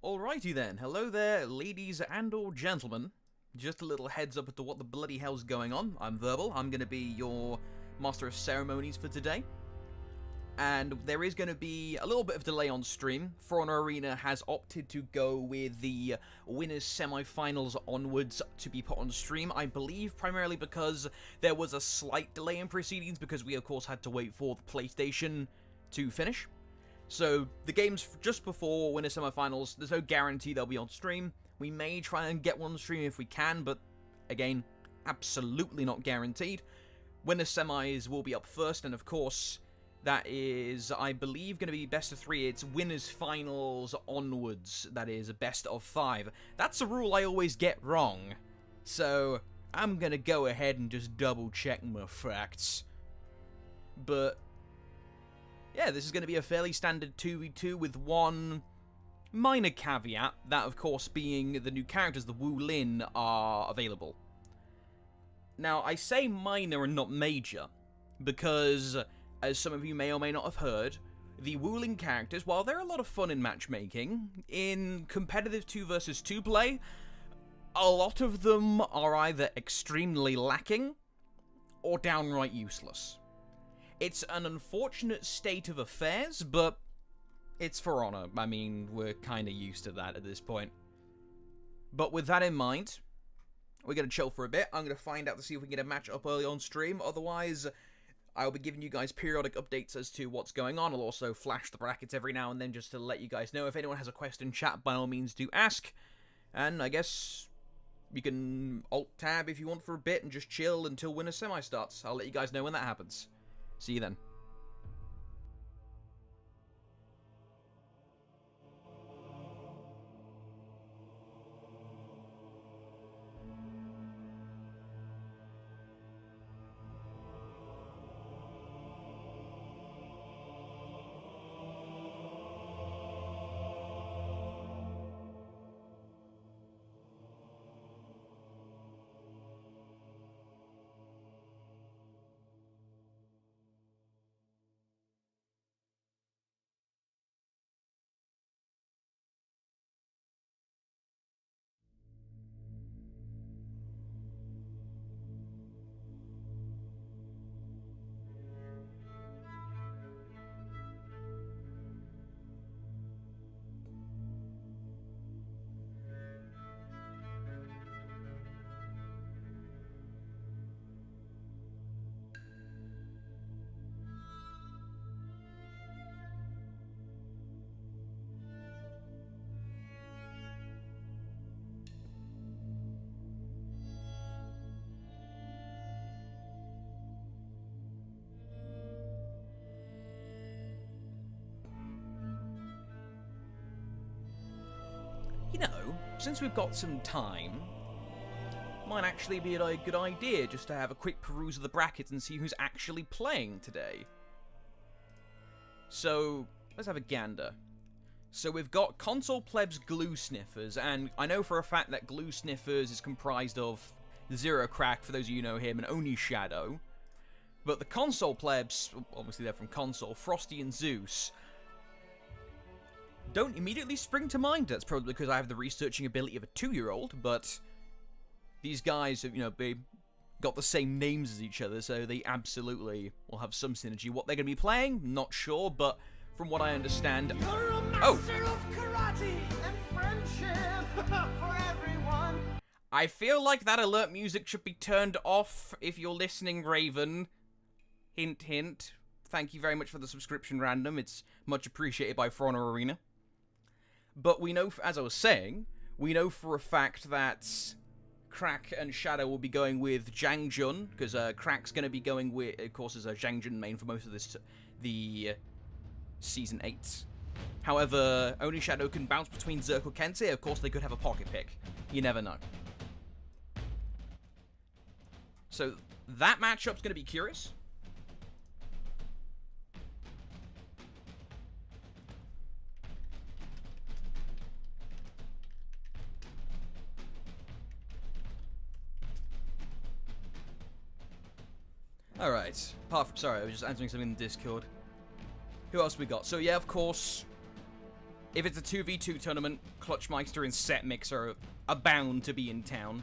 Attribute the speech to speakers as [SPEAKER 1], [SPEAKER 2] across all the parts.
[SPEAKER 1] Alrighty then, hello there, ladies and or gentlemen. Just a little heads up as to what the bloody hell's going on. I'm Verbal, I'm going to be your Master of Ceremonies for today. And there is going to be a little bit of delay on stream. Fha Arena has opted to go with the winners semi-finals onwards to be put on stream. I believe primarily because there was a slight delay in proceedings because we of course had to wait for the PlayStation to finish. So the game's just before winner semi-finals. There's no guarantee they'll be on stream. We may try and get one on stream if we can, but again, absolutely not guaranteed. Winner semis will be up first, and of course, that is, I believe, going to be best of 3. It's winners finals onwards. That is a best of 5. That's a rule I always get wrong. So I'm going to go ahead and just double check my facts. But yeah, this is going to be a fairly standard 2v2 with one minor caveat, that of course being the new characters, the Wu Lin, are available. Now, I say minor and not major, because, as some of you may or may not have heard, the Wu Lin characters, while they're a lot of fun in matchmaking, in competitive 2 versus 2 play, a lot of them are either extremely lacking, or downright useless. It's an unfortunate state of affairs, but it's for honor. I mean, we're kind of used to that at this point. But with that in mind, we're going to chill for a bit. I'm going to find out to see if we can get a match up early on stream. Otherwise, I'll be giving you guys periodic updates as to what's going on. I'll also flash the brackets every now and then just to let you guys know. If anyone has a question in chat, by all means do ask. And I guess you can alt-tab if you want for a bit and just chill until winner semi starts. I'll let you guys know when that happens. See you then. You know, since we've got some time, might actually be a good idea just to have a quick peruse of the brackets and see who's actually playing today. So, let's have a gander. So we've got Console Plebs Glue Sniffers, and I know for a fact that Glue Sniffers is comprised of Zero Crack, for those of you who know him, and Oni Shadow. But the Console Plebs, obviously they're from Console, Frosty and Zeus, don't immediately spring to mind. That's probably because I have the researching ability of a 2-year-old, but these guys have, they got the same names as each other, so they absolutely will have some synergy. What they're going to be playing, not sure, but from what I understand...
[SPEAKER 2] You're a master of karate and friendship for everyone.
[SPEAKER 1] I feel like that alert music should be turned off if you're listening, Raven. Hint, hint. Thank you very much for the subscription, Random. It's much appreciated by Fha Arena. But we know, as I was saying, we know for a fact that Crack and Shadow will be going with Zhang Jun, because Crack's going to be going with, of course, as a Zhang Jun main for most of the Season 8. However, Oni Shadow can bounce between Zerk or Kensei. Of course, they could have a pocket pick. You never know. So, that matchup's going to be curious. Alright. Sorry, I was just answering something in the Discord. Who else we got? So yeah, of course, If it's a 2v2 tournament, Clutchmeister and Setmixer are bound to be in town.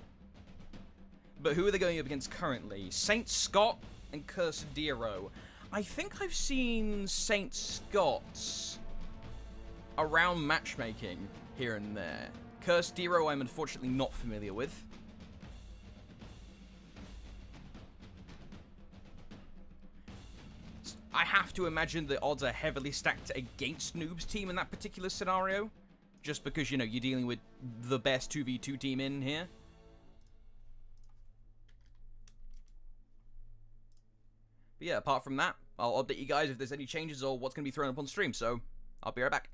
[SPEAKER 1] But who are they going up against currently? Saint Scott and Cursadero. I think I've seen Saint Scott's around matchmaking here and there. Cursadero I'm unfortunately not familiar with. I have to imagine the odds are heavily stacked against Noob's team in that particular scenario. Just because, you know, you're dealing with the best 2v2 team in here. But yeah, apart from that, I'll update you guys if there's any changes or what's going to be thrown up on stream, so I'll be right back.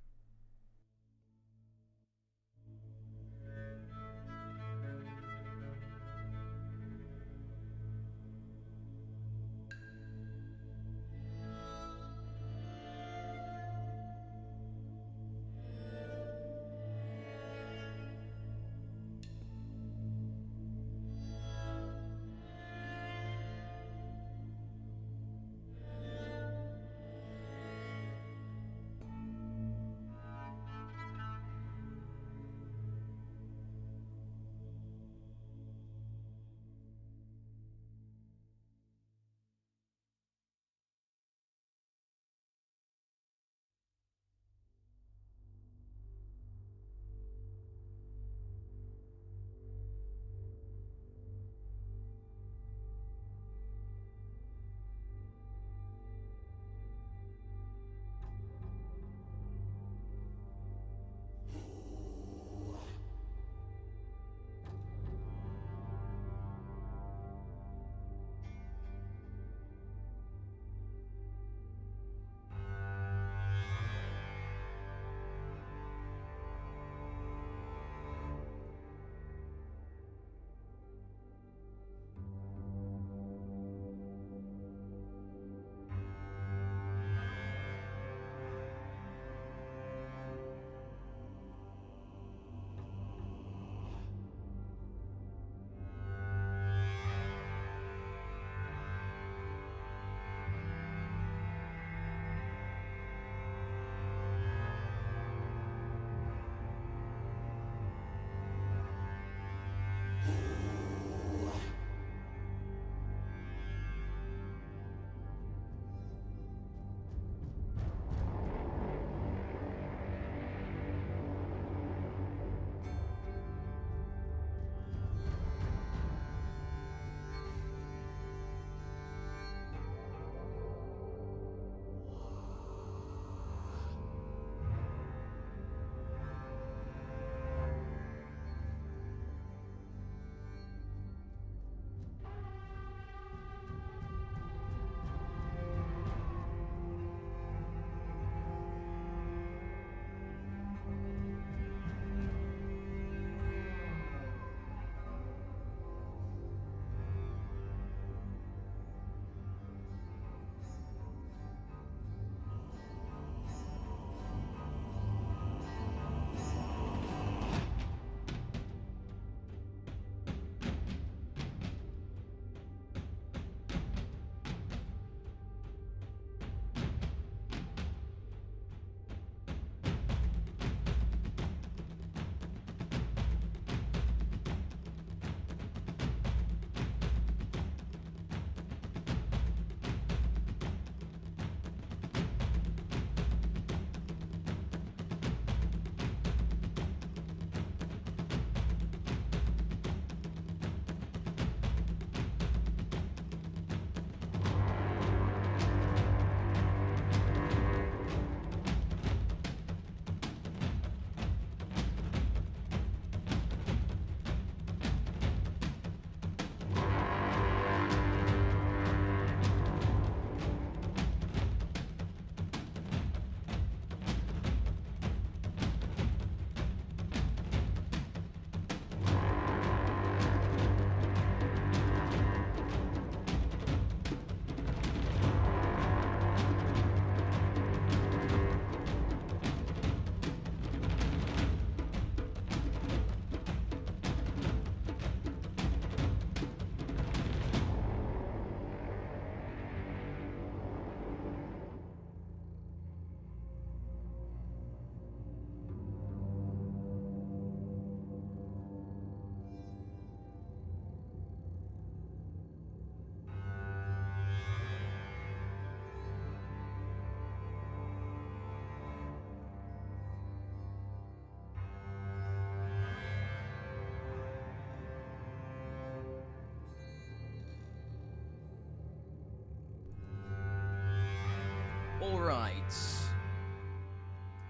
[SPEAKER 1] Alright.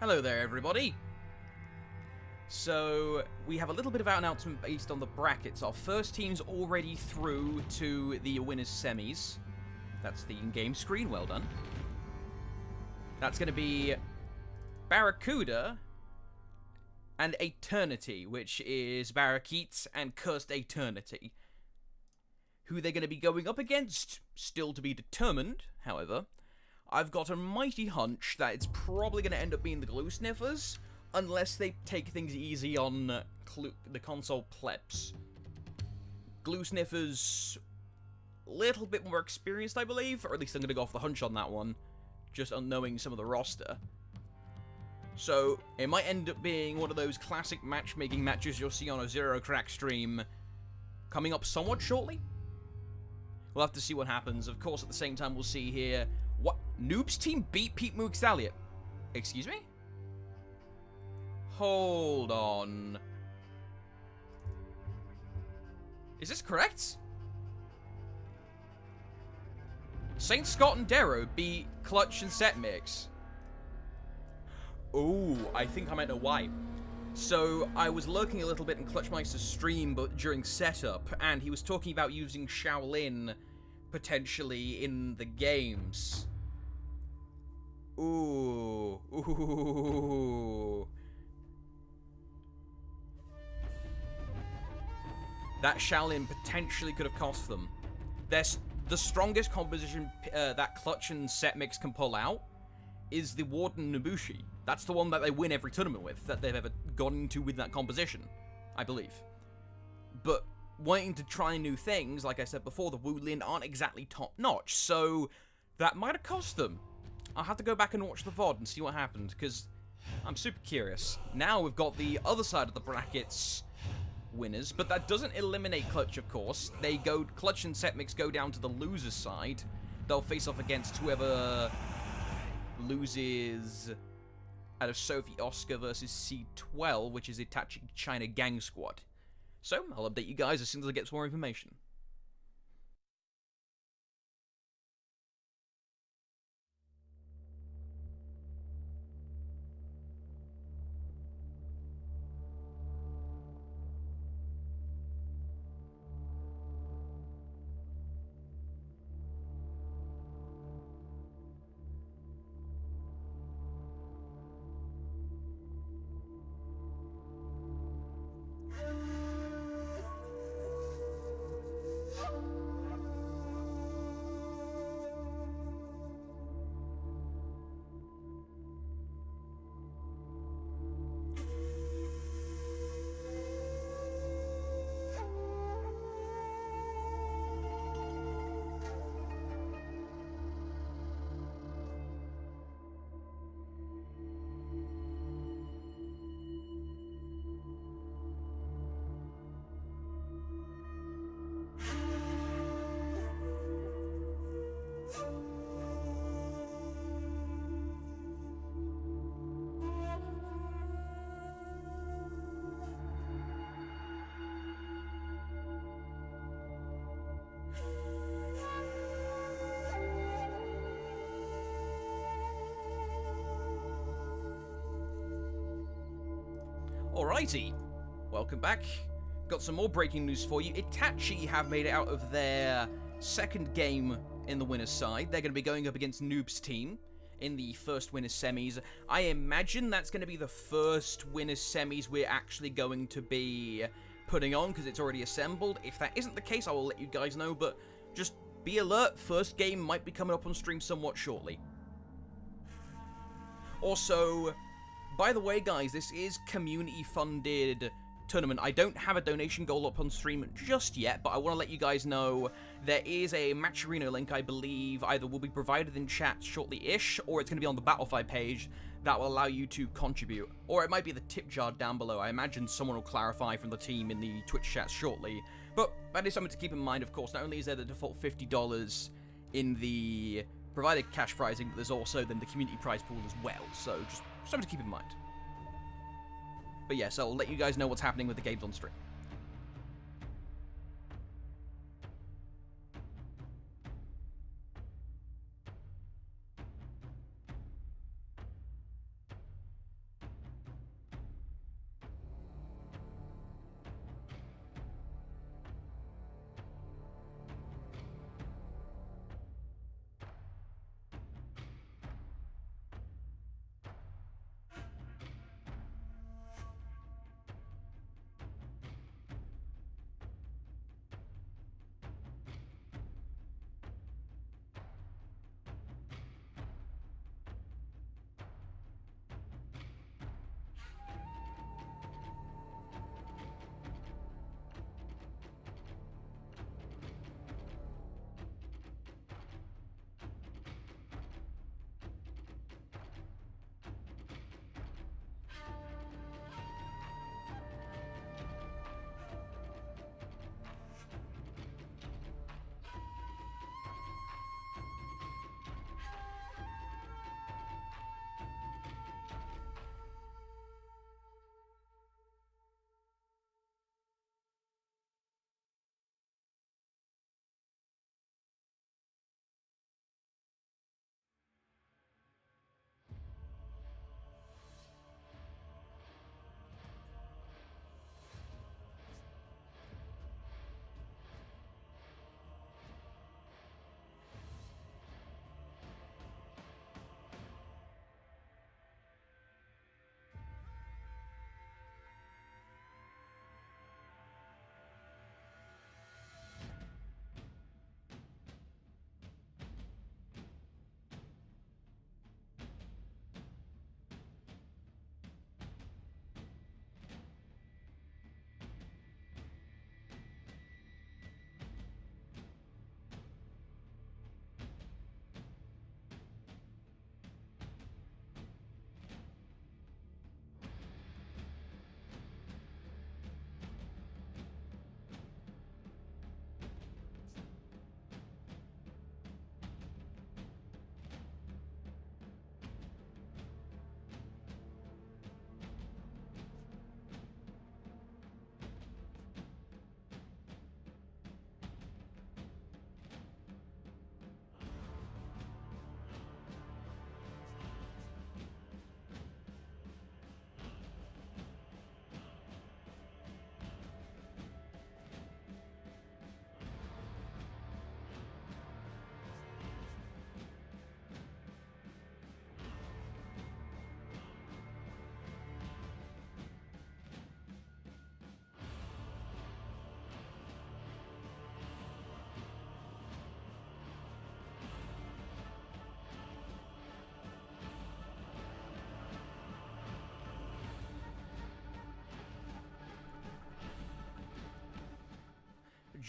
[SPEAKER 1] Hello there, everybody. So, we have a little bit of an announcement based on the brackets. Our first team's already through to the winners' semis. That's the in-game screen, well done. That's going to be Barracuda and Eternity, which is Barrakeets and Cursed Eternity. Who they're going to be going up against, still to be determined, however. I've got a mighty hunch that it's probably going to end up being the Glue Sniffers, unless they take things easy on the console plebs. Glue Sniffers, little bit more experienced, I believe, or at least I'm going to go off the hunch on that one, just unknowing some of the roster. So, it might end up being one of those classic matchmaking matches you'll see on a Zero Crack stream coming up somewhat shortly. We'll have to see what happens. Of course, at the same time, we'll see here, what? Noob's team beat Pete Mook's Elliot. Excuse me? Hold on. Is this correct? Saint Scott and Darrow beat Clutch and Set Mix. Oh, I think I might know why. So, I was lurking a little bit in Clutchmeister's stream but during setup, and he was talking about using Shaolin potentially in the games. Ooh. That Shaolin potentially could have cost them. The strongest composition that Clutch and Set Mix can pull out is the Warden Nobushi. That's the one that they win every tournament with, that they've ever gone into with that composition, I believe. But wanting to try new things, like I said before, the Wu Lin aren't exactly top-notch, so that might have cost them. I'll have to go back and watch the VOD and see what happened, because I'm super curious. Now we've got the other side of the brackets winners, but that doesn't eliminate Clutch, of course. Clutch and Set Mix go down to the loser's side. They'll face off against whoever loses out of Sophie Oscar versus C12, which is Itachi China Gang Squad. So, I'll update you guys as soon as I get some more information. Alrighty, welcome back. Got some more breaking news for you. Itachi have made it out of their second game in the winner's side. They're going to be going up against Noob's team in the first winner's semis. I imagine that's going to be the first winner's semis we're actually going to be putting on because it's already assembled. If that isn't the case, I will let you guys know, but just be alert. First game might be coming up on stream somewhat shortly. Also, by the way, guys, this is community-funded tournament. I don't have a donation goal up on stream just yet, but I want to let you guys know there is a Match Arena link, I believe, either will be provided in chat shortly-ish, or it's going to be on the Battlefy page that will allow you to contribute. Or it might be the tip jar down below. I imagine someone will clarify from the team in the Twitch chat shortly. But that is something to keep in mind, of course. Not only is there the default $50 in the provided cash prizing, but there's also then the community prize pool as well. So just something to keep in mind. But yes, I'll let you guys know what's happening with the games on stream.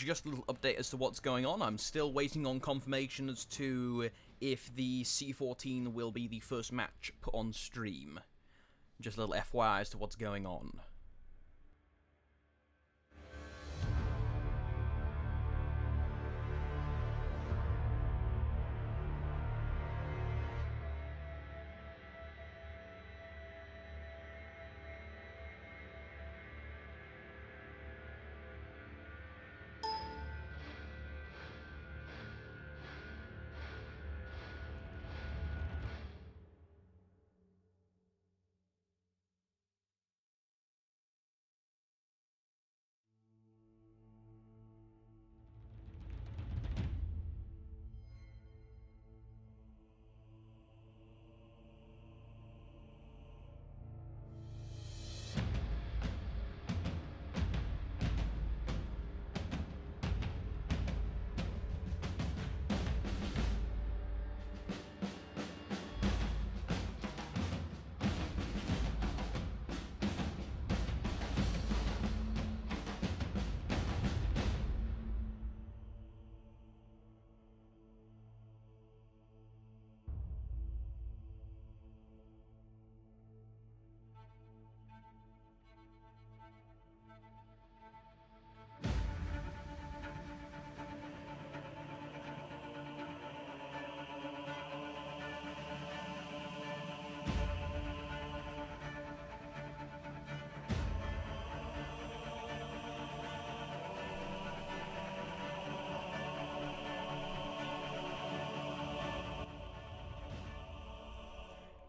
[SPEAKER 1] just a little update as to what's going on. I'm still waiting on confirmation as to if the C14 will be the first match put on stream. Just a little FYI as to what's going on.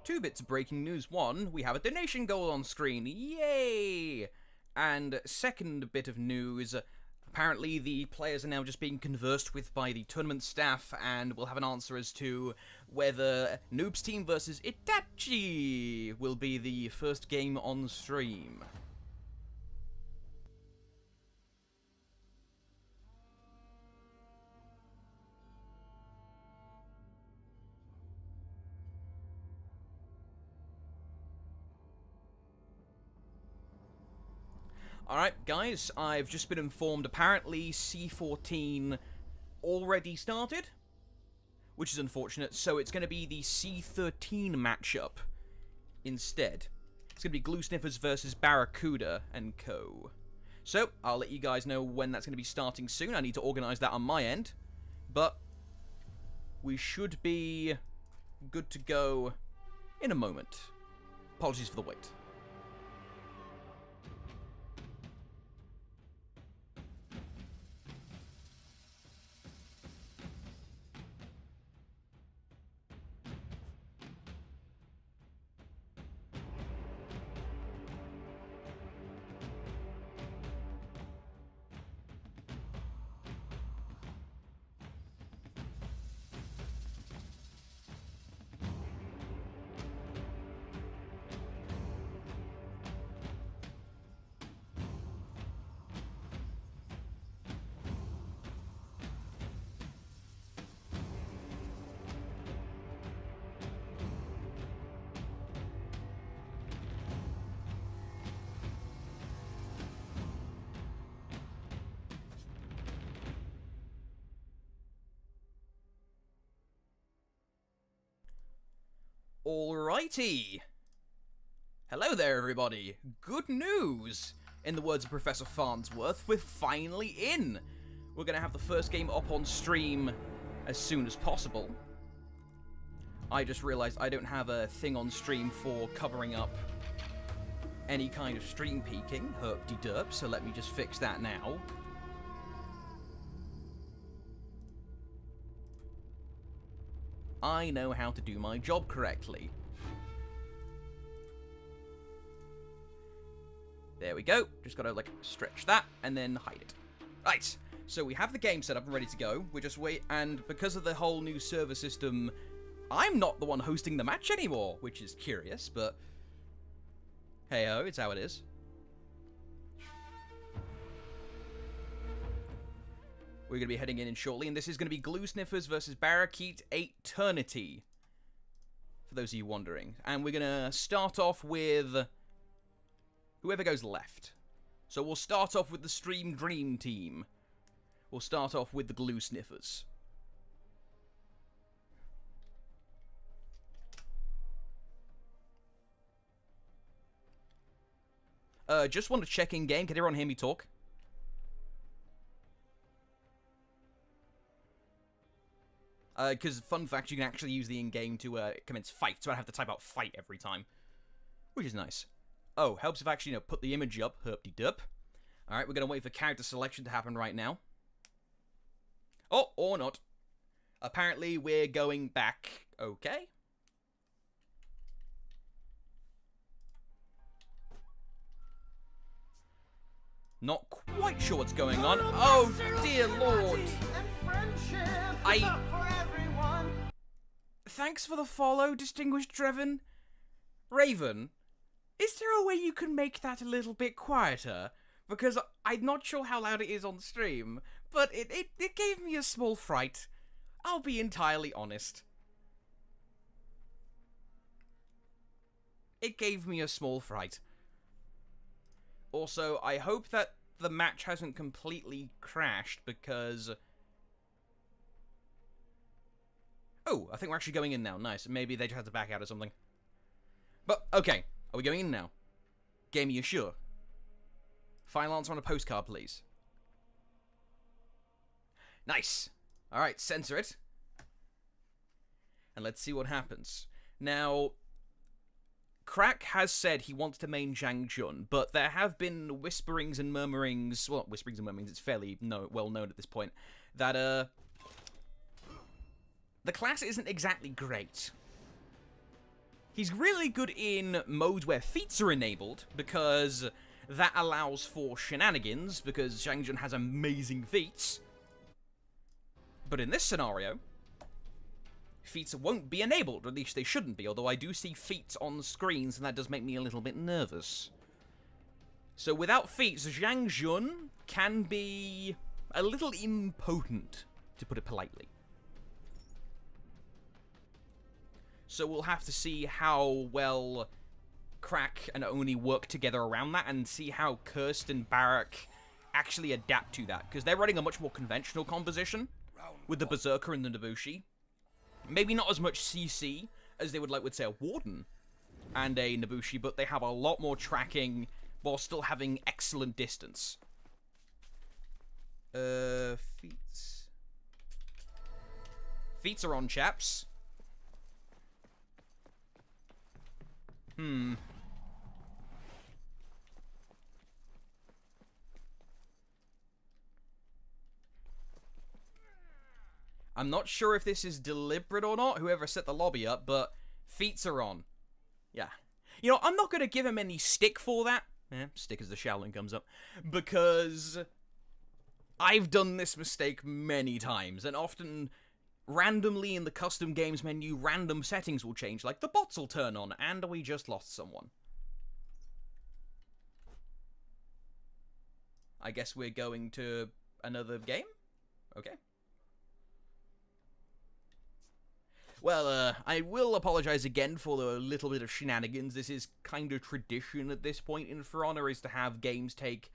[SPEAKER 1] Two bits of breaking news. One, we have a donation goal on screen. Yay! And second bit of news, apparently the players are now just being conversed with by the tournament staff, and we'll have an answer as to whether Noob's team versus Itachi will be the first game on stream. Alright, guys, I've just been informed apparently C14 already started, which is unfortunate, so it's going to be the C13 matchup instead. It's going to be Glue Sniffers versus Barracuda and co. So, I'll let you guys know when that's going to be starting soon. I need to organise that on my end, but we should be good to go in a moment. Apologies for the wait. Alrighty. Hello there, everybody. Good news! In the words of Professor Farnsworth, we're finally in! We're going to have the first game up on stream as soon as possible. I just realised I don't have a thing on stream for covering up any kind of stream peaking, herp-de-derp, so let me just fix that now. I know how to do my job correctly. There we go. Just gotta, like, stretch that and then hide it. Right. So we have the game set up and ready to go. We're just and because of the whole new server system, I'm not the one hosting the match anymore, which is curious, but hey-ho, it's how it is. We're going to be heading in shortly, and this is going to be Glue Sniffers versus Barracuda Eternity, for those of you wondering. And we're going to start off with whoever goes left. So we'll start off with the Stream Dream team, We'll start off with the glue sniffers. Just want to check in game. Can everyone hear me talk? Because, fun fact, you can actually use the in-game to commence fight, so I don't have to type out fight every time. Which is nice. Oh, helps if I actually, put the image up. Herp-de-derp. Alright, we're going to wait for character selection to happen right now. Oh, or not. Apparently, we're going back. Okay. Not quite sure what's going on. Oh, dear lord. Thanks for the follow, distinguished Drevin. Raven, is there a way you can make that a little bit quieter? Because I'm not sure how loud it is on stream, but it gave me a small fright. I'll be entirely honest. It gave me a small fright. Also, I hope that the match hasn't completely crashed, because... Oh, I think we're actually going in now. Nice. Maybe they just had to back out or something. But, okay. Are we going in now? Game, are you sure? Final answer on a postcard, please. Nice. Alright, censor it. And let's see what happens. Now, Crack has said he wants to main Zhang Jun, but there have been whisperings and murmurings, well, not whisperings and murmurings, it's fairly well known at this point, that, the class isn't exactly great. He's really good in modes where feats are enabled, because that allows for shenanigans, because Zhang Jun has amazing feats. But in this scenario, feats won't be enabled, or at least they shouldn't be, although I do see feats on screens, and that does make me a little bit nervous. So without feats, Zhang Jun can be a little impotent, to put it politely. So we'll have to see how well Crack and Oni work together around that, and see how Kirst and Barak actually adapt to that, because they're running a much more conventional composition with the Berserker and the Nobushi. Maybe not as much CC as they would like with, say, a Warden and a Nobushi, but they have a lot more tracking while still having excellent distance. Feats. Feats are on, chaps. I'm not sure if this is deliberate or not, whoever set the lobby up, but feats are on. Yeah. You know, I'm not going to give him any stick for that. Stick as the Shaolin comes up. Because I've done this mistake many times, and often randomly in the custom games menu, random settings will change, like the bots will turn on, and we just lost someone. I guess we're going to another game? Okay. Well, I will apologize again for the little bit of shenanigans. This is kind of tradition at this point in For Honor, is to have games take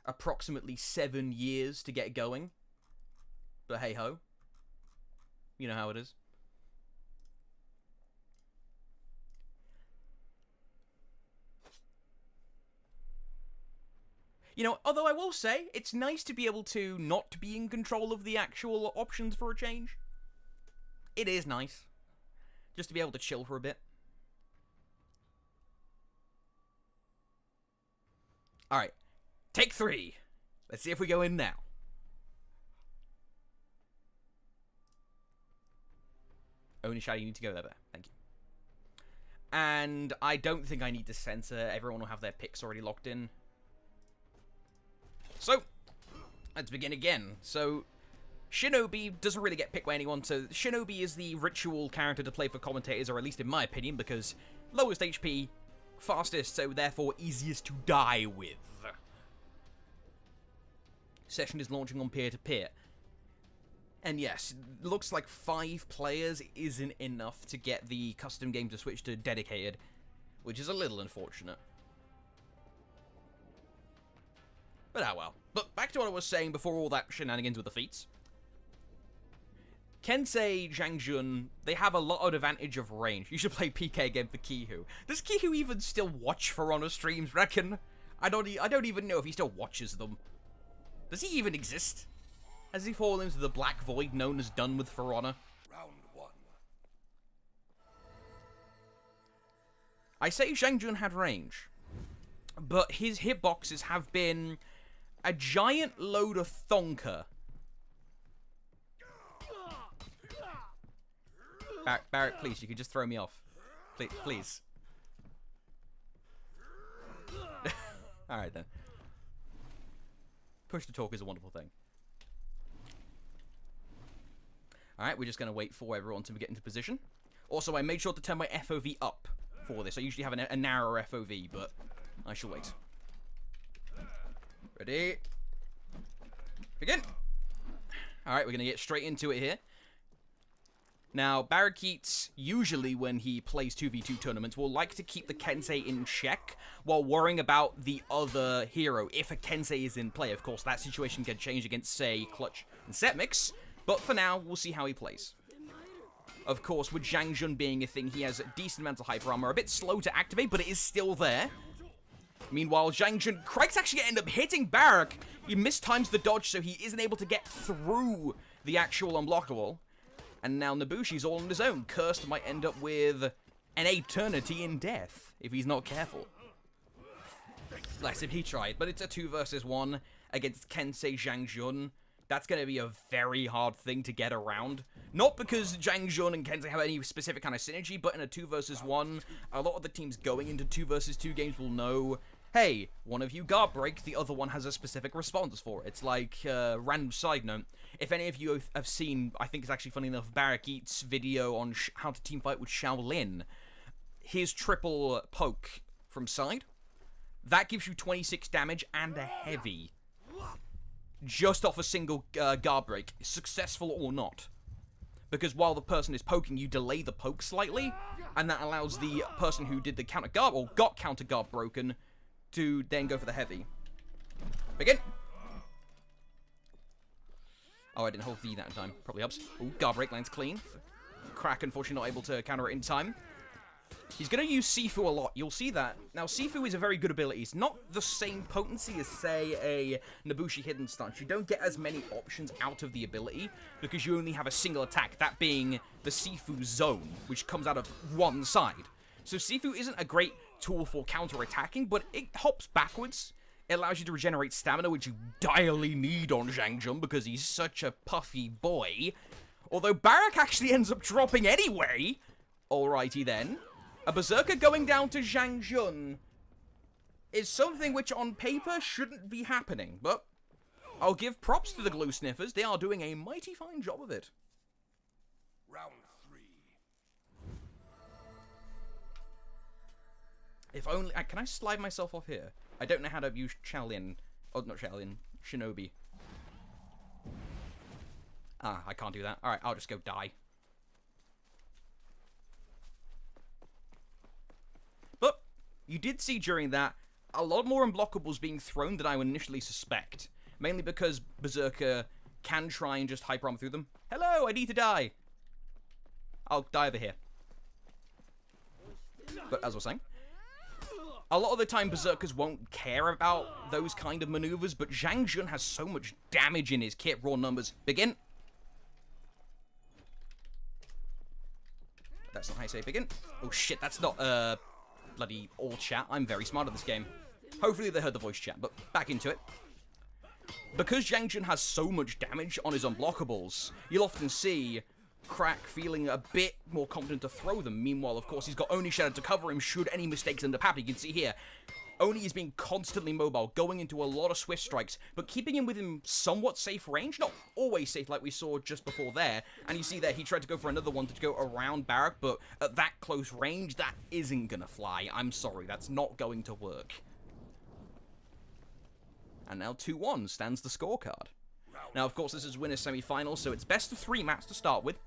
[SPEAKER 1] approximately 7 years to get going. But hey-ho. You know how it is. You know, although I will say, it's nice to be able to not be in control of the actual options for a change. It is nice. Just to be able to chill for a bit. Alright. Take 3. Let's see if we go in now. Only Shadow, you need to go there. Thank you. And I don't think I need to censor. Everyone will have their picks already locked in. So, let's begin again. So, Shinobi doesn't really get picked by anyone, so Shinobi is the ritual character to play for commentators, or at least in my opinion, because lowest HP, fastest, so therefore easiest to die with. Session is launching on peer-to-peer. And yes, looks like 5 players isn't enough to get the custom game to switch to dedicated, which is a little unfortunate. But ah well. But back to what I was saying before all that shenanigans with the feats. Kensei, Zhang Jun, they have a lot of advantage of range. You should play PK again for Kihu. Does Kihu even still watch For Honor streams, reckon? I don't even know if he still watches them. Does he even exist? Has he fallen into the black void known as done with For Honor?
[SPEAKER 3] Round one.
[SPEAKER 1] I say Zhang Jun had range, but his hitboxes have been a giant load of thonker. Barrett, please, you could just throw me off. Please. Alright then. Push to talk is a wonderful thing. Alright, we're just going to wait for everyone to get into position. Also, I made sure to turn my FOV up for this. I usually have a narrower FOV, but I shall wait. Ready? Begin! Alright, we're going to get straight into it here. Now, Barrakeets, usually when he plays 2v2 tournaments, will like to keep the Kensei in check while worrying about the other hero. If a Kensei is in play, of course, that situation can change against, say, Clutch and Setmix. But for now, we'll see how he plays. Of course, with Zhang Jun being a thing, he has a decent amount of hyper armor. A bit slow to activate, but it is still there. Meanwhile, Zhang Jun, Craig's actually going to end up hitting Barak. He mistimes the dodge, so he isn't able to get through the actual unblockable. And now Nabushi's all on his own. Cursed might end up with an eternity in death if he's not careful. Bless him, he tried. But it's a 2 versus 1 against Kensei Zhang Jun. That's going to be a very hard thing to get around. Not because Zhang Jun and Kensei have any specific kind of synergy, but in a 2 versus 1, a lot of the teams going into 2 versus 2 games will know, hey, one of you guard break, the other one has a specific response for it. It's like, random side note, if any of you have seen, I think it's actually funny enough, Barrakeet's video on how to teamfight with Shaolin, his triple poke from side, that gives you 26 damage and a heavy. Just off a single guard break, successful or not. Because while the person is poking, you delay the poke slightly, and that allows the person who did the counter guard, or got counter guard broken, to then go for the heavy. Begin! Oh, I didn't hold V that time. Probably helps. Ooh, guard break lands clean. Crack, unfortunately, not able to counter it in time. He's going to use Sifu a lot. You'll see that. Now, Sifu is a very good ability. It's not the same potency as, say, a Nabushi Hidden Stance. You don't get as many options out of the ability because you only have a single attack, that being the Sifu Zone, which comes out of one side. So Sifu isn't a great tool for counter-attacking, but it hops backwards. It allows you to regenerate stamina, which you direly need on Zhang Jun because he's such a puffy boy. Although Barak actually ends up dropping anyway. Alrighty then. A Berserker going down to Zhang Jun is something which on paper shouldn't be happening, but I'll give props to the glue sniffers. They are doing a mighty fine job of it.
[SPEAKER 3] Round 3.
[SPEAKER 1] If only... can I slide myself off here? I don't know how to use Shaolin. Oh, not Shaolin. Shinobi. Ah, I can't do that. Alright, I'll just go die. But you did see during that a lot more unblockables being thrown than I would initially suspect. Mainly because Berserker can try and just hyper armor through them. Hello, I need to die. I'll die over here. But as I was saying, a lot of the time Berserkers won't care about those kind of maneuvers, but Zhang Jun has so much damage in his kit. Raw numbers. Begin. That's not how you say begin. Oh shit, that's not bloody all chat. I'm very smart at this game. Hopefully they heard the voice chat, but back into it. Because Zhang Jun has so much damage on his unblockables, you'll often see Crack feeling a bit more confident to throw them. Meanwhile, of course, he's got Oni Shadow to cover him should any mistakes end up happening. You can see here, Oni is being constantly mobile, going into a lot of swift strikes, but keeping him within somewhat safe range. Not always safe like we saw just before there. And you see there, he tried to go for another one to go around Barak, but at that close range, that isn't gonna fly. I'm sorry, that's not going to work. And now 2-1 stands the scorecard. Now, of course, this is winner's semi-final, so it's best of 3 maps to start with.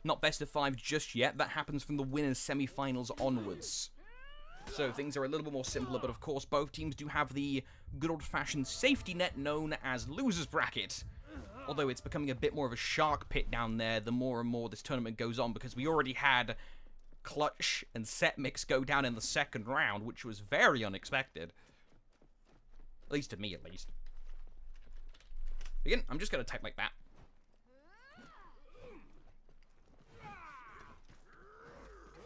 [SPEAKER 1] Not best of 5 just yet. That happens from the winner's semi-finals onwards. So things are a little bit more simpler, but of course both teams do have the good old-fashioned safety net known as loser's bracket. Although it's becoming a bit more of a shark pit down there the more and more this tournament goes on, because we already had Clutch and Set Mix go down in the second round, which was very unexpected. At least to me, at least. Again, I'm just going to type like that.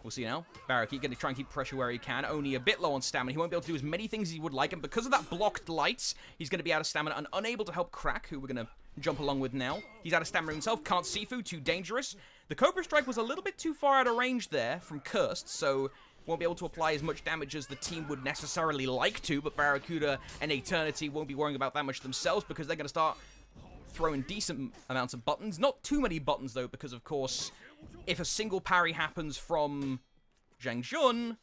[SPEAKER 1] We'll see now. Barracuda going to try and keep pressure where he can. Only a bit low on stamina. He won't be able to do as many things as he would like. And because of that blocked lights, he's going to be out of stamina and unable to help Crack, who we're going to jump along with now. He's out of stamina himself. Can't see food. Too dangerous. The Cobra Strike was a little bit too far out of range there from Cursed, so won't be able to apply as much damage as the team would necessarily like to. But Barracuda and Eternity won't be worrying about that much themselves, because they're going to start throwing decent amounts of buttons. Not too many buttons, though, because, of course, if a single parry happens from Zhang Jun,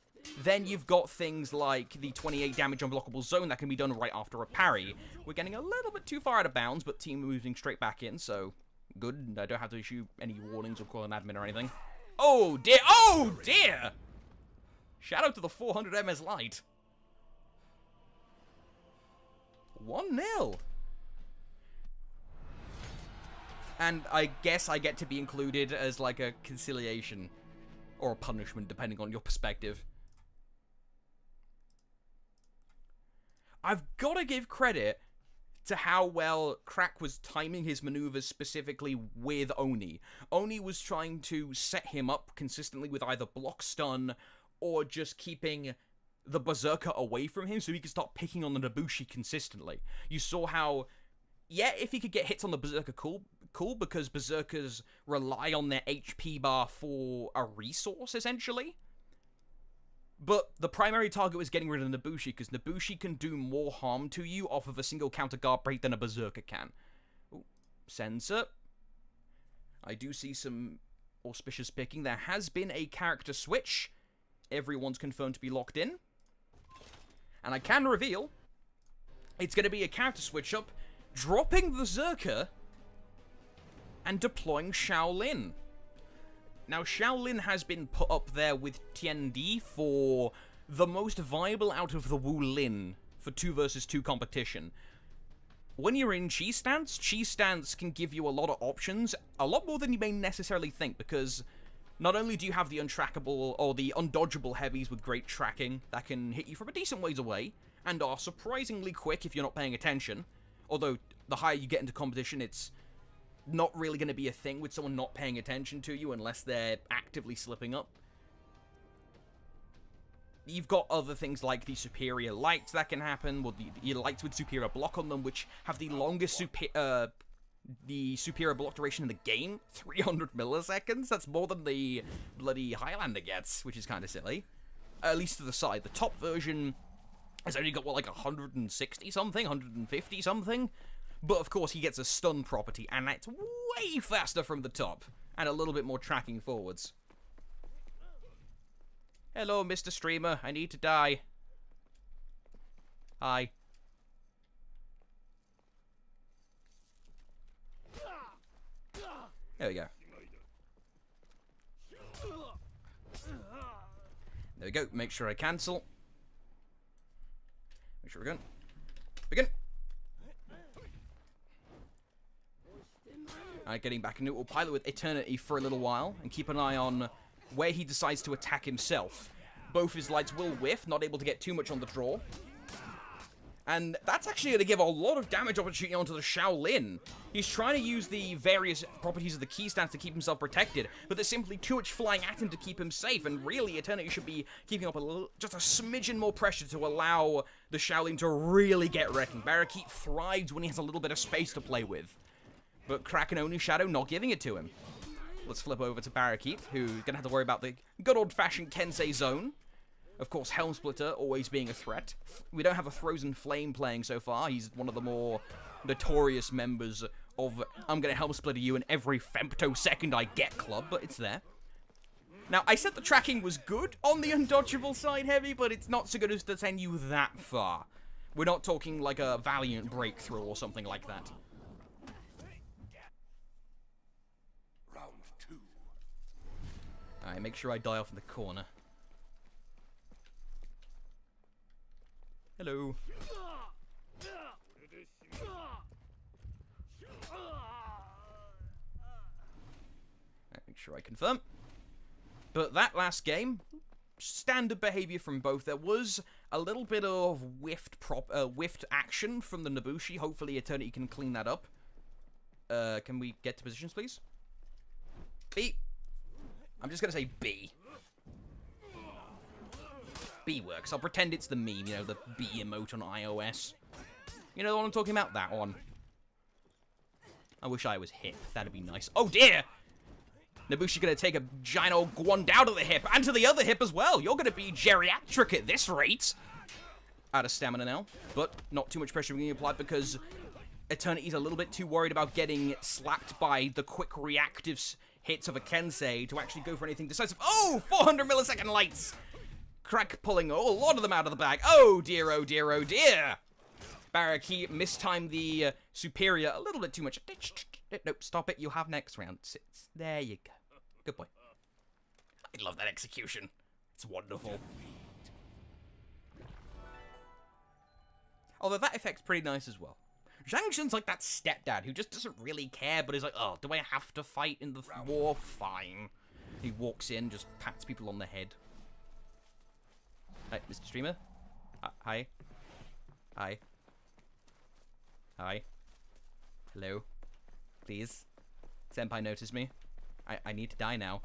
[SPEAKER 1] then you've got things like the 28 damage unblockable zone that can be done right after a parry. We're getting a little bit too far out of bounds, but team moving straight back in, so good. I don't have to issue any warnings or call an admin or anything. Oh, dear. Oh, dear! Shout out to the 400 MS Light. 1-0. And I guess I get to be included as like a conciliation or a punishment, depending on your perspective. I've got to give credit to how well Crack was timing his maneuvers specifically with Oni. Oni was trying to set him up consistently with either block stun or just keeping the Berserker away from him so he could start picking on the Nabushi consistently. You saw how, yeah, if he could get hits on the Berserker, cool, because Berserkers rely on their HP bar for a resource, essentially. But the primary target was getting rid of Nabushi, because Nabushi can do more harm to you off of a single counter guard break than a Berserker can. Ooh, Sensor. I do see some auspicious picking. There has been a character switch. Everyone's confirmed to be locked in. And I can reveal it's going to be a character switch up, dropping Berserker and deploying Shaolin. Now, Shaolin has been put up there with Tiandi for the most viable out of the Wu Lin for 2 versus 2 competition. When you're in Chi Stance can give you a lot of options, a lot more than you may necessarily think, because not only do you have the untrackable or the undodgeable heavies with great tracking that can hit you from a decent ways away, and are surprisingly quick if you're not paying attention, although the higher you get into competition, it's not really going to be a thing with someone not paying attention to you unless they're actively slipping up. You've got other things like the superior lights that can happen, or the lights with superior block on them, which have the longest superior block duration in the game, 300 milliseconds. That's more than the bloody Highlander gets, which is kind of silly. At least to the side. The top version has only got, what, like 160-something, 150-something? But, of course, he gets a stun property, and that's way faster from the top, and a little bit more tracking forwards. Hello, Mr. Streamer. I need to die. Hi. There we go. There we go. Make sure I cancel. Make sure we're good. Begin. Alright, getting back into it. We'll pilot with Eternity for a little while and keep an eye on where he decides to attack himself. Both his lights will whiff, not able to get too much on the draw. And that's actually going to give a lot of damage opportunity onto the Shaolin. He's trying to use the various properties of the key stance to keep himself protected, but there's simply too much flying at him to keep him safe, and really Eternity should be keeping up a little, just a smidgen more pressure to allow the Shaolin to really get wrecking. Barracuda thrives when he has a little bit of space to play with. But Crack and Oni Shadow not giving it to him. Let's flip over to Barracuda, who's going to have to worry about the good old-fashioned Kensei zone. Of course, Helm Splitter always being a threat. We don't have a Frozen Flame playing so far. He's one of the more notorious members of I'm going to Helm Splitter you in every femtosecond I get club, but it's there. Now, I said the tracking was good on the undodgeable side, Heavy, but it's not so good as to send you that far. We're not talking like a Valiant breakthrough or something like that.
[SPEAKER 3] Round 2.
[SPEAKER 1] Alright, make sure I die off in the corner. Hello. Make sure I confirm. But that last game, standard behavior from both. There was a little bit of whiffed action from the Nobushi. Hopefully Eternity can clean that up. Can we get to positions, please? B. I'm just gonna say B. B works. I'll pretend it's the meme, you know, the B emote on iOS. You know the one I'm talking about? That one. I wish I was hip. That'd be nice. Oh dear! Nobushi gonna take a giant old guan down to the hip, and to the other hip as well. You're gonna be geriatric at this rate. Out of stamina now, but not too much pressure being applied because Eternity's a little bit too worried about getting slapped by the quick reactive hits of a Kensei to actually go for anything decisive. Oh, 400 millisecond lights! Crack pulling a lot of them out of the bag. Oh dear, oh dear, oh dear! Baraki mistimed the superior a little bit too much. Nope, stop it. You have next round. There you go. Good boy. I love that execution. It's wonderful. Although that effect's pretty nice as well. Zhang Zhen's like that stepdad who just doesn't really care, but is like, oh, do I have to fight in the war? Fine. He walks in, just pats people on the head. Hi, Mr. Streamer. Hi. Hi. Hi. Hello. Please. Senpai noticed me. I need to die now.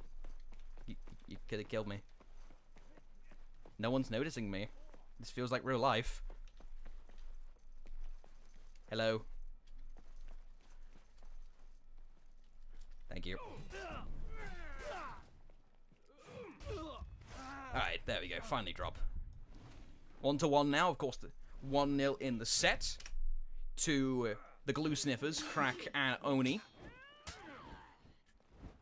[SPEAKER 1] You could have killed me. No one's noticing me. This feels like real life. Hello. Thank you. Alright, there we go. Finally drop. 1-1 now. Of course, 1-0 in the set. To the glue sniffers, Crack and Oni.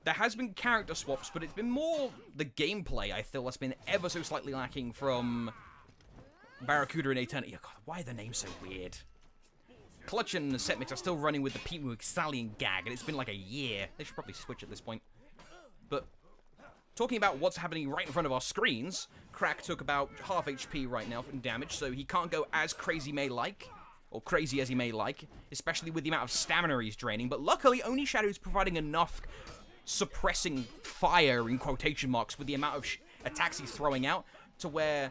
[SPEAKER 1] There has been character swaps, but it's been more the gameplay, I feel, that's been ever so slightly lacking from Barracuda and Eternity. Oh God, why are the names so weird? Clutch and Setmix are still running with the Pete Stallion gag, and it's been like a year. They should probably switch at this point. But talking about what's happening right in front of our screens, Crack took about half HP right now from damage, so he can't go as crazy or crazy as he may like, especially with the amount of stamina he's draining. But luckily, Oni Shadow is providing enough suppressing fire, in quotation marks, with the amount of attacks he's throwing out, to where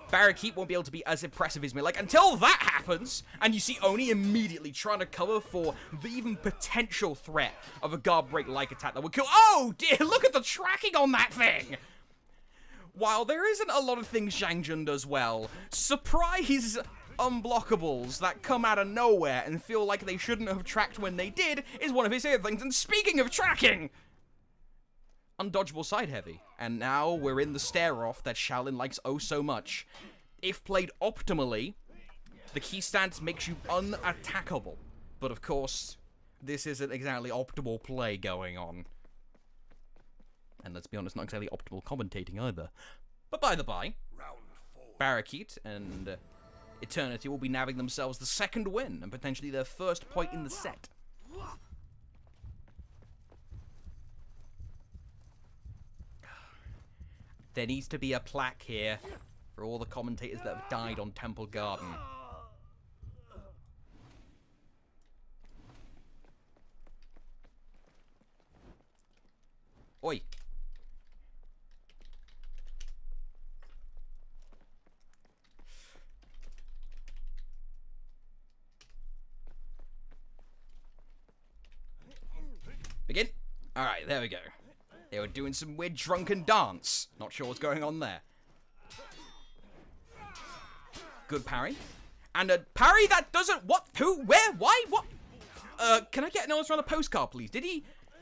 [SPEAKER 1] Barrakeet won't be able to be as impressive as me. Like, until that happens, and you see Oni immediately trying to cover for the even potential threat of a guard break-like attack that would kill— oh dear, look at the tracking on that thing! While there isn't a lot of things Zhang Jun does well, surprise unblockables that come out of nowhere and feel like they shouldn't have tracked when they did is one of his favorite things. And speaking of tracking, undodgeable side heavy. And now we're in the stare-off that Shaolin likes oh so much. If played optimally, the key stance makes you unattackable. But of course, this isn't exactly optimal play going on. And let's be honest, not exactly optimal commentating either. But by the by, Barrakeet and Eternity will be nabbing themselves the second win and potentially their first point in the set. There needs to be a plaque here for all the commentators that have died on Temple Garden. Oi. Begin. Alright, there we go. They were doing some weird drunken dance. Not sure what's going on there. Good parry. And a parry that doesn't— what? Who? Where? Why? What? Can I get an answer on a postcard, please? Did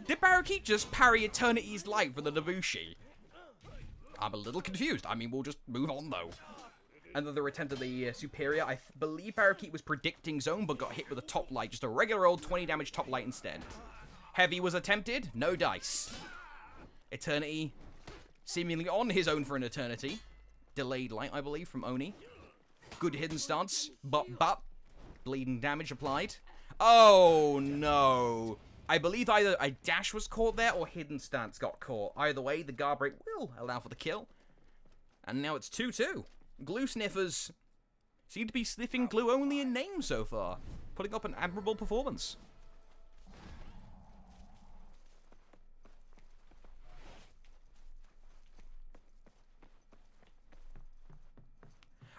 [SPEAKER 1] Barrakeet just parry Eternity's light for the Nobushi? I'm a little confused. I mean, we'll just move on, though. Another attempt at the superior. I believe Barrakeet was predicting zone, but got hit with a top light. Just a regular old 20 damage top light instead. Heavy was attempted. No dice. Eternity seemingly on his own for an eternity. Delayed light, I believe, from Oni. Good hidden stance. But. Bleeding damage applied. Oh, no. I believe either a dash was caught there or hidden stance got caught. Either way, the guard break will allow for the kill. And now it's 2-2. Glue Sniffers seem to be sniffing glue only in name so far, putting up an admirable performance.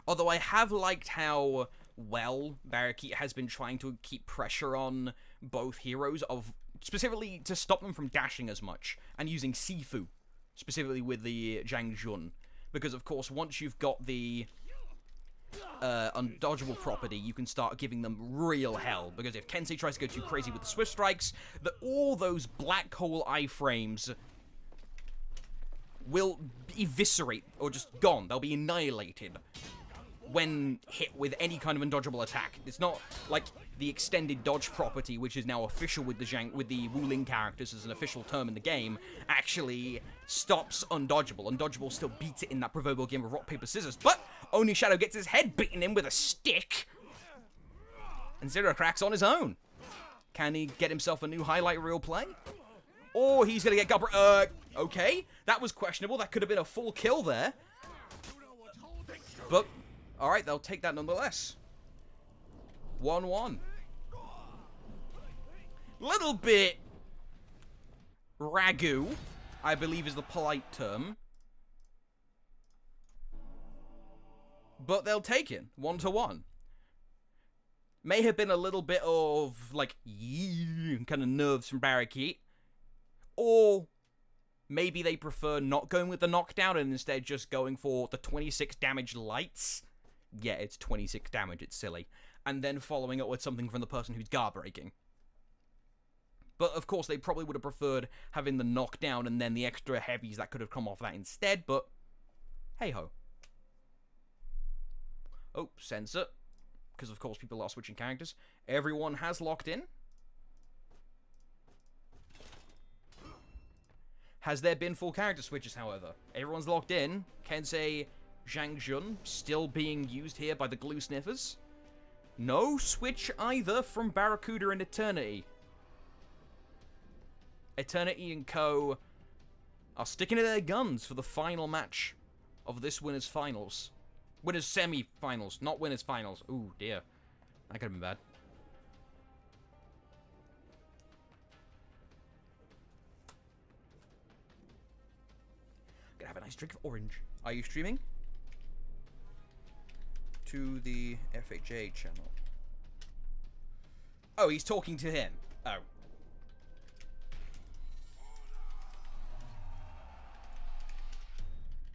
[SPEAKER 1] Although I have liked how well Barrakeet has been trying to keep pressure on both heroes, of specifically to stop them from dashing as much, and using Sifu, specifically with the Zhang Jun. Because, of course, once you've got the undodgeable property, you can start giving them real hell. Because if Kensei tries to go too crazy with the Swift Strikes, all those black hole iframes will eviscerate, or just gone. They'll be annihilated when hit with any kind of undodgeable attack. It's not like the extended dodge property, which is now official with the Wuling characters as an official term in the game, actually stops undodgeable. Undodgeable still beats it in that proverbial game of rock, paper, scissors, but Oni Shadow gets his head beaten in with a stick, and Zero cracks on his own. Can he get himself a new highlight reel play? Or he's gonna get okay, that was questionable. That could have been a full kill there. But alright, they'll take that nonetheless. 1-1. Little bit ragu, I believe is the polite term. But they'll take it. 1-1. May have been a little bit of, like, kind of nerves from Barrakeet. Or maybe they prefer not going with the knockdown and instead just going for the 26 damage lights. Yeah, it's 26 damage, it's silly. And then following it with something from the person who's guard breaking. But of course, they probably would have preferred having the knockdown and then the extra heavies that could have come off that instead, but hey ho. Oh, censor. Because of course people are switching characters. Everyone has locked in. Has there been full character switches, however? Everyone's locked in. Kensei Zhang Jun still being used here by the glue sniffers. No switch either from Barracuda and Eternity. Eternity and Co. are sticking to their guns for the final match of this winners finals. Winners semi-finals, not winners finals. Ooh, dear. That could have been bad. Gonna have a nice drink of orange. Are you streaming? To the FHA channel. Oh, he's talking to him. Oh.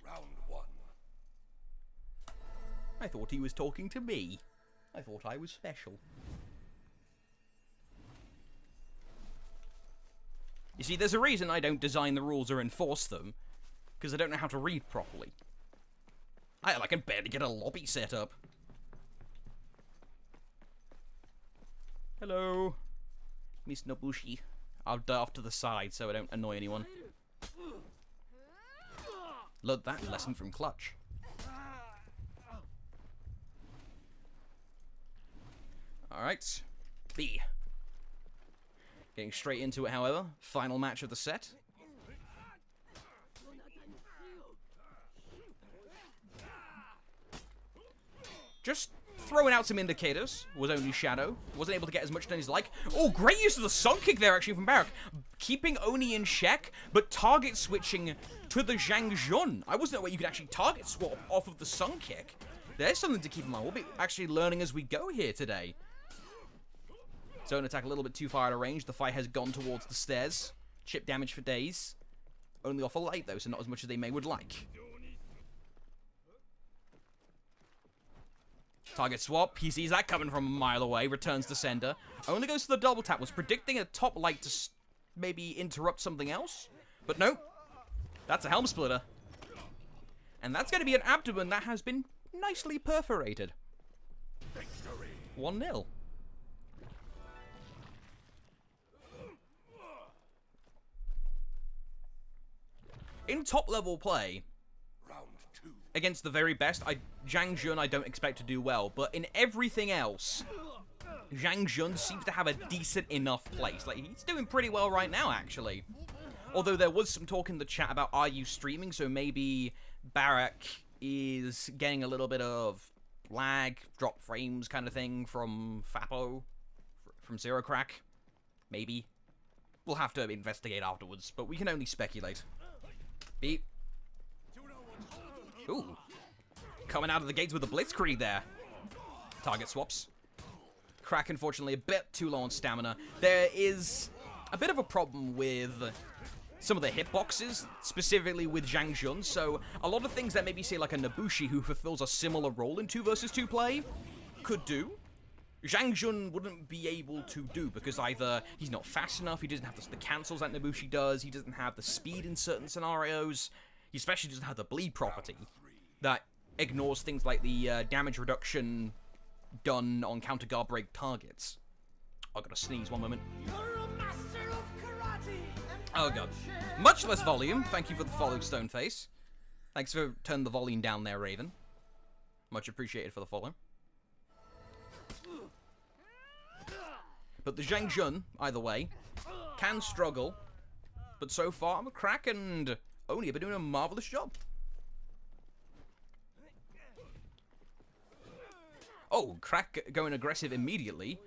[SPEAKER 3] Round 1.
[SPEAKER 1] I thought he was talking to me. I thought I was special. You see, there's a reason I don't design the rules or enforce them. Because I don't know how to read properly. I can barely get a lobby set up. Hello, Miss Nobushi. I'll die off to the side so I don't annoy anyone. Learned that lesson from Clutch. Alright. B. Getting straight into it, however. Final match of the set. Just throwing out some indicators was only Shadow. Wasn't able to get as much done as like. Oh, great use of the sun kick there actually from Barak. Keeping Oni in check, but target switching to the Zhang Jun. I wasn't aware you could actually target swap off of the sun kick. There's something to keep in mind. We'll be actually learning as we go here today. Zone attack a little bit too far out of range. The fight has gone towards the stairs. Chip damage for days. Only off a light though, so not as much as they may would like. Target swap, he sees that coming from a mile away, returns to sender. Only goes to the double tap, was predicting a top light to maybe interrupt something else. But no, that's a helm splitter. And that's going to be an abdomen that has been nicely perforated. 1-0. In top level play, against the very best, Zhang Jun I don't expect to do well, but in everything else, Zhang Jun seems to have a decent enough place. Like, he's doing pretty well right now, actually. Although there was some talk in the chat about are you streaming, so maybe Barak is getting a little bit of lag, drop frames kind of thing from Fappo, from Zero Crack. Maybe. We'll have to investigate afterwards, but we can only speculate. Beep. Ooh. Coming out of the gates with a Blitzkrieg there. Target swaps. Crack, unfortunately, a bit too low on stamina. There is a bit of a problem with some of the hitboxes, specifically with Zhang Jun, so a lot of things that maybe say like a Nabushi who fulfills a similar role in 2 versus 2 play could do. Zhang Jun wouldn't be able to do because either he's not fast enough, he doesn't have the cancels that Nabushi does, he doesn't have the speed in certain scenarios, he especially doesn't have the bleed property that ignores things like the damage reduction done on counter guard break targets. I gotta sneeze one moment. Oh god. Much less volume. Thank you for the follow, Stoneface. Thanks for turning the volume down there, Raven. Much appreciated for the follow. But the Zhang Jun, either way, can struggle. But so far, Crack and Oni have been doing a marvelous job. Oh, Crack going aggressive immediately.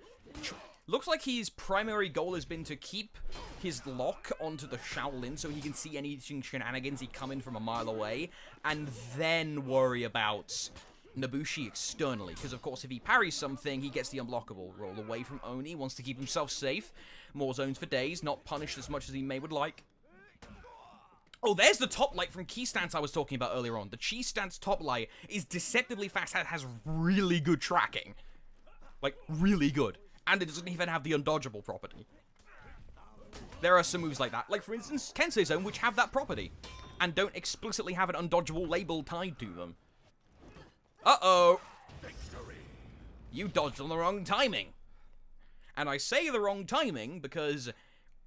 [SPEAKER 1] Looks like his primary goal has been to keep his lock onto the Shaolin so he can see any shenanigans he come in from a mile away, and then worry about Nabushi externally. Because, of course, if he parries something, he gets the unblockable. Roll away from Oni, wants to keep himself safe. More zones for days, not punished as much as he may would like. Oh, there's the top light from Key Stance I was talking about earlier on. The Key Stance top light is deceptively fast, has really good tracking. Like, really good. And it doesn't even have the undodgeable property. There are some moves like that. Like, for instance, Kensei Zone, which have that property. And don't explicitly have an undodgeable label tied to them. Uh-oh. You dodged on the wrong timing. And I say the wrong timing because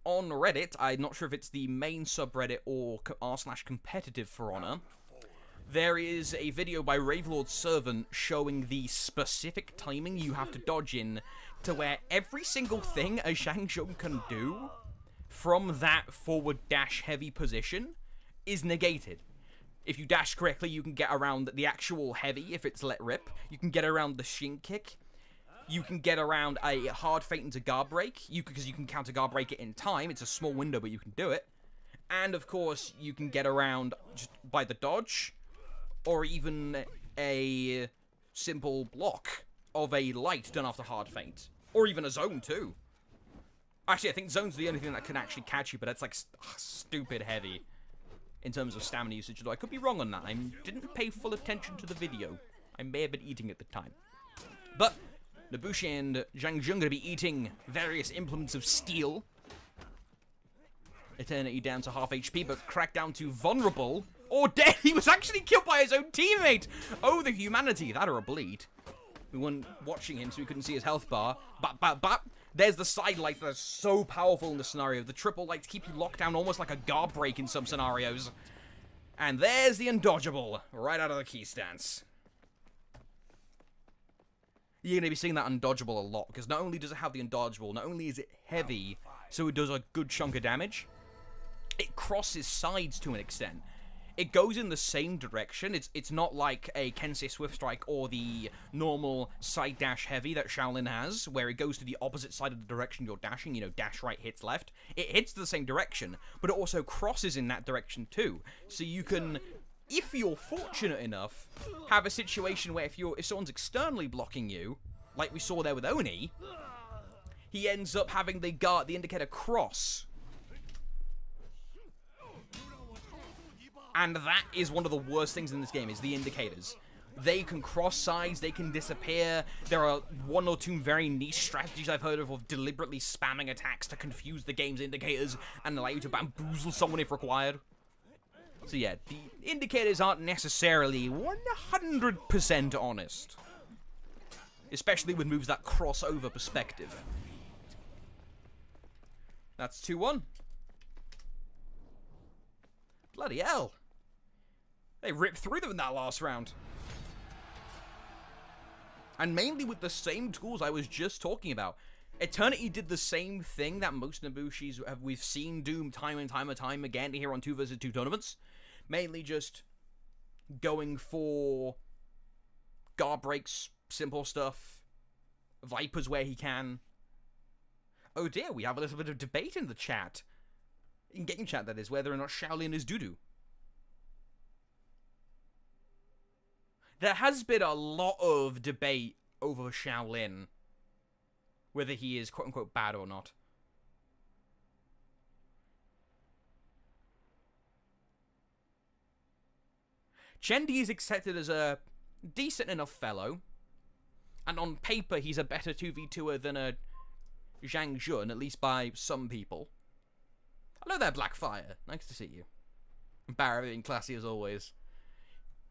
[SPEAKER 1] on Reddit, I'm not sure if it's the main subreddit or r/competitive For Honor, there is a video by Ravelord's Servant showing the specific timing you have to dodge in to where every single thing a Zhang Jun can do from that forward dash heavy position is negated. If you dash correctly, you can get around the actual heavy if it's let rip. You can get around the shin kick. You can get around a hard feint into guard break, because you can counter guard break it in time. It's a small window, but you can do it. And, of course, you can get around just by the dodge, or even a simple block of a light done after hard feint. Or even a zone, too. Actually, I think zone's the only thing that can actually catch you, but it's, like, stupid heavy in terms of stamina usage. Though I could be wrong on that. I didn't pay full attention to the video. I may have been eating at the time. But Nabushi and Zhang Jun gonna be eating various implements of steel. Eternity down to half HP, but Crack down to vulnerable. Or dead! He was actually killed by his own teammate! Oh, the humanity. That or a bleed. We weren't watching him, so we couldn't see his health bar. But. There's the side lights that are so powerful in the scenario. The triple lights keep you locked down almost like a guard break in some scenarios. And there's the undodgeable, right out of the key stance. You're going to be seeing that undodgeable a lot, because not only does it have the undodgeable, not only is it heavy, so it does a good chunk of damage, it crosses sides to an extent. It goes in the same direction. It's not like a Kensei Swift Strike or the normal side dash heavy that Shaolin has, where it goes to the opposite side of the direction you're dashing, you know, dash right, hits left. It hits the same direction, but it also crosses in that direction too. So you can, if you're fortunate enough, have a situation where if someone's externally blocking you, like we saw there with Oni, he ends up having the indicator cross. And that is one of the worst things in this game, is the indicators. They can cross sides, they can disappear. There are one or two very niche strategies I've heard of deliberately spamming attacks to confuse the game's indicators and allow you to bamboozle someone if required. So yeah, the indicators aren't necessarily 100% honest. Especially with moves that cross over perspective. That's 2-1. Bloody hell. They ripped through them in that last round. And mainly with the same tools I was just talking about. Eternity did the same thing that most Nabushis we've seen do time and time again here on 2 vs 2 tournaments. Mainly just going for guard breaks, simple stuff. Vipers where he can. Oh dear, we have a little bit of debate in the chat. In game chat, that is, whether or not Shaolin is doo-doo. There has been a lot of debate over Shaolin. Whether he is quote-unquote bad or not. Chendi is accepted as a decent enough fellow. And on paper, he's a better 2v2er than a Zhang Jun, at least by some people. Hello there, Blackfire. Nice to see you. Barra being classy as always.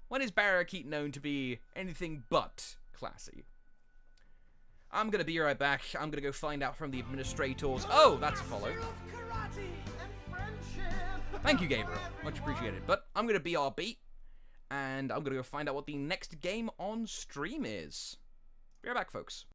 [SPEAKER 1] When is Barrakeet known to be anything but classy? I'm gonna be right back. I'm gonna go find out from the administrators. Oh, that's a follow. Thank you, Gabriel. Much appreciated. But I'm gonna BRB, and I'm gonna go find out what the next game on stream is. Be right back, folks.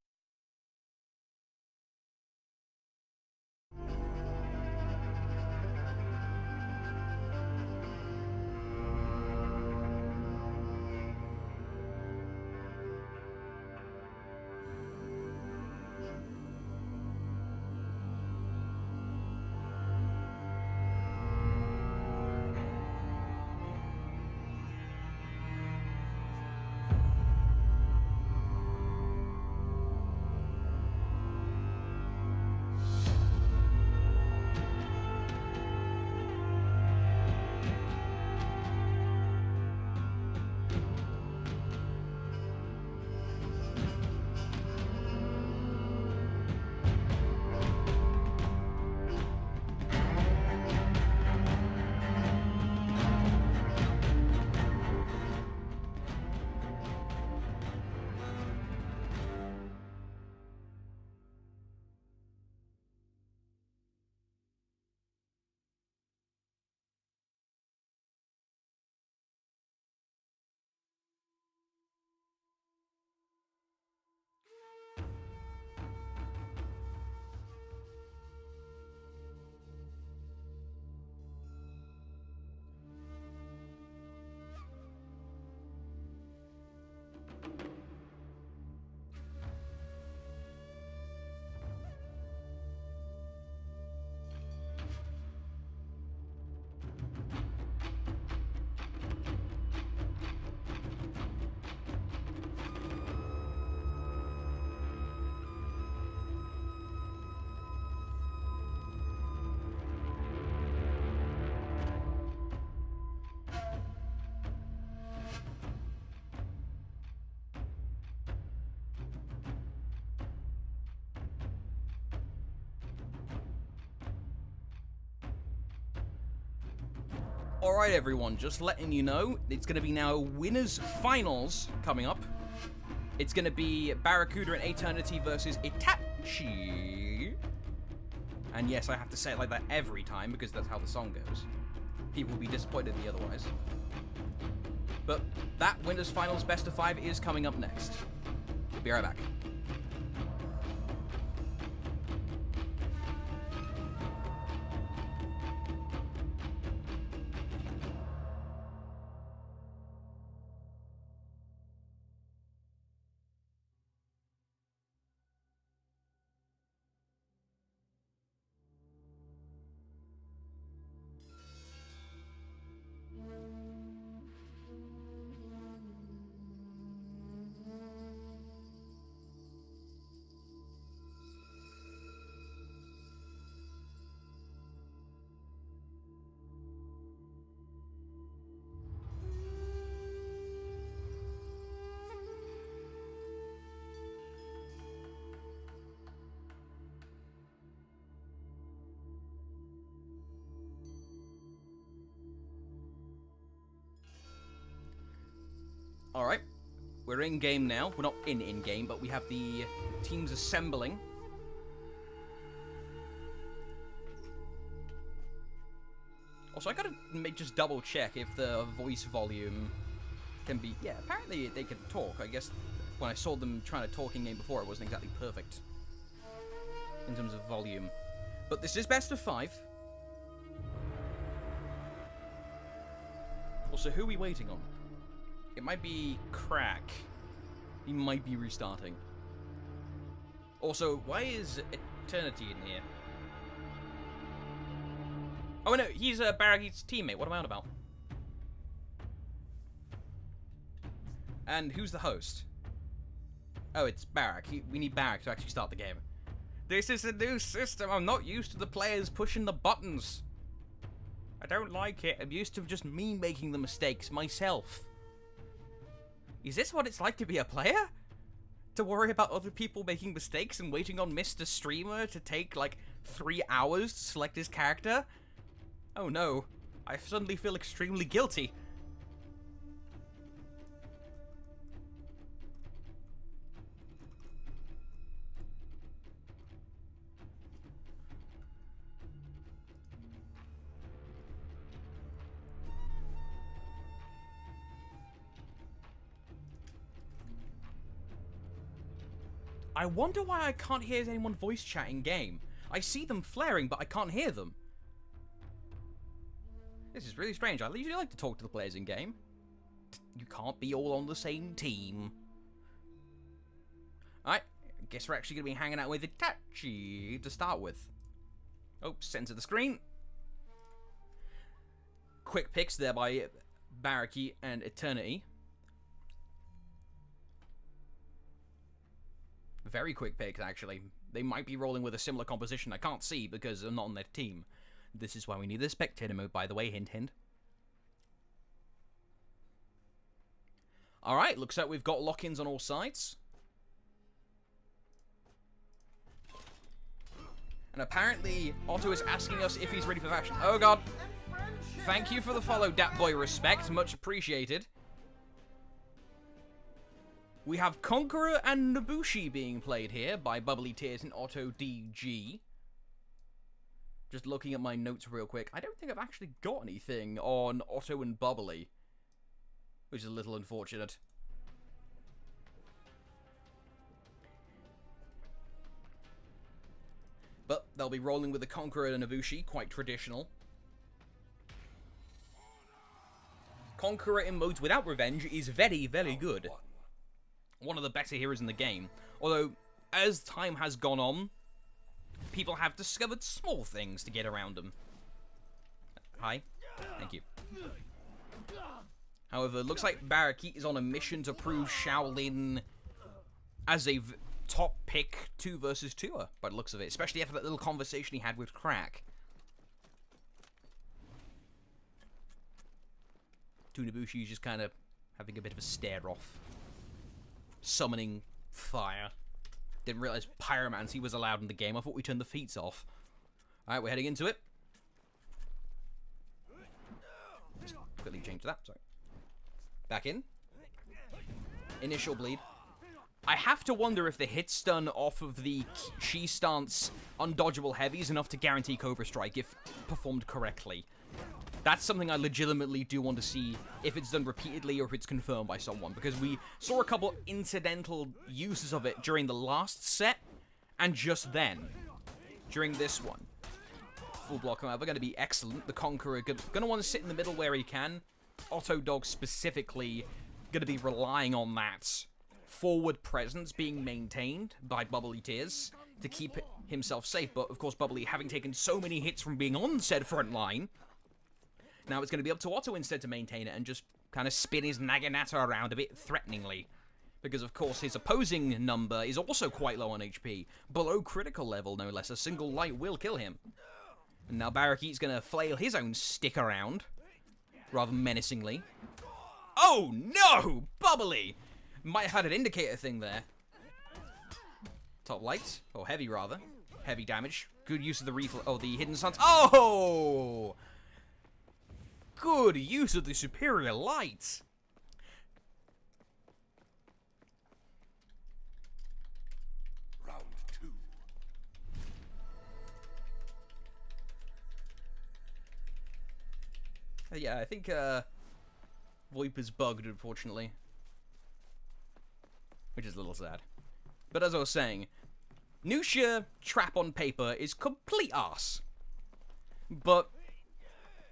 [SPEAKER 1] Alright everyone, just letting you know, it's going to be now Winners Finals coming up. It's going to be Barracuda and Eternity versus Itachi. And yes, I have to say it like that every time because that's how the song goes. People will be disappointed in me otherwise. But that Winners Finals Best of 5 is coming up next. We'll be right back. Alright, we're in-game now. We're not in-game, but we have the teams assembling. Also, I gotta just double-check if the voice volume can be... Yeah, apparently they can talk. I guess when I saw them trying to talk in-game before, it wasn't exactly perfect in terms of volume. But this is best of 5. Also, who are we waiting on? It might be Crack. He might be restarting. Also, why is Eternity in here? Oh no, he's Baragheat's teammate. What am I on about? And who's the host? Oh, it's Barak. We need Barak to actually start the game. This is a new system. I'm not used to the players pushing the buttons. I don't like it. I'm used to just me making the mistakes myself. Is this what it's like to be a player? To worry about other people making mistakes and waiting on Mr. Streamer to take, like, 3 hours to select his character? Oh no. I suddenly feel extremely guilty. I wonder why I can't hear anyone voice chat in game. I see them flaring, but I can't hear them. This is really strange. I usually like to talk to the players in game. You can't be all on the same team. Alright, I guess we're actually going to be hanging out with Itachi to start with. Oh, center the screen. Quick picks there by Baraki and Eternity. Very quick picks, actually. They might be rolling with a similar composition. I can't see because I'm not on their team. This is why we need the spectator mode, by the way. Hint, hint. Alright, looks like we've got lock-ins on all sides. And apparently, Otto is asking us if he's ready for faction. Oh god. Thank you for the follow, Dat Boy Respect. Much appreciated. We have Conqueror and Nobushi being played here by Bubbly Tears and Otto DG. Just looking at my notes real quick. I don't think I've actually got anything on Otto and Bubbly, which is a little unfortunate. But they'll be rolling with the Conqueror and Nobushi, quite traditional. Conqueror in modes without revenge is very, very good. One of the better heroes in the game. Although, as time has gone on, people have discovered small things to get around them. Hi. Thank you. However, it looks like Baraki is on a mission to prove Shaolin as a top pick 2 versus 2er, by the looks of it. Especially after that little conversation he had with Crack. Nobushi is just kind of having a bit of a stare-off. Summoning fire. Didn't realize pyromancy was allowed in the game. I thought we turned the feats off. Alright, we're heading into it. Just quickly change that, sorry. Back in. Initial bleed. I have to wonder if the hit stun off of the Chi stance undodgeable heavy is enough to guarantee Cobra Strike if performed correctly. That's something I legitimately do want to see if it's done repeatedly or if it's confirmed by someone, because we saw a couple incidental uses of it during the last set, and just then, during this one. Full block, however, going to be excellent. The Conqueror going to want to sit in the middle where he can. Otto Dog specifically going to be relying on that forward presence being maintained by Bubbly Tears to keep himself safe, but of course Bubbly having taken so many hits from being on said front line, now it's going to be up to Otto instead to maintain it and just kind of spin his Naginata around a bit threateningly. Because, of course, his opposing number is also quite low on HP. Below critical level, no less. A single light will kill him. And now Barakeet's going to flail his own stick around, rather menacingly. Oh, no! Bubbly! Might have had an indicator thing there. Top light. Or heavy, rather. Heavy damage. Good use of the the hidden suns. Oh! Good use of the superior light.
[SPEAKER 3] Round 2.
[SPEAKER 1] Yeah, I think VoIP is bugged, unfortunately. Which is a little sad. But as I was saying, Nusha Trap on paper is complete arse. But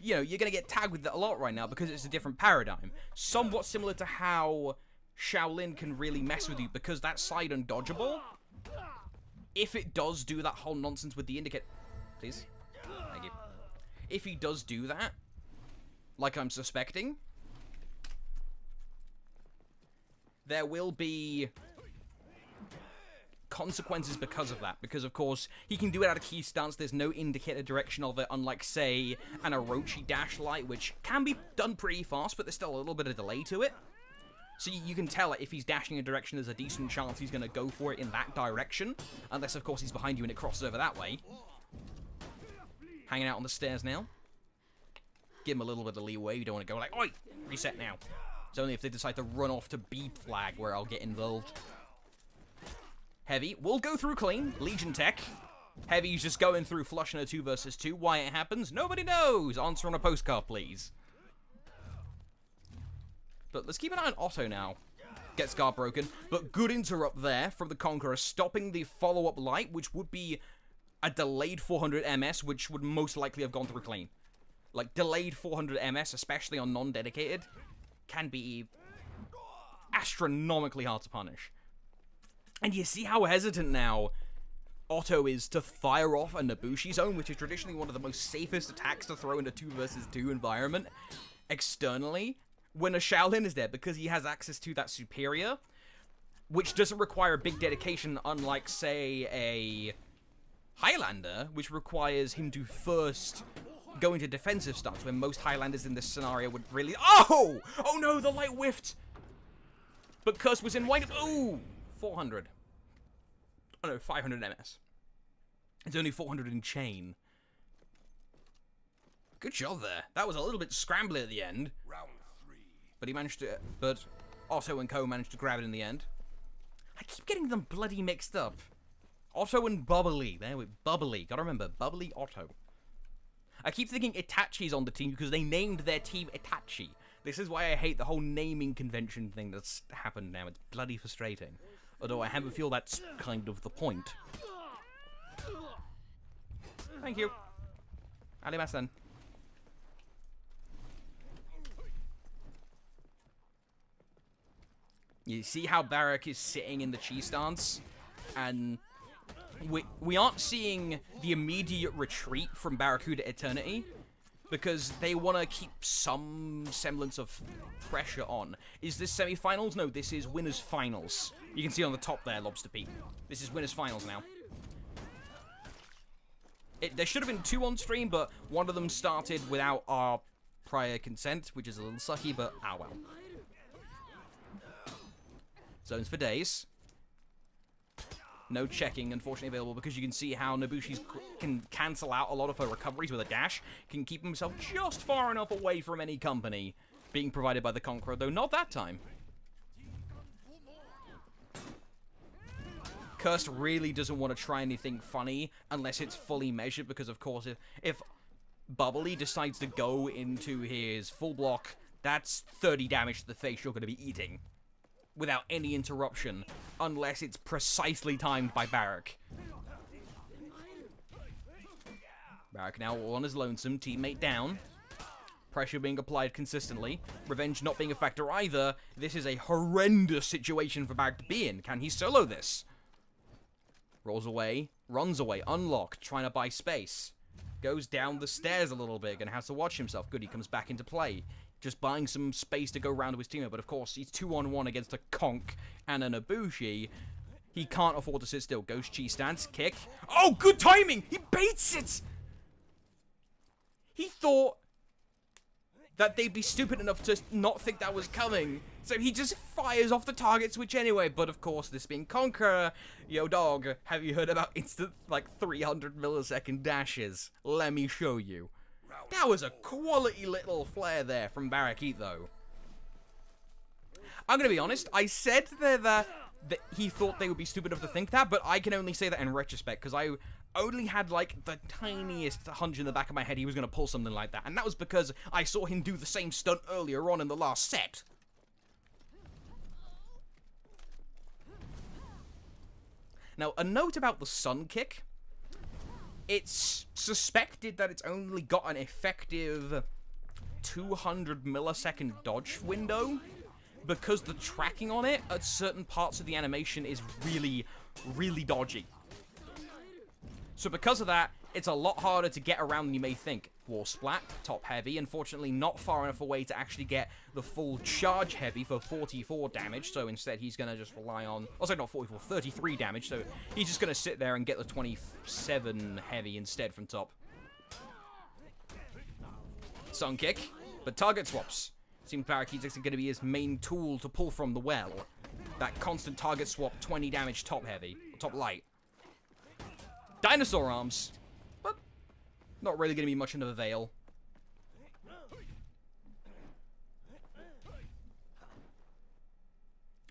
[SPEAKER 1] you know, you're going to get tagged with that a lot right now because it's a different paradigm. Somewhat similar to how Shaolin can really mess with you, because that side undodgeable, if it does do that whole nonsense with the indicate... Please? Thank you. If he does do that, like I'm suspecting, there will be consequences because of that. Because, of course, he can do it out of key stance. There's no indicator direction of it, unlike, say, an Orochi dash light, which can be done pretty fast, but there's still a little bit of delay to it. So you can tell if he's dashing a direction, there's a decent chance he's going to go for it in that direction. Unless, of course, he's behind you and it crosses over that way. Hanging out on the stairs now. Give him a little bit of leeway. You don't want to go like, oi, reset now. It's only if they decide to run off to beep flag where I'll get involved. Heavy will go through clean. Legion tech. Heavy's just going through flush in a 2 versus 2. Why it happens, nobody knows. Answer on a postcard, please. But let's keep an eye on Otto now. Gets guard broken. But good interrupt there from the Conqueror, stopping the follow-up light, which would be a delayed 400 MS, which would most likely have gone through clean. Like, delayed 400 MS, especially on non-dedicated, can be astronomically hard to punish. And you see how hesitant now Otto is to fire off a Nobushi zone, which is traditionally one of the most safest attacks to throw in a 2 versus 2 environment externally, when a Shaolin is there, because he has access to that superior, which doesn't require a big dedication, unlike, say, a Highlander, which requires him to first go into defensive stance, when most Highlanders in this scenario would really... Oh! Oh no, the light whiffed! But Curse was in wind... Ooh! 400. Oh no, 500 MS. It's only 400 in chain. Good job there. That was a little bit scrambly at the end.
[SPEAKER 3] Round 3.
[SPEAKER 1] But he managed to... But Otto and Co managed to grab it in the end. I keep getting them bloody mixed up. Otto and Bubbly. There we... Bubbly. Gotta remember, Bubbly Otto. I keep thinking Itachi's on the team because they named their team Itachi. This is why I hate the whole naming convention thing that's happened now. It's bloody frustrating. Although I have a feel that's kind of the point. Thank you. Arimasen. You see how Barak is sitting in the chi stance? And we aren't seeing the immediate retreat from Barracuda Eternity, because they want to keep some semblance of pressure on. Is this semi-finals? No, this is winners finals. You can see on the top there, Lobster Peak. This is winners finals now. There should have been 2 on stream, but one of them started without our prior consent, which is a little sucky, but ah well. Zones for days. No checking, unfortunately, available, because you can see how Nobushi can cancel out a lot of her recoveries with a dash, can keep himself just far enough away from any company being provided by the Conqueror, though not that time. Cursed really doesn't want to try anything funny unless it's fully measured, because, of course, if Bubbly decides to go into his full block, that's 30 damage to the face you're going to be eating without any interruption, unless it's precisely timed by Barak. Barak now all on his lonesome, teammate down. Pressure being applied consistently. Revenge not being a factor either. This is a horrendous situation for Barak to be in. Can he solo this? Rolls away, runs away, unlocked, trying to buy space. Goes down the stairs a little bit, gonna have to watch himself. Good, he comes back into play. Just buying some space to go round to his teammate, but of course, he's 2-on-1 against a Conk and a Nobushi. He can't afford to sit still. Goes chi stance, kick. Oh, good timing! He baits it! He thought that they'd be stupid enough to not think that was coming. So he just fires off the target switch anyway. But of course, this being Conqueror, yo dog, have you heard about instant, like, 300 millisecond dashes? Let me show you. That was a quality little flare there from Barakit, though. I'm gonna be honest, I said that he thought they would be stupid enough to think that, but I can only say that in retrospect, because I only had, like, the tiniest hunch in the back of my head he was gonna pull something like that, and that was because I saw him do the same stunt earlier on in the last set. Now, a note about the sun kick. It's suspected that it's only got an effective 200 millisecond dodge window, because the tracking on it at certain parts of the animation is really, really dodgy. So because of that, it's a lot harder to get around than you may think. War Splat, top heavy, unfortunately not far enough away to actually get the full charge heavy for 44 damage, so instead he's going to just rely on, oh sorry, not 44, 33 damage, so he's just going to sit there and get the 27 heavy instead from top. Sun Kick, but target swaps. Seems Parakeets is going to be his main tool to pull from the well. That constant target swap, 20 damage top heavy, top light. Dinosaur arms, but not really going to be much of a avail.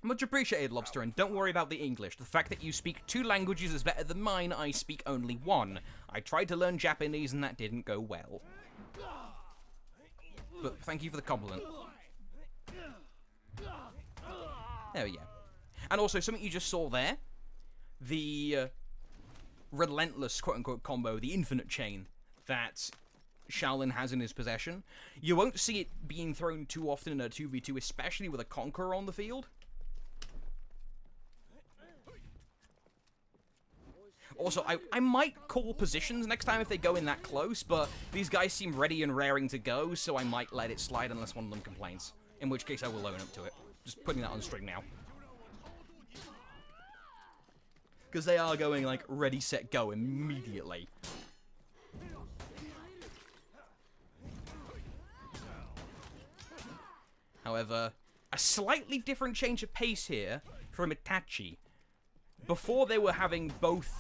[SPEAKER 1] Much appreciated, Lobster, and don't worry about the English. The fact that you speak 2 languages is better than mine. I speak only 1. I tried to learn Japanese and that didn't go well. But thank you for the compliment. There we go. And also, something you just saw there, the relentless quote-unquote combo, the infinite chain that Shaolin has in his possession. You won't see it being thrown too often in a 2v2, especially with a Conqueror on the field. Also, I might call positions next time if they go in that close, but these guys seem ready and raring to go, so I might let it slide unless one of them complains. In which case I will own up to it. Just putting that on stream now. Because they are going, like, ready, set, go immediately. However, a slightly different change of pace here from Itachi. Before they were having both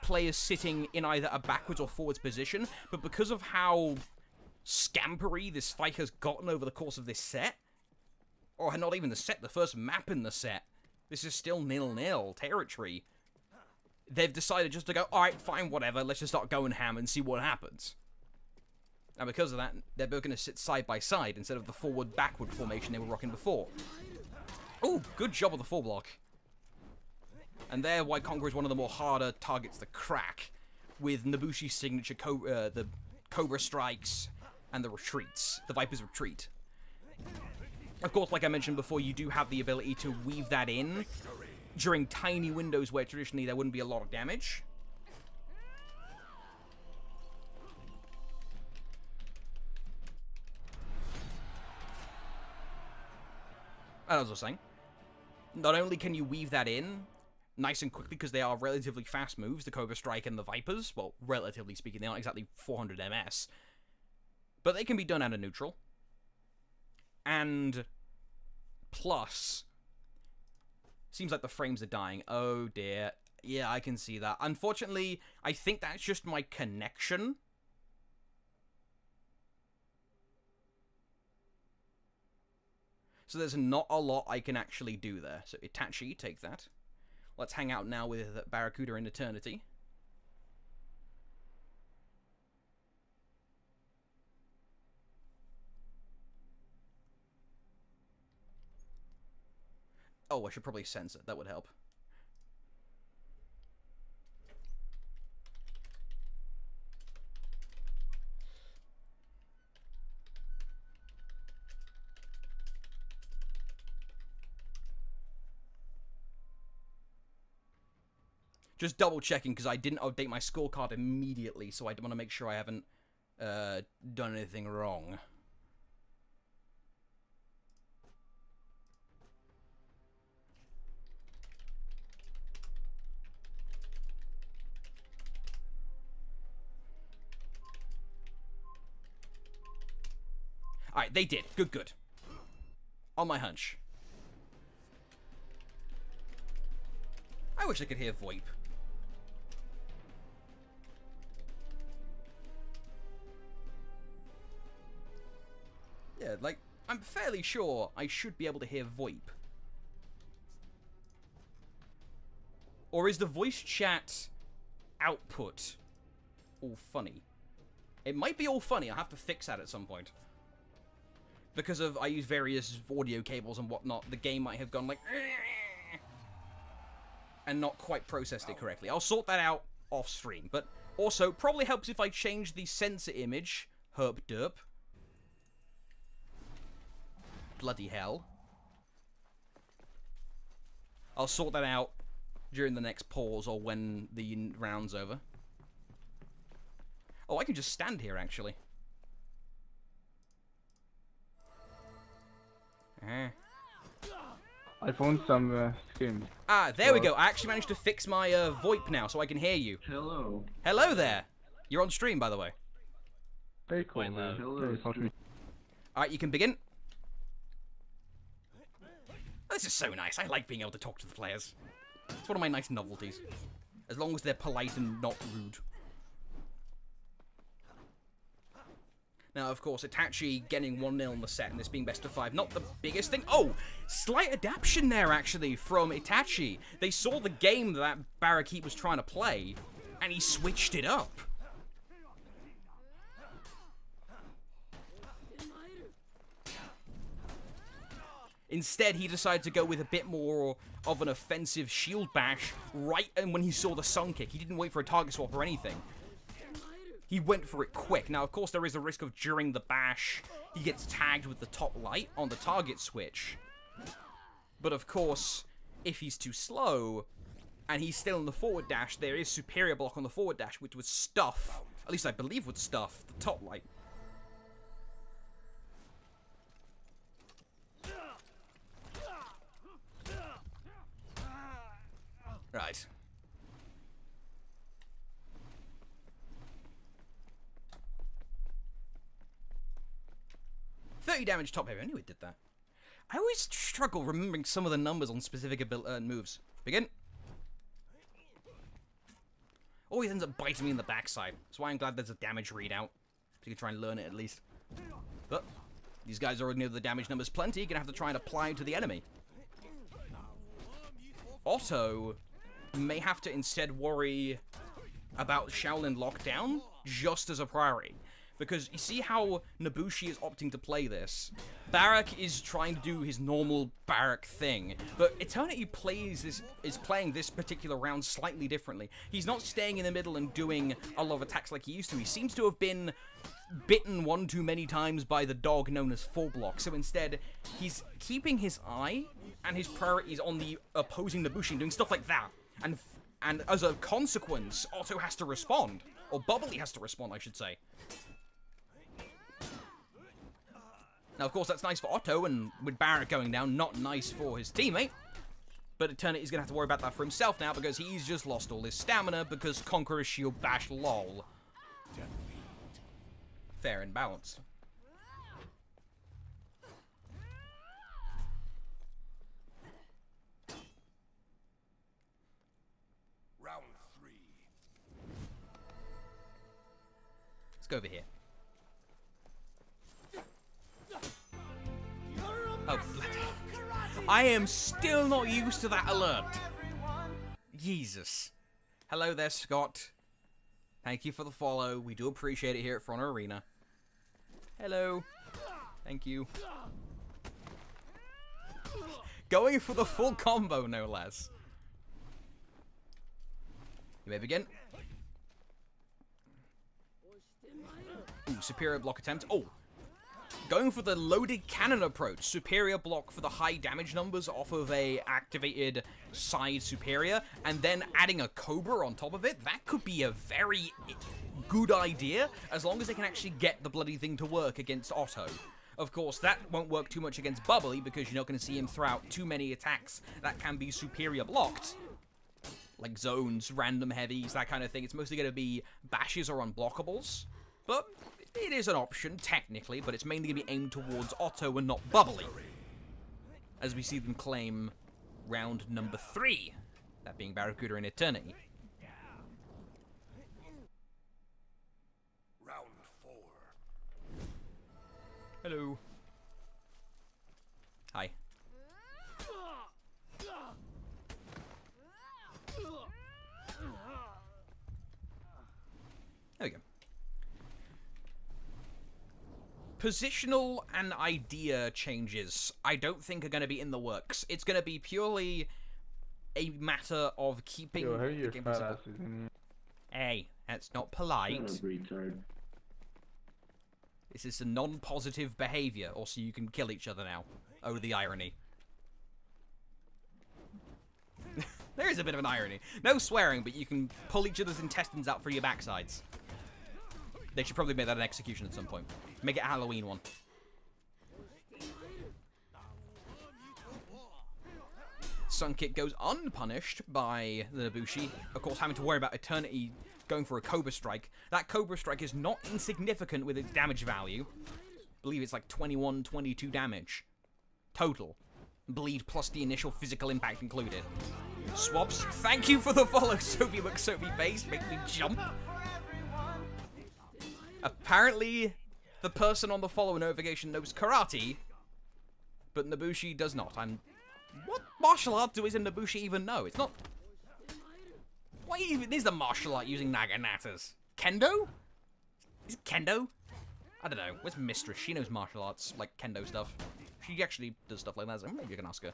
[SPEAKER 1] players sitting in either a backwards or forwards position, but because of how scampery this fight has gotten over the course of this set, or not even the set, the first map in the set, this is still 0-0 territory. They've decided just to go, alright, fine, whatever, let's just start going ham and see what happens. And because of that, they're both going to sit side by side instead of the forward-backward formation they were rocking before. Ooh, good job with the full block. And there, White Conqueror is one of the more harder targets to crack, with Nobushi's signature, the Cobra Strikes, and the retreats, the Viper's Retreat. Of course, like I mentioned before, you do have the ability to weave that in during tiny windows where traditionally there wouldn't be a lot of damage. And as I was saying, not only can you weave that in nice and quickly because they are relatively fast moves, the Cobra Strike and the Vipers, well, relatively speaking, they're not exactly 400 MS, but they can be done out of neutral. And plus, seems like the frames are dying. Oh dear. Yeah, I can see that. Unfortunately, I think that's just my connection. So there's not a lot I can actually do there. So Itachi, take that. Let's hang out now with Barracuda in Eternity. Oh, I should probably censor. That would help. Just double checking because I didn't update my scorecard immediately, so I want to make sure I haven't done anything wrong. Alright, they did. Good, good. On my hunch. I wish I could hear VoIP. Yeah, like, I'm fairly sure I should be able to hear VoIP. Or is the voice chat output all funny? It might be all funny. I'll have to fix that at some point. Because of, I use various audio cables and whatnot, the game might have gone like... and not quite processed it correctly. I'll sort that out off stream. But also, probably helps if I change the sensor image, herp derp, bloody hell. I'll sort that out during the next pause or when the round's over. Oh, I can just stand here, actually.
[SPEAKER 4] I found some skins.
[SPEAKER 1] Ah, there we go. I actually managed to fix my VoIP now, so I can hear you.
[SPEAKER 4] Hello.
[SPEAKER 1] Hello there. You're on stream, by the way.
[SPEAKER 4] Very cool. Hello.
[SPEAKER 1] Alright, you can begin. Oh, this is so nice. I like being able to talk to the players. It's one of my nice novelties. As long as they're polite and not rude. Now, of course, Itachi getting 1-0 in the set and this being best of 5, not the biggest thing. Oh, slight adaptation there, actually, from Itachi. They saw the game that Barakeet was trying to play, and he switched it up. Instead, he decided to go with a bit more of an offensive shield bash right and when he saw the sun kick. He didn't wait for a target swap or anything. He went for it quick. Now, of course, there is a risk of during the bash, he gets tagged with the top light on the target switch. But, of course, if he's too slow and he's still in the forward dash, there is superior block on the forward dash, which would stuff, at least I believe would stuff, the top light. Right. $30 damage top heavy. I knew it did that. I always struggle remembering some of the numbers on specific moves. Begin. Always ends up biting me in the backside. That's why I'm glad there's a damage readout. So you can try and learn it at least. But these guys already know the damage numbers plenty. You're going to have to try and apply it to the enemy. Otto may have to instead worry about Shaolin lockdown just as a priority. Because you see how Nobushi is opting to play this. Barak is trying to do his normal Barak thing, but Eternity is playing this particular round slightly differently. He's not staying in the middle and doing a lot of attacks like he used to. He seems to have been bitten one too many times by the dog known as full block. So instead, he's keeping his eye and his priorities on the opposing Nobushi and doing stuff like that. And as a consequence, Otto has to respond. Or Bubbly has to respond, I should say. Now, of course, that's nice for Otto, and with Barrett going down, not nice for his teammate. But Eternity's going to have to worry about that for himself now, because he's just lost all his stamina, because Conqueror's Shield Bash lol. Fair and balanced.
[SPEAKER 3] Round 3.
[SPEAKER 1] Let's go over here. Oh, bloody. I am still not used to that alert. Jesus. Hello there, Scott. Thank you for the follow. We do appreciate it here at Front Arena. Hello. Thank you. Going for the full combo, no less. You may begin. Ooh, superior block attempt. Oh. Going for the loaded cannon approach. Superior block for the high damage numbers off of a activated side superior. And then adding a Cobra on top of it. That could be a very good idea. As long as they can actually get the bloody thing to work against Otto. Of course, that won't work too much against Bubbly. Because you're not going to see him throw out too many attacks that can be superior blocked. Like zones, random heavies, that kind of thing. It's mostly going to be bashes or unblockables. But it is an option, technically, but it's mainly going to be aimed towards Otto and not Bubbly. As we see them claim round number 3. That being Barracuda and Eternity.
[SPEAKER 3] Round 4.
[SPEAKER 1] Hello. Hi. There we go. Positional and idea changes, I don't think are going to be in the works. It's going to be purely a matter of keeping
[SPEAKER 4] Yo, how are
[SPEAKER 1] the
[SPEAKER 4] your
[SPEAKER 1] game
[SPEAKER 4] fat
[SPEAKER 1] simple.
[SPEAKER 4] asses in here?
[SPEAKER 1] Hey, that's not polite.
[SPEAKER 4] Retard.
[SPEAKER 1] This is a non-positive behavior, or so you can kill each other now. Oh, the irony. There is a bit of an irony. No swearing, but you can pull each other's intestines out for your backsides. They should probably make that an execution at some point. Make it a Halloween one. Sun Kick goes unpunished by the Nobushi. Of course, having to worry about Eternity going for a Cobra Strike. That Cobra Strike is not insignificant with its damage value. I believe it's like 21, 22 damage. Total. Bleed plus the initial physical impact included. Swaps, thank you for the follow, Sophie McSophie face. Make me jump. Apparently, the person on the follow notification knows karate, but Nobushi does not. What martial art does a Nobushi even know? It's not... What even is the martial art using Naganatas? Kendo? Is it Kendo? I don't know. Where's Mistress? She knows martial arts, like Kendo stuff. She actually does stuff like that, so maybe you can ask her.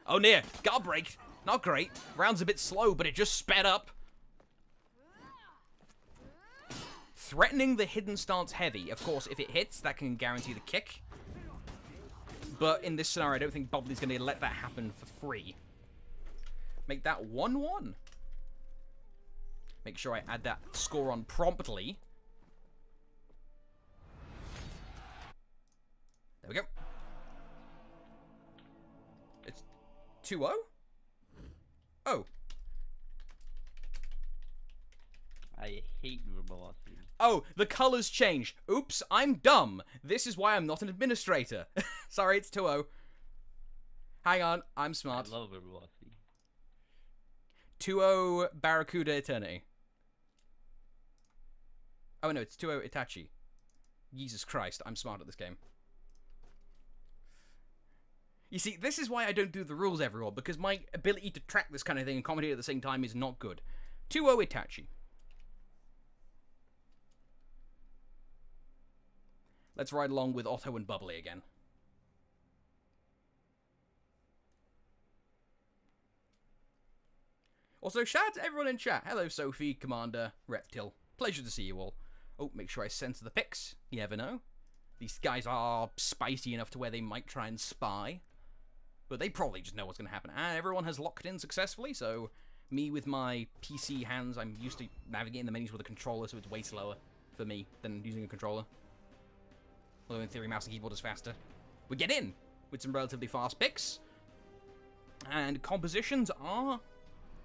[SPEAKER 1] Oh, near. Guard break. Not great. Round's a bit slow, but it just sped up. Threatening the hidden stance heavy. Of course, if it hits, that can guarantee the kick. But in this scenario, I don't think Bubbly's going to let that happen for free. Make that 1-1. Make sure I add that score on promptly. There we go. It's 2-0? Oh.
[SPEAKER 5] I hate velocity.
[SPEAKER 1] Oh, the colors change. Oops, I'm dumb. This is why I'm not an administrator. Sorry, it's 2-0. Hang on, I'm smart.
[SPEAKER 5] I love velocity.
[SPEAKER 1] 2-0 Barracuda Eternity. Oh no, it's 2-0 Itachi. Jesus Christ, I'm smart at this game. You see, this is why I don't do the rules, everyone, because my ability to track this kind of thing and commentate at the same time is not good. 2-0 Itachi. Let's ride along with Otto and Bubbly again. Also, shout out to everyone in chat. Hello, Sophie, Commander, Reptile. Pleasure to see you all. Oh, make sure I censor the pics. You never know. These guys are spicy enough to where they might try and spy. But they probably just know what's going to happen. And everyone has locked in successfully, so me with my PC hands, I'm used to navigating the menus with a controller, so it's way slower for me than using a controller. Although in theory, mouse and keyboard is faster. We get in with some relatively fast picks. And compositions are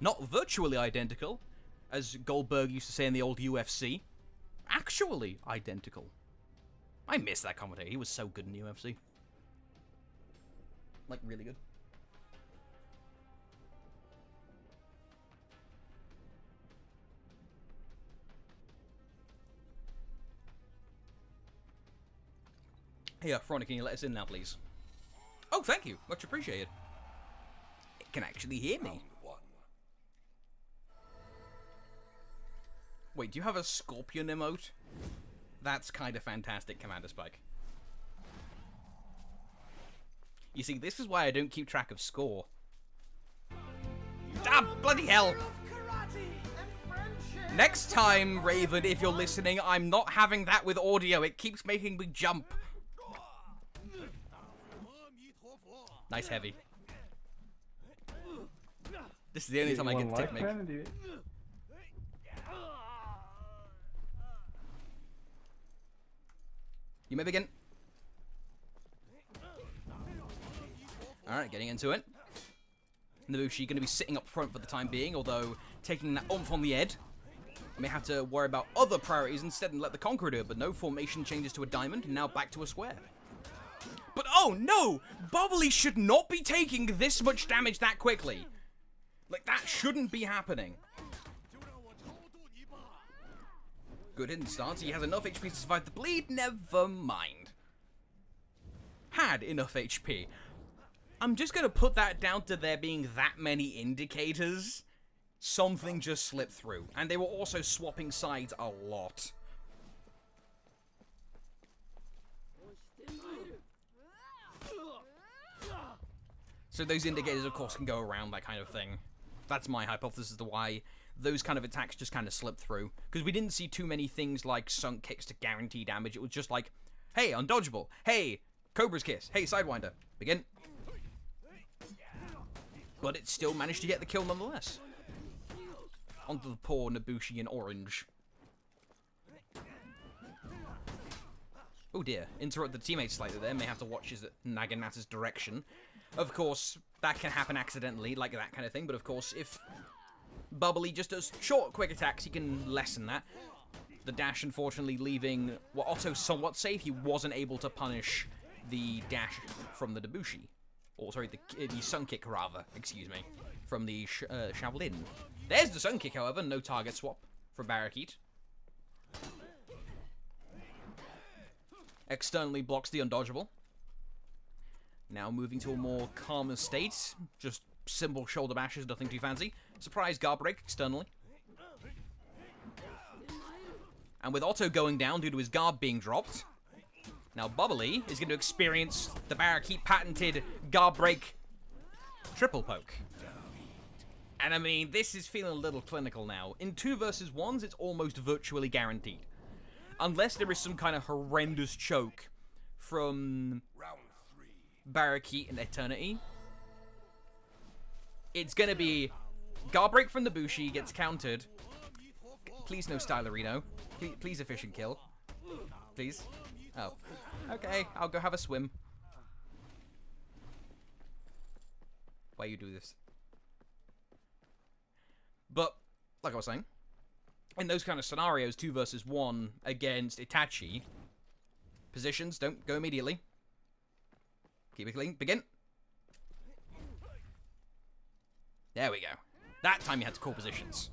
[SPEAKER 1] not virtually identical, as Goldberg used to say in the old UFC. Actually identical. I miss that commentator. He was so good in the UFC. Like, really good. Hey, Frona, can you let us in now, please? Oh, thank you. Much appreciated. It can actually hear me. Wait, do you have a scorpion emote? That's kind of fantastic, Commander Spike. You see, this is why I don't keep track of score. Ah, bloody hell! Next time, Raven, if you're listening, I'm not having that with audio. It keeps making me jump. Nice heavy. This is the only time I get the technique. You may begin. Alright, getting into it. Nobushi going to be sitting up front for the time being, although taking that oomph on the head. I may have to worry about other priorities instead and let the Conqueror do it, but no, formation changes to a diamond, and now back to a square. But oh no! Bubbly should not be taking this much damage that quickly. Like, that shouldn't be happening. Good hidden stance. He has enough HP to survive the bleed. Never mind. Had enough HP. I'm just going to put that down to there being that many indicators. Something just slipped through. And they were also swapping sides a lot. So those indicators, of course, can go around that kind of thing. That's my hypothesis as to why those kind of attacks just kind of slipped through. Because we didn't see too many things like sunk kicks to guarantee damage. It was just like, hey, undodgeable. Hey, Cobra's Kiss. Hey, Sidewinder. Begin. but it still managed to get the kill nonetheless. Onto the poor Nobushi in orange. Oh dear, interrupt the teammates slightly there, may have to watch his Naginata's direction. Of course, that can happen accidentally, like that kind of thing, but of course, if Bubbly just does short, quick attacks, he can lessen that. The dash, unfortunately, leaving Otto somewhat safe. He wasn't able to punish the dash from the Nobushi. Or, sorry, the Sun Kick, rather, excuse me, from the Shaolin. There's the Sun Kick, however, no target swap for Barrakeet. Externally blocks the undodgeable. Now moving to a more calmer state. Just simple shoulder bashes, nothing too fancy. Surprise guard break externally. And with Otto going down due to his guard being dropped, now Bubbly is going to experience the Barrakeet patented guard break triple poke. And I mean, this is feeling a little clinical now. In 2 versus 1s, it's almost virtually guaranteed. Unless there is some kind of horrendous choke from Barrakeet in Eternity, it's going to be guard break from the Bushi, gets countered. Please no Stylerino. Please efficient kill. Please. Oh. Okay, I'll go have a swim. Why you do this? But, like I was saying, in those kind of scenarios, 2 versus 1 against Itachi, positions, don't go immediately. Keep it clean. Begin. There we go. That time you had to call positions.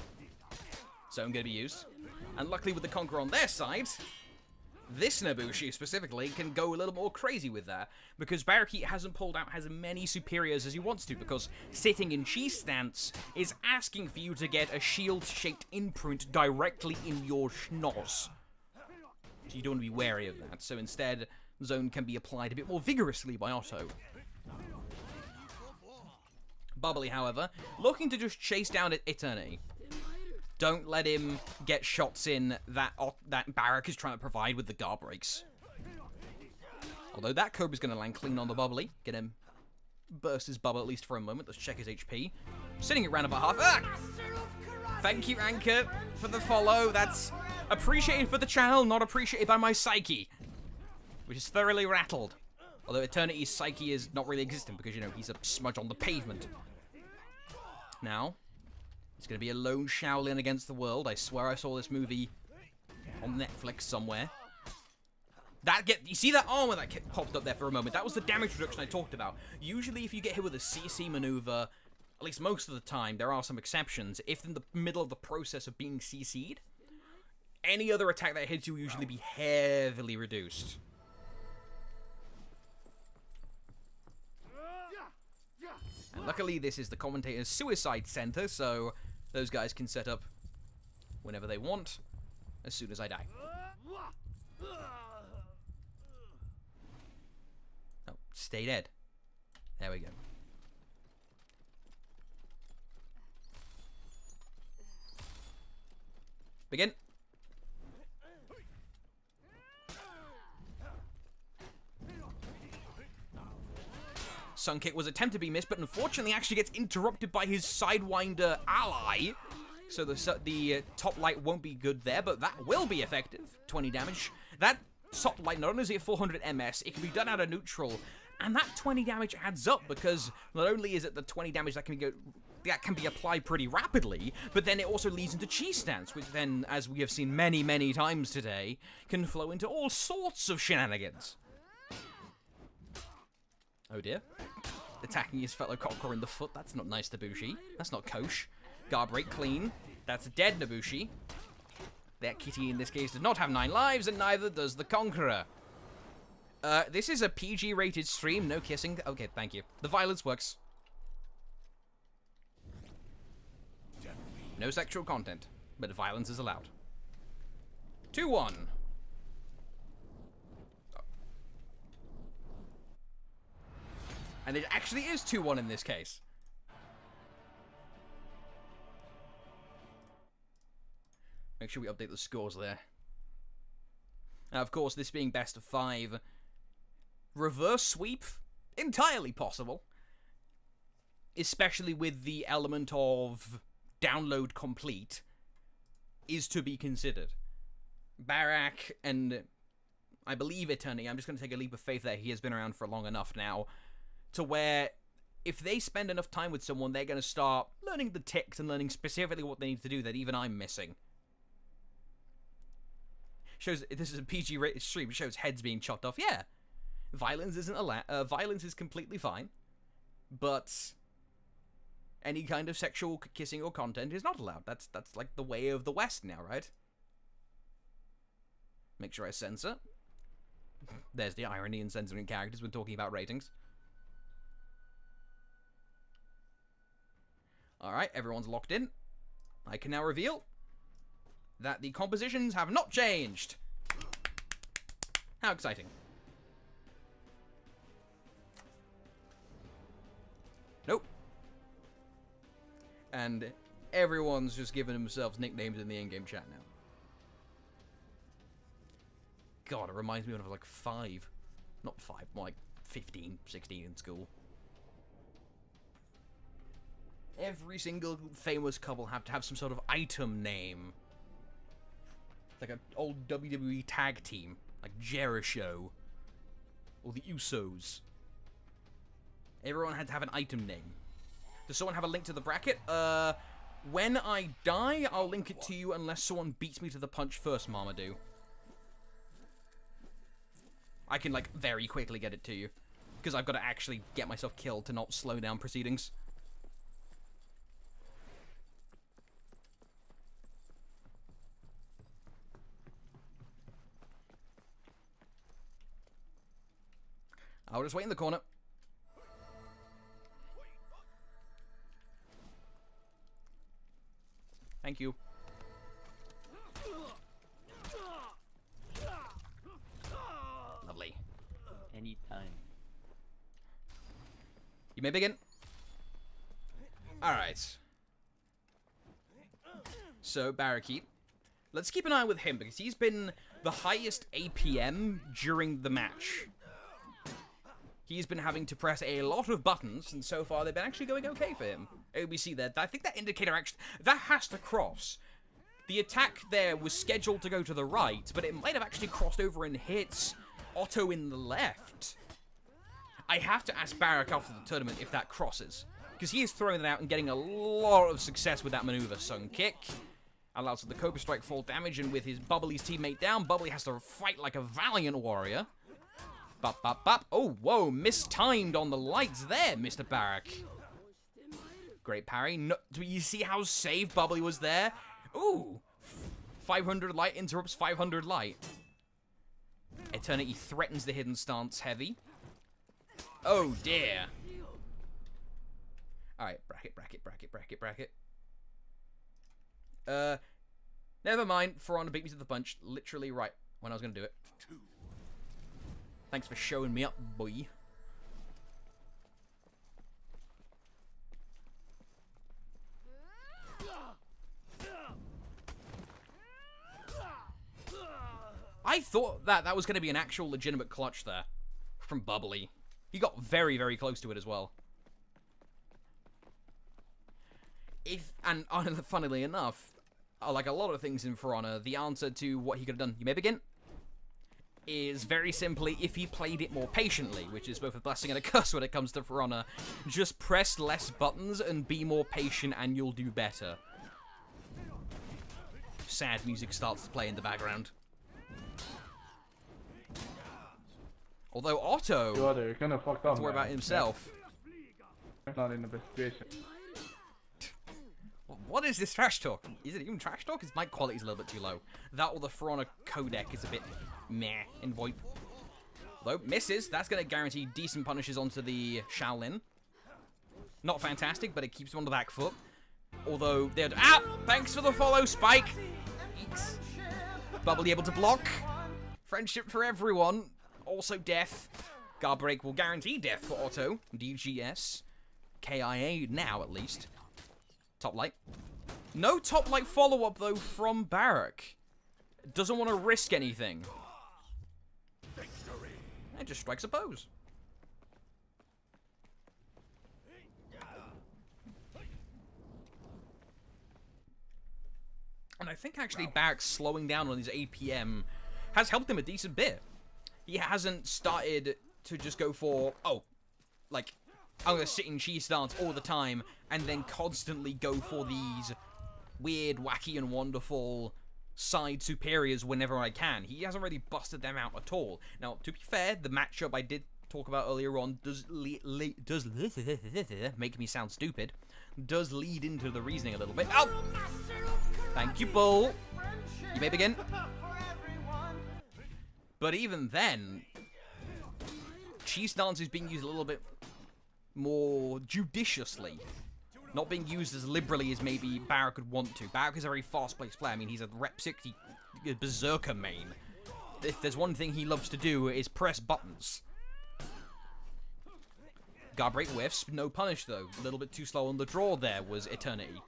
[SPEAKER 1] So I'm going to be used. And luckily with the Conqueror on their side, this Nobushi specifically can go a little more crazy with that, because Barrakeet hasn't pulled out as many superiors as he wants to, because sitting in chi stance is asking for you to get a shield-shaped imprint directly in your schnoz. So you don't want to be wary of that, so instead, zone can be applied a bit more vigorously by Otto. Bubbly, however, looking to just chase down Eternity. Don't let him get shots in that Barrack is trying to provide with the guard breaks. Although that Cobra's going to land clean on the Bubbly. Get him burst his bubble at least for a moment. Let's check his HP. Sitting at round about half. Ah! Thank you, Anchor, for the follow. That's appreciated for the channel, not appreciated by my psyche. Which is thoroughly rattled. Although Eternity's psyche is not really existent because, you know, he's a smudge on the pavement. Now, it's going to be a lone Shaolin against the world. I swear I saw this movie on Netflix somewhere. You see that armor that popped up there for a moment? That was the damage reduction I talked about. Usually if you get hit with a CC maneuver, at least most of the time, there are some exceptions. If in the middle of the process of being CC'd, any other attack that hits you will usually be heavily reduced. And luckily this is the commentator's suicide center, so those guys can set up whenever they want, as soon as I die. Oh, stay dead. There we go. Begin. Sun Kick was attempted to be missed, but unfortunately actually gets interrupted by his Sidewinder ally. So the top light won't be good there, but that will be effective. 20 damage. That top light, not only is it 400 MS, it can be done out of neutral. And that 20 damage adds up, because not only is it the 20 damage that can be applied pretty rapidly, but then it also leads into chi stance, which then, as we have seen many, many times today, can flow into all sorts of shenanigans. Oh dear. Attacking his fellow Conqueror in the foot. That's not nice, Nobushi. That's not kosher. Guard break clean. That's dead, Nobushi. That kitty in this case does not have 9 lives, and neither does the Conqueror. This is a PG-rated stream. No kissing. Okay, thank you. The violence works. No sexual content, but violence is allowed. 2-1. And it actually is 2-1 in this case. Make sure we update the scores there. Now, of course, this being best of 5, reverse sweep, entirely possible. especially with the element of download complete, is to be considered. Barak and I believe Eternity, I'm just going to take a leap of faith there, he has been around for long enough now, to where if they spend enough time with someone, they're going to start learning the ticks and learning specifically what they need to do that even I'm missing. Shows this is a PG rated stream. It shows heads being chopped off. Yeah, violence isn't allowed. Violence is completely fine, but any kind of sexual kissing or content is not allowed. That's like the way of the West now, right? Make sure I censor. There's the irony in censoring characters when talking about ratings. Alright, everyone's locked in. I can now reveal that the compositions have not changed. How exciting. Nope. And everyone's just giving themselves nicknames in the in-game chat now. God, it reminds me when I was like 5. Not 5, more like 15, 16 in school. Every single famous couple have to have some sort of item name. Like an old WWE tag team, like Jericho, or the Usos. Everyone had to have an item name. Does someone have a link to the bracket? When I die, I'll link it to you unless someone beats me to the punch first, Marmaduke. I can, like, very quickly get it to you. Because I've got to actually get myself killed to not slow down proceedings. I'll just wait in the corner. Thank you. Lovely.
[SPEAKER 5] Anytime.
[SPEAKER 1] You may begin. Alright. So, Barrakeet. Let's keep an eye with him, because he's been the highest APM during the match. He's been having to press a lot of buttons, and so far they've been actually going okay for him. We see that. I think that indicator actually... That has to cross. The attack there was scheduled to go to the right, but it might have actually crossed over and hit Otto in the left. I have to ask Barak after the tournament if that crosses, because he is throwing it out and getting a lot of success with that maneuver. Sun kick allows the Cobra Strike fall damage, and with his Bubbly's teammate down, Bubbly has to fight like a valiant warrior. Bop, bop, bop. Oh, whoa, mistimed on the lights there, Mr. Barak. Great parry. No, do you see how safe Bubbly was there? Ooh. 500 light interrupts 500 light. Eternity threatens the hidden stance heavy. Oh, dear. Alright, bracket, bracket, bracket, bracket, bracket. Never mind. For Honor beat me to the punch. Literally right when I was going to do it. Thanks for showing me up, boy. I thought that was going to be an actual legitimate clutch there from Bubbly. He got very, very close to it as well. And funnily enough, like a lot of things in For Honor, the answer to what he could have done, you may begin, is very simply if he played it more patiently, which is both a blessing and a curse when it comes to For Honor. Just press less buttons and be more patient and you'll do better. Sad music starts to play in the background. Although Otto,
[SPEAKER 4] You're gonna fuck up,
[SPEAKER 1] to worry about himself.
[SPEAKER 4] Not in the best situation.
[SPEAKER 1] What is this trash talk? Is it even trash talk? His mic quality's a little bit too low. That or the For Honor codec is a bit meh in VoIP. Though, misses. That's going to guarantee decent punishes onto the Shaolin. Not fantastic, but it keeps him on the back foot. Although, they're... Ah! Thanks for the follow, Spike! Eeks. Bubbly able to block. Friendship for everyone. Also death. Guard break will guarantee death for Otto. DGS. KIA now, at least. Top light. No top light follow-up, though, from Barak. Doesn't want to risk anything. And just strikes a pose. I think actually Barak slowing down on his APM has helped him a decent bit. He hasn't started to just go for, oh, like, I'm going to sit in cheese stance all the time and then constantly go for these weird, wacky, and wonderful side superiors whenever I can. He hasn't really busted them out at all. Now, to be fair, the matchup I did talk about earlier on does make me sound stupid, does lead into the reasoning a little bit. Oh! Thank you, Bull. You may begin. But even then, cheese stance is being used a little bit more judiciously. Not being used as liberally as maybe Barak would want to. Barak is a very fast-paced player. I mean, he's a Rep 60 Berserker main. If there's one thing he loves to do is press buttons. Guard break whiffs, no punish though. A little bit too slow on the draw there was Eternity.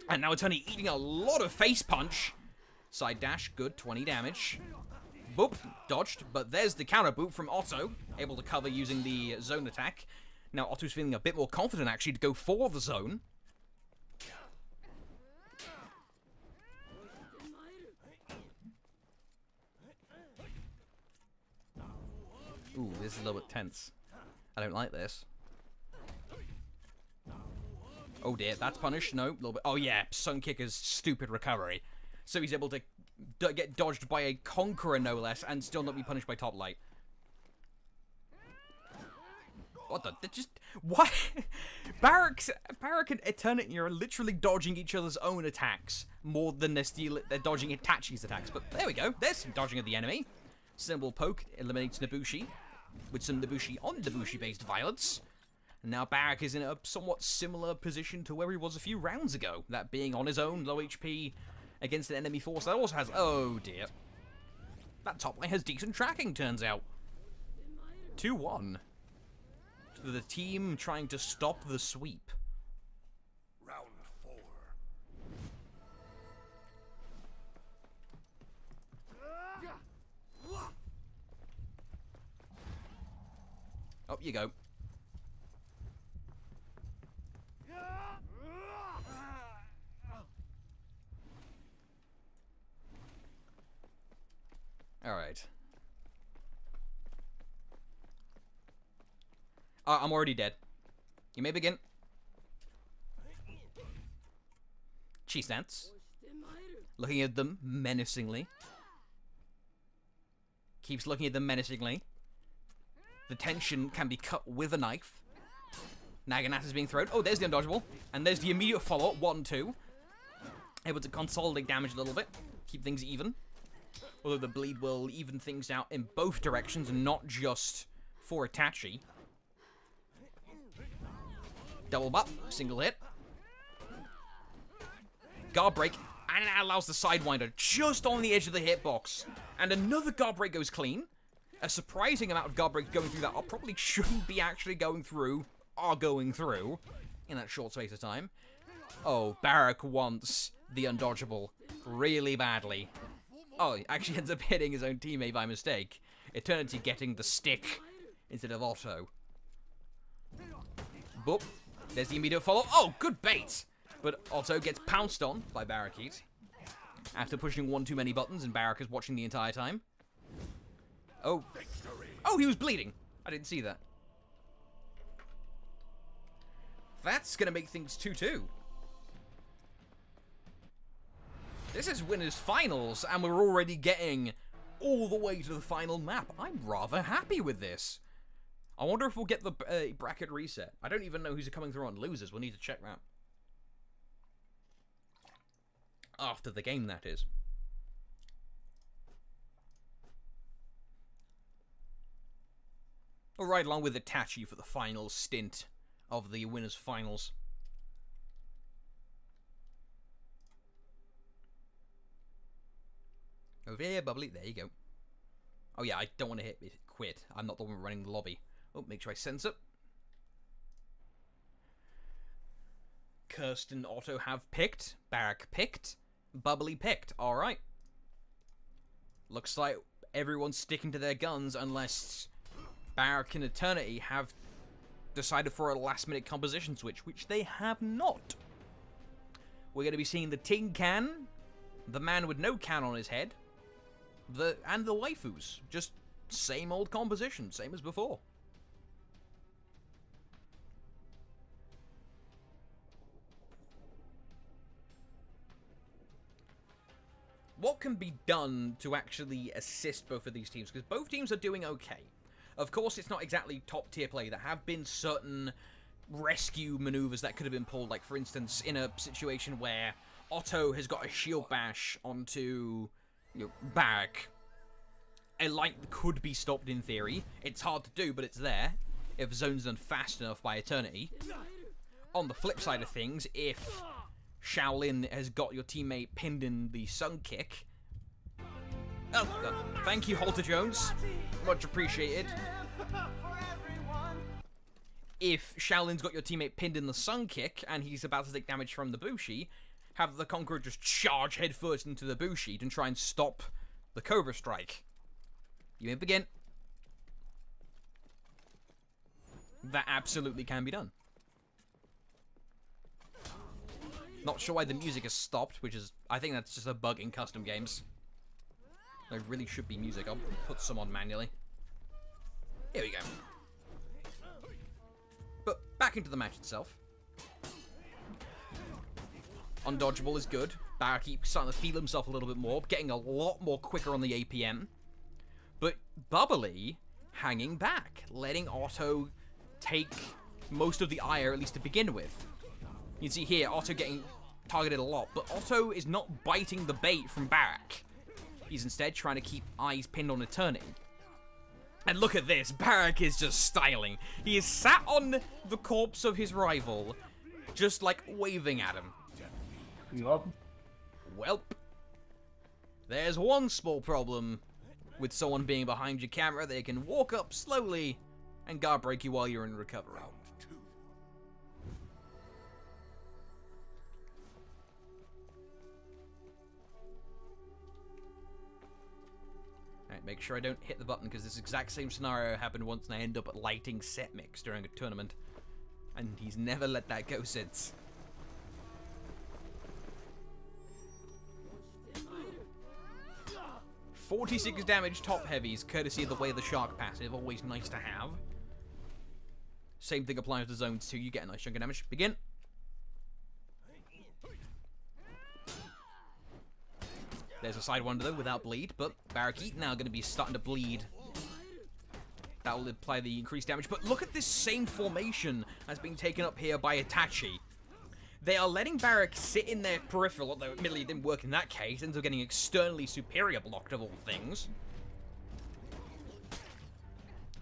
[SPEAKER 1] And now Eternity eating a lot of face punch. Side dash, good, 20 damage. Boop, dodged, but there's the counter boot from Otto, able to cover using the zone attack. Now Otto's feeling a bit more confident actually to go for the zone. Ooh, this is a little bit tense. I don't like this. Oh dear, that's punished. No, a little bit. Oh yeah, Sun Kicker's stupid recovery. So he's able to get dodged by a Conqueror, no less, and still not be punished by Top Light. What the? Just why? Barak and Eternity are literally dodging each other's own attacks more than they're dodging Itachi's attacks. But there we go. There's some dodging of the enemy. Symbol poke eliminates Nobushi with some Nobushi on Nobushi based violence. And now Barak is in a somewhat similar position to where he was a few rounds ago. That being on his own, low HP against an enemy force that also has. Oh dear. That top line has decent tracking, turns out. 2-1. The team trying to stop the sweep.
[SPEAKER 3] Round 4.
[SPEAKER 1] Up you go. All right. I'm already dead. You may begin. Cheese stance. Looking at them menacingly. Keeps looking at them menacingly. The tension can be cut with a knife. Naginata is being thrown. Oh, there's the undodgeable. And there's the immediate follow-up. 1-2. Able to consolidate damage a little bit. Keep things even. Although the bleed will even things out in both directions and not just for Itachi. Double butt, single hit. Guard break, and it allows the Sidewinder just on the edge of the hitbox. And another guard break goes clean. A surprising amount of guard breaks going through that probably shouldn't be actually going through, are going through, in that short space of time. Oh, Barak wants the undodgeable really badly. Oh, he actually ends up hitting his own teammate by mistake. Eternity getting the stick instead of Otto. Boop. There's the immediate follow. Oh, good bait! But Otto gets pounced on by Barakit after pushing one too many buttons, and Barak is watching the entire time. Oh. Oh, he was bleeding. I didn't see that. That's going to make things 2-2. This is winners finals, and we're already getting all the way to the final map. I'm rather happy with this. I wonder if we'll get the bracket reset. I don't even know who's coming through on losers. We'll need to check that. After the game, that is. We'll ride along with Itachi for the final stint of the winners finals. Over here, bubbly. There you go. Oh yeah, I don't want to hit quit. I'm not the one running the lobby. Oh, make sure I censor. Kirsten Otto have picked. Barak picked. Bubbly picked. Alright. Looks like everyone's sticking to their guns unless Barak and Eternity have decided for a last minute composition switch, which they have not. we're going to be seeing the tin can, the man with no can on his head, and the waifus. Just same old composition, same as before. What can be done to actually assist both of these teams? Because both teams are doing okay. Of course, it's not exactly top-tier play. There have been certain rescue maneuvers that could have been pulled. Like, for instance, in a situation where Otto has got a shield bash onto Barak. A light could be stopped in theory. It's hard to do, but it's there. If zone's done fast enough by Eternity. On the flip side of things, if Shaolin has got your teammate pinned in the sun kick. Oh, thank you, Halter Jones. Much appreciated. If Shaolin's got your teammate pinned in the sun kick and he's about to take damage from the Bushi, have the Conqueror just charge headfirst into the Bushi and try and stop the Cobra Strike. You may begin. That absolutely can be done. Not sure why the music has stopped, which is, I think that's just a bug in custom games. There really should be music. I'll put some on manually. Here we go. But back into the match itself. Undodgeable is good. Barak keeps starting to feel himself a little bit more, getting a lot more quicker on the APM. But Bubbly hanging back, letting Otto take most of the ire, at least to begin with. You can see here, Otto getting targeted a lot, but Otto is not biting the bait from Barak. He's instead trying to keep eyes pinned on Eternity. And look at this, Barak is just styling. He is sat on the corpse of his rival, just like waving at him.
[SPEAKER 4] Yup.
[SPEAKER 1] Welp. There's one small problem with someone being behind your camera. They can walk up slowly and guard break you while you're in recovery.
[SPEAKER 3] Round two.
[SPEAKER 1] Alright, make sure I don't hit the button, because this exact same scenario happened once and I end up at lighting set mix during a tournament. And he's never let that go since. $46 damage top heavies, courtesy of the Way of the Shark passive, always nice to have. Same thing applies to zones too, you get a nice chunk of damage. Begin. There's a side one though, without bleed, but Barak now going to be starting to bleed. That will apply the increased damage, but look at this same formation as being taken up here by Itachi. They are letting Barak sit in their peripheral, although admittedly it didn't work in that case, ends up getting externally superior blocked of all things.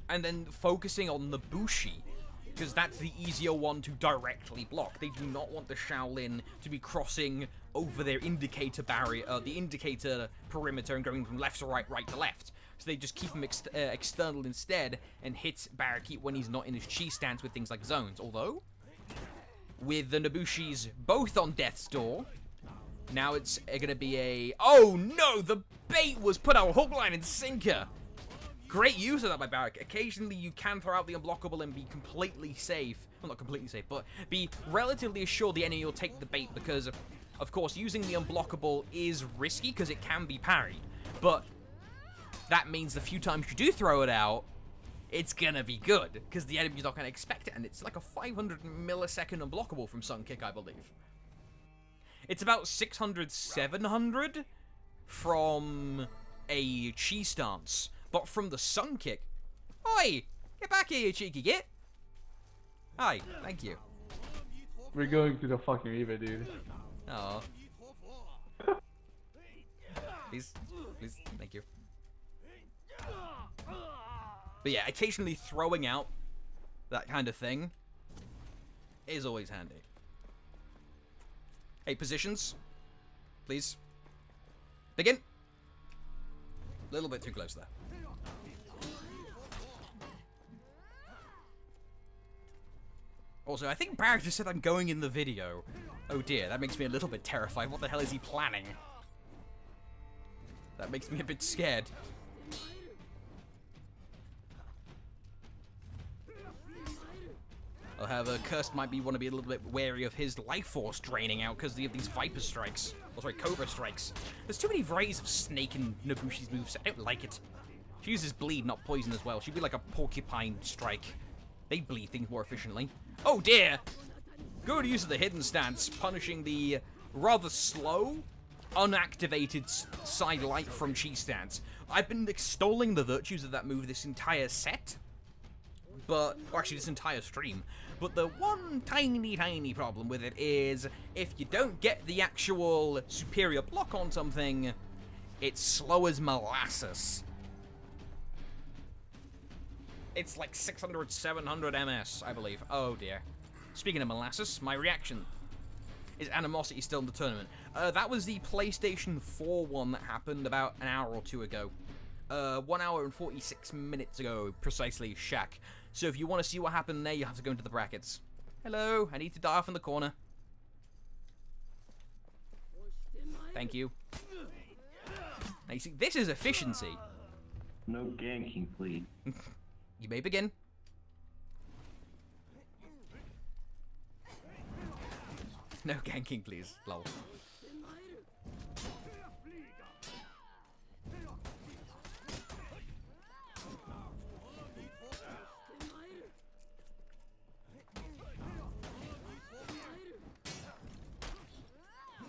[SPEAKER 1] And then focusing on the Bushi, because that's the easier one to directly block. They do not want the Shaolin to be crossing over their indicator barrier, the indicator perimeter, and going from left to right, right to left. So they just keep him external instead, and hit Barak when he's not in his chi stance with things like zones. Although, with the Nobushis both on death's door, now it's going to be a... Oh no! The bait was put out, hook, line, and sinker! Great use of that by Barak. Occasionally you can throw out the unblockable and be completely safe. Well, not completely safe, but be relatively assured the enemy will take the bait, because, of course, using the unblockable is risky because it can be parried. But that means the few times you do throw it out, it's gonna be good, because the enemy's not gonna expect it, and it's like a 500 millisecond unblockable from Sun Kick, I believe. It's about 600, 700 from a chi stance. But from the Sun Kick... Oi! Get back here, you cheeky git! Hi, thank you.
[SPEAKER 4] We're going to the fucking river, dude.
[SPEAKER 1] Oh. Please, please, thank you. But yeah, occasionally throwing out that kind of thing is always handy. Hey, positions. Please. Begin. A little bit too close there. Also, I think Barak just said I'm going in the video. Oh dear, that makes me a little bit terrified. What the hell is he planning? That makes me a bit scared. However, Cursed might want to be a little bit wary of his life force draining out because of these Viper strikes. Oh, sorry, Cobra strikes. There's too many varieties of Snake in Nobushi's moveset. I don't like it. She uses bleed, not poison as well. She'd be like a porcupine strike. They bleed things more efficiently. Oh dear! Good use of the hidden stance, punishing the rather slow, unactivated side light from Chi stance. I've been extolling the virtues of that move this entire set, or actually this entire stream. But the one tiny problem with it is, if you don't get the actual superior block on something, it's slow as molasses. It's like 600, 700 MS, I believe. Oh dear. Speaking of molasses, my reaction. Is Animosity still in the tournament? That was the PlayStation 4 one that happened about an hour or two ago. 1 hour and 46 minutes ago, precisely, Shaq. So if you want to see what happened there, you have to go into the brackets. Hello, I need to die off in the corner. Thank you. Now you see, this is efficiency.
[SPEAKER 5] No ganking, please.
[SPEAKER 1] You may begin. No ganking, please. Lol.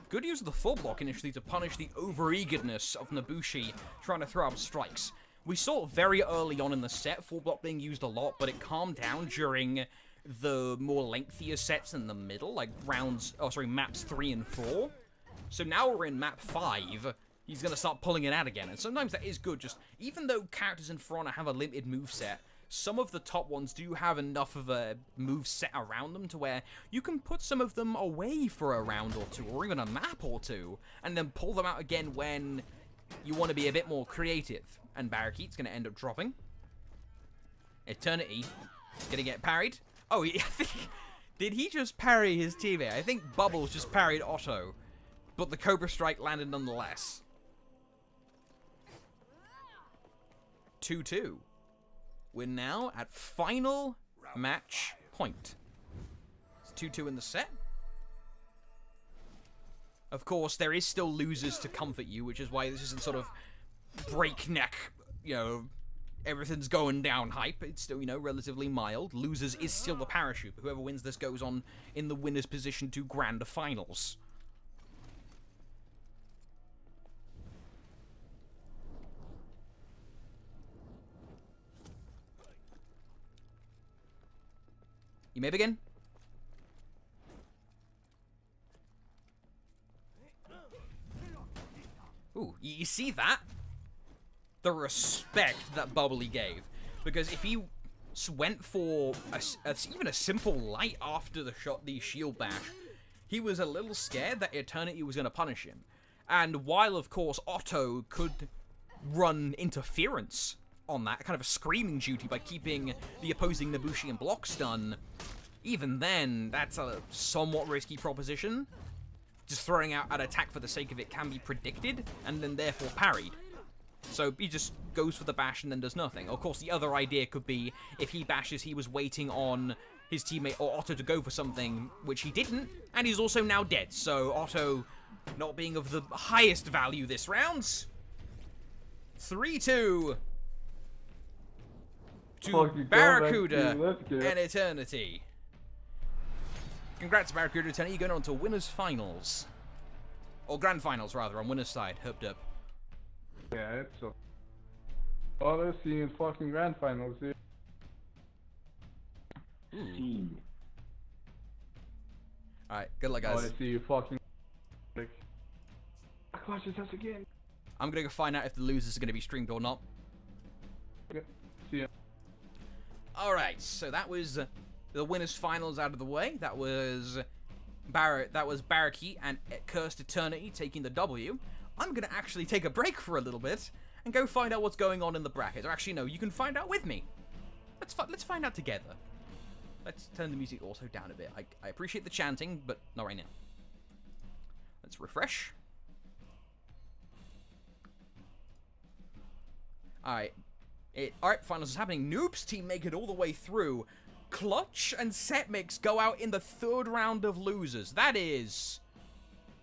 [SPEAKER 1] Good use of the full block initially to punish the overeagerness of Nobushi trying to throw up strikes. We saw very early on in the set full block being used a lot, but it calmed down during the more lengthier sets in the middle, like maps 3 and 4. So now we're in map 5, he's gonna start pulling it out again, and sometimes that is good, just, even though characters in For Honor have a limited moveset, some of the top ones do have enough of a move set around them to where you can put some of them away for a round or two, or even a map or two, and then pull them out again when you want to be a bit more creative. And Barrakeet's going to end up dropping. Eternity going to get parried. Oh, I think... Did he just parry his teammate? I think Bubbles just parried Otto. But the Cobra Strike landed nonetheless. 2-2. We're now at final match point. It's 2-2 in the set. Of course, there is still losers to comfort you, which is why this isn't sort of breakneck, you know, everything's going down hype. It's still, you know, relatively mild. Losers is still the parachute. Whoever wins this goes on in the winner's position to grand finals. You may begin. Ooh, you see that? The respect that Bubbly gave. Because if he went for even a simple light after the shield bash, he was a little scared that Eternity was going to punish him. And while, of course, Otto could run interference on that, kind of a screaming duty by keeping the opposing Nobushi in block stun, even then, that's a somewhat risky proposition. Just throwing out an attack for the sake of it can be predicted, and then therefore parried. So he just goes for the bash and then does nothing. Of course, the other idea could be, if he bashes, he was waiting on his teammate or Otto to go for something, which he didn't, and he's also now dead. So Otto not being of the highest value this round. 3-2 to Barracuda and Eternity. Congrats, Barracuda Eternity. You're going on to winners finals. Or grand finals, rather, on winner's side. Hooped up.
[SPEAKER 4] Yeah, it's so. Oh, let's see in fucking grand finals, dude.
[SPEAKER 1] Alright, good luck,
[SPEAKER 4] Oh,
[SPEAKER 1] guys.
[SPEAKER 4] I see you fucking. Gosh, it's us again.
[SPEAKER 1] I'm gonna go find out if the losers are gonna be streamed or not.
[SPEAKER 4] Okay, see ya.
[SPEAKER 1] Alright, so that was the winners finals out of the way. That was Barrakeet and Cursed Eternity taking the W. I'm gonna actually take a break for a little bit and go find out what's going on in the bracket. Or actually, no, you can find out with me. Let's find out together. Let's turn the music also down a bit. I appreciate the chanting, but not right now. Let's refresh. Alright. Alright, finals is happening. Noob's team make it all the way through. Clutch and Set Mix go out in the 3rd round of losers. That is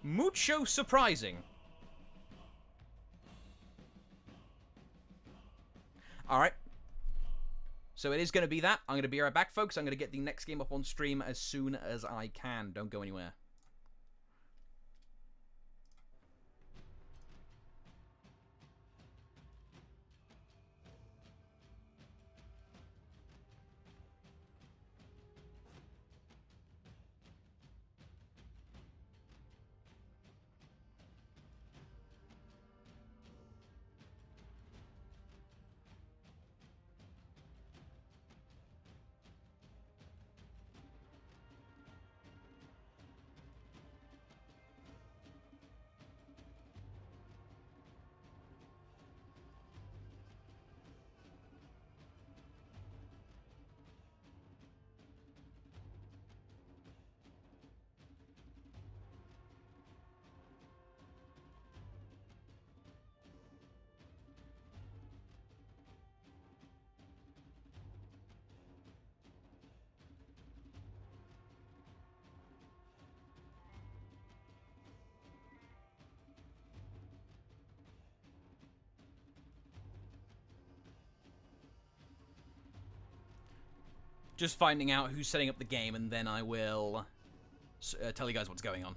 [SPEAKER 1] mucho surprising. Alright. So it is going to be that. I'm going to be right back, folks. I'm going to get the next game up on stream as soon as I can. Don't go anywhere. Just finding out who's setting up the game, and then I will tell you guys what's going on.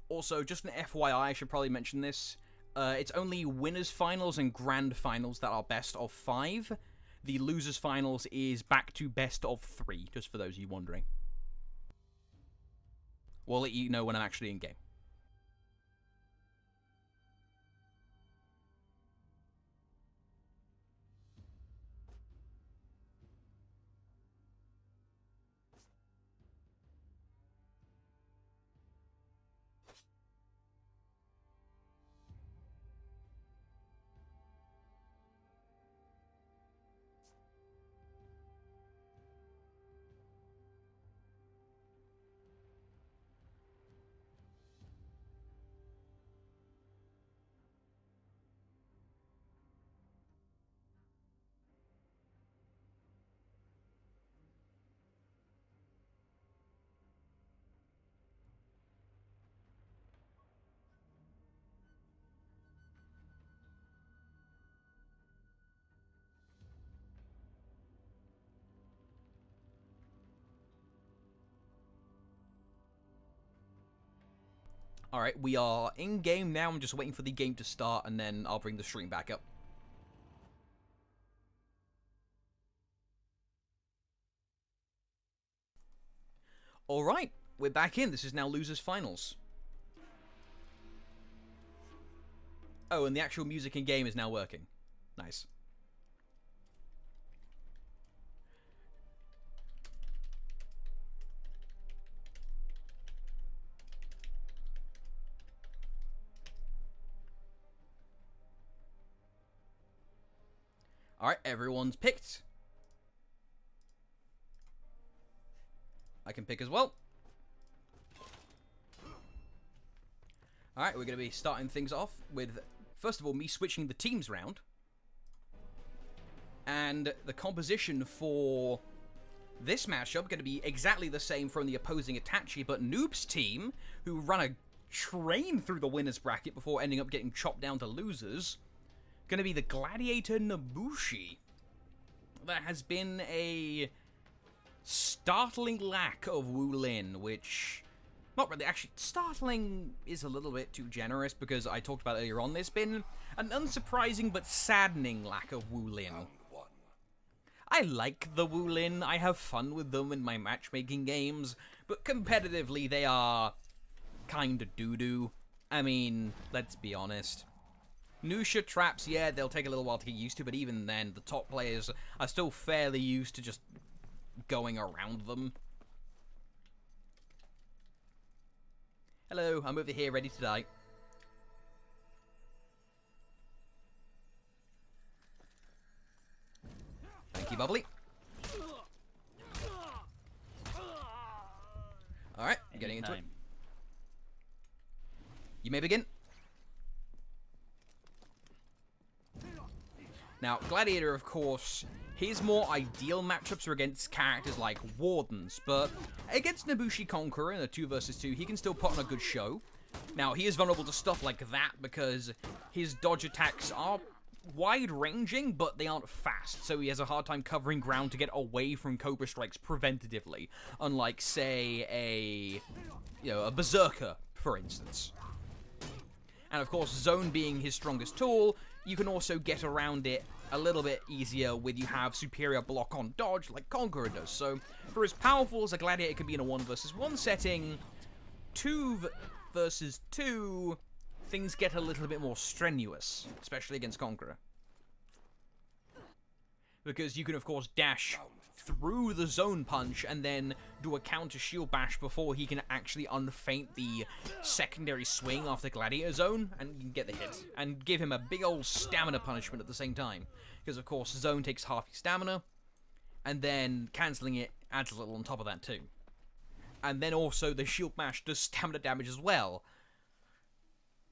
[SPEAKER 1] Also, just an FYI, I should probably mention this. It's only winners finals and grand finals that are best of 5. The losers finals is back to best of 3, just for those of you wondering. We'll let you know when I'm actually in game. Alright, we are in-game now. I'm just waiting for the game to start, and then I'll bring the stream back up. Alright, we're back in. This is now Losers Finals. Oh, and the actual music in-game is now working. Nice. Alright, everyone's picked. I can pick as well. Alright, we're going to be starting things off with, first of all, me switching the teams round. And the composition for this matchup going to be exactly the same from the opposing Itachi, but Noob's team, who run a train through the winner's bracket before ending up getting chopped down to losers, going to be the Gladiator Nobushi. There has been a startling lack of Wu Lin, which... Not really, actually, startling is a little bit too generous, because I talked about earlier on, there's been an unsurprising but saddening lack of Wu Lin. I like the Wu Lin, I have fun with them in my matchmaking games, but competitively they are kinda doo-doo. I mean, let's be honest. Nusha traps, yeah, they'll take a little while to get used to, but even then, the top players are still fairly used to just going around them. Hello, I'm over here ready to die. Thank you, Bubbly. Alright, getting into it. You may begin. Now, Gladiator, of course, his more ideal matchups are against characters like Wardens, but against Nobushi Conqueror in a 2 versus 2, he can still put on a good show. Now, he is vulnerable to stuff like that because his dodge attacks are wide-ranging, but they aren't fast, so he has a hard time covering ground to get away from Cobra Strikes preventatively, unlike, say, a Berserker, for instance. And of course, Zone being his strongest tool, you can also get around it a little bit easier with you have superior block on dodge like Conqueror does. So, for as powerful as a Gladiator can be in a 1 versus 1 setting, 2 versus 2, things get a little bit more strenuous, especially against Conqueror. Because you can, of course, dash through the zone punch and then do a counter shield bash before he can actually unfeint the secondary swing off the Gladiator zone and you can get the hit. And give him a big old stamina punishment at the same time. Because, of course, zone takes half your stamina, and then cancelling it adds a little on top of that too. And then also the shield bash does stamina damage as well.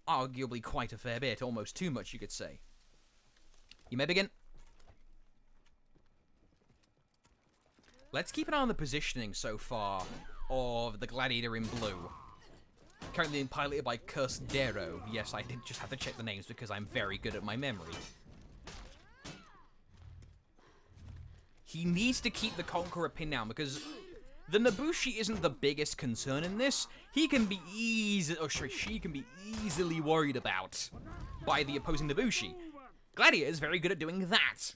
[SPEAKER 1] Arguably quite a fair bit, almost too much you could say. You may begin. Let's keep an eye on the positioning so far of the Gladiator in blue. Currently being piloted by Cursed Darrow. Yes, I did just have to check the names because I'm very good at my memory. He needs to keep the Conqueror pinned down because the Nobushi isn't the biggest concern in this. He can be she can be easily worried about by the opposing Nobushi. Gladiator is very good at doing that.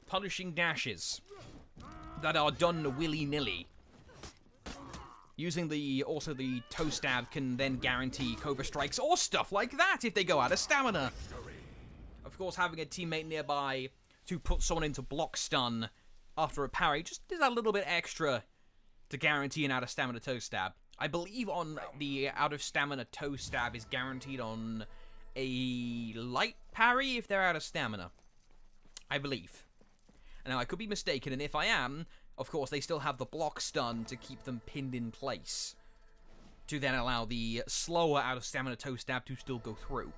[SPEAKER 1] Punishing dashes that are done willy-nilly. Using the toe stab can then guarantee Cobra Strikes or stuff like that if they go out of stamina. Of course, having a teammate nearby to put someone into block stun after a parry just does a little bit extra to guarantee an out of stamina toe stab. I believe on the out of stamina toe stab is guaranteed on a light parry if they're out of stamina. I believe. Now, I could be mistaken, and if I am, of course, they still have the block stun to keep them pinned in place, to then allow the slower out-of-stamina toe stab to still go through.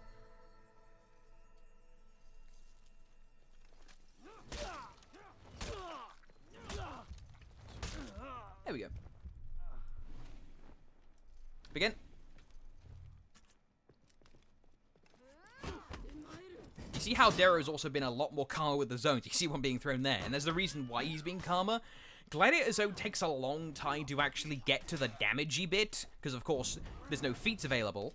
[SPEAKER 1] There we go. Begin. You see how Darrow's also been a lot more calmer with the zones. You see one being thrown there, and there's the reason why he's being calmer. Gladiator Zone takes a long time to actually get to the damagey bit, because of course there's no feats available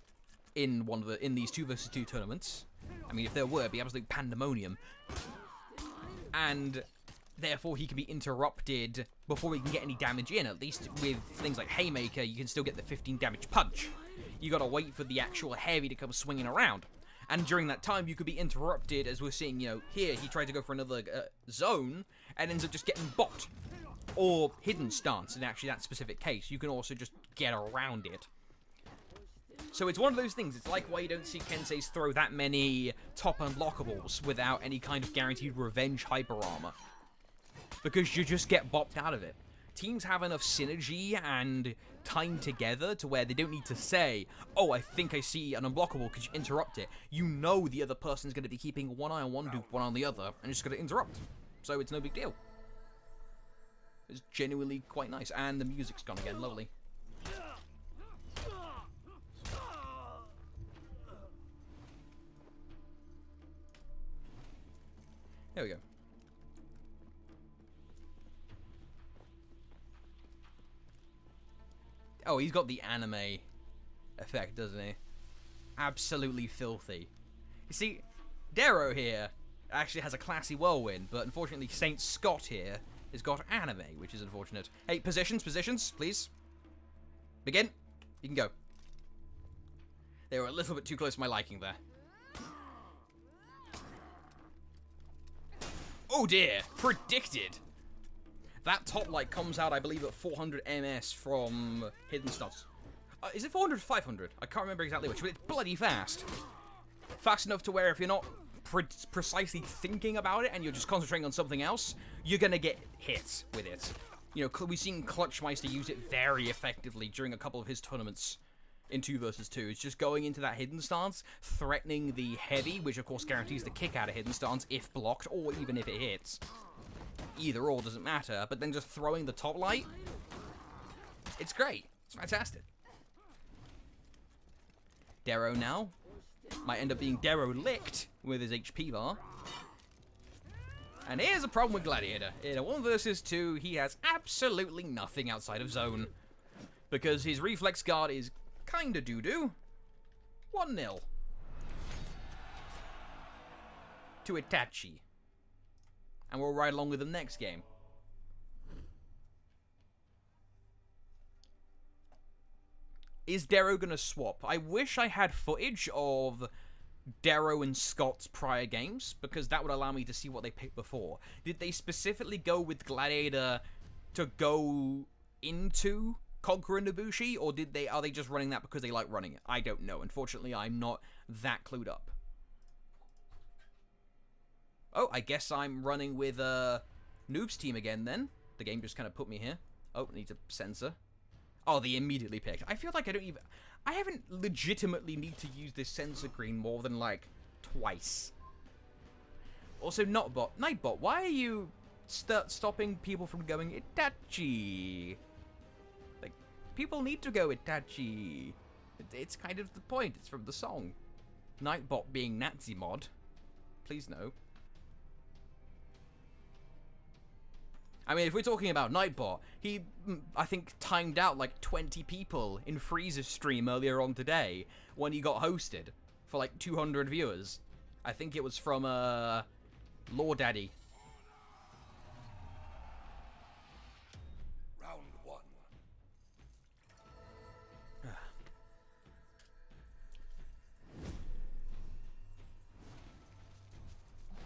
[SPEAKER 1] in these 2 versus 2 tournaments. I mean, if there were, it'd be absolute pandemonium. And therefore he can be interrupted before he can get any damage in. At least with things like Haymaker, you can still get the 15 damage punch. You gotta wait for the actual heavy to come swinging around. And during that time, you could be interrupted, as we're seeing, here, he tried to go for another zone, and ends up just getting bopped. Or hidden stance, in actually that specific case. You can also just get around it. So it's one of those things. It's like why you don't see Kensei's throw that many top unlockables without any kind of guaranteed revenge hyper armor. Because you just get bopped out of it. Teams have enough synergy and time together to where they don't need to say, oh, I think I see an unblockable, could you interrupt it? You know the other person's going to be keeping one eye on one dupe, one on the other, and just going to interrupt. So it's no big deal. It's genuinely quite nice. And the music's gone again, lovely. There we go. Oh, he's got the anime effect, doesn't he? Absolutely filthy. You see, Darrow here actually has a classy whirlwind, but unfortunately Saint Scott here has got anime, which is unfortunate. Hey, positions, please. Begin. You can go. They were a little bit too close to my liking there. Oh dear, predicted. That top light comes out, I believe, at 400 ms from Hidden Studs. Is it 400 or 500? I can't remember exactly which, but it's bloody fast. Fast enough to where if you're not precisely thinking about it and you're just concentrating on something else, you're gonna get hit with it. You know, we've seen Clutchmeister use it very effectively during a couple of his tournaments in 2 versus 2. It's just going into that hidden stance, threatening the heavy, which of course guarantees the kick out of hidden stance if blocked or even if it hits. Either or doesn't matter, but then just throwing the top light, it's great. It's fantastic. Darrow now might end up being Darrow licked with his HP bar. And here's a problem with Gladiator. In a 1 versus 2, he has absolutely nothing outside of zone. Because his reflex guard is kinda doo-doo. 1-0. To Itachi. And we'll ride along with them next game. Is Darrow gonna swap? I wish I had footage of Darrow and Scott's prior games, because that would allow me to see what they picked before. Did they specifically go with Gladiator to go into Conqueror Nobushi, or are they just running that because they like running it? I don't know. Unfortunately, I'm not that clued up. Oh, I guess I'm running with Noob's team again then. The game just kind of put me here. Oh, needs a sensor. Oh, they immediately picked. I feel like I haven't legitimately need to use this sensor green more than like twice. Also, Nightbot, why are you stopping people from going Itachi? Like, people need to go Itachi. It's kind of the point. It's from the song. Nightbot being Nazi mod. Please no. I mean, if we're talking about Nightbot, he, I think, timed out like 20 people in Freeze's stream earlier on today when he got hosted for like 200 viewers. I think it was from, Lord Daddy.
[SPEAKER 3] Round 1.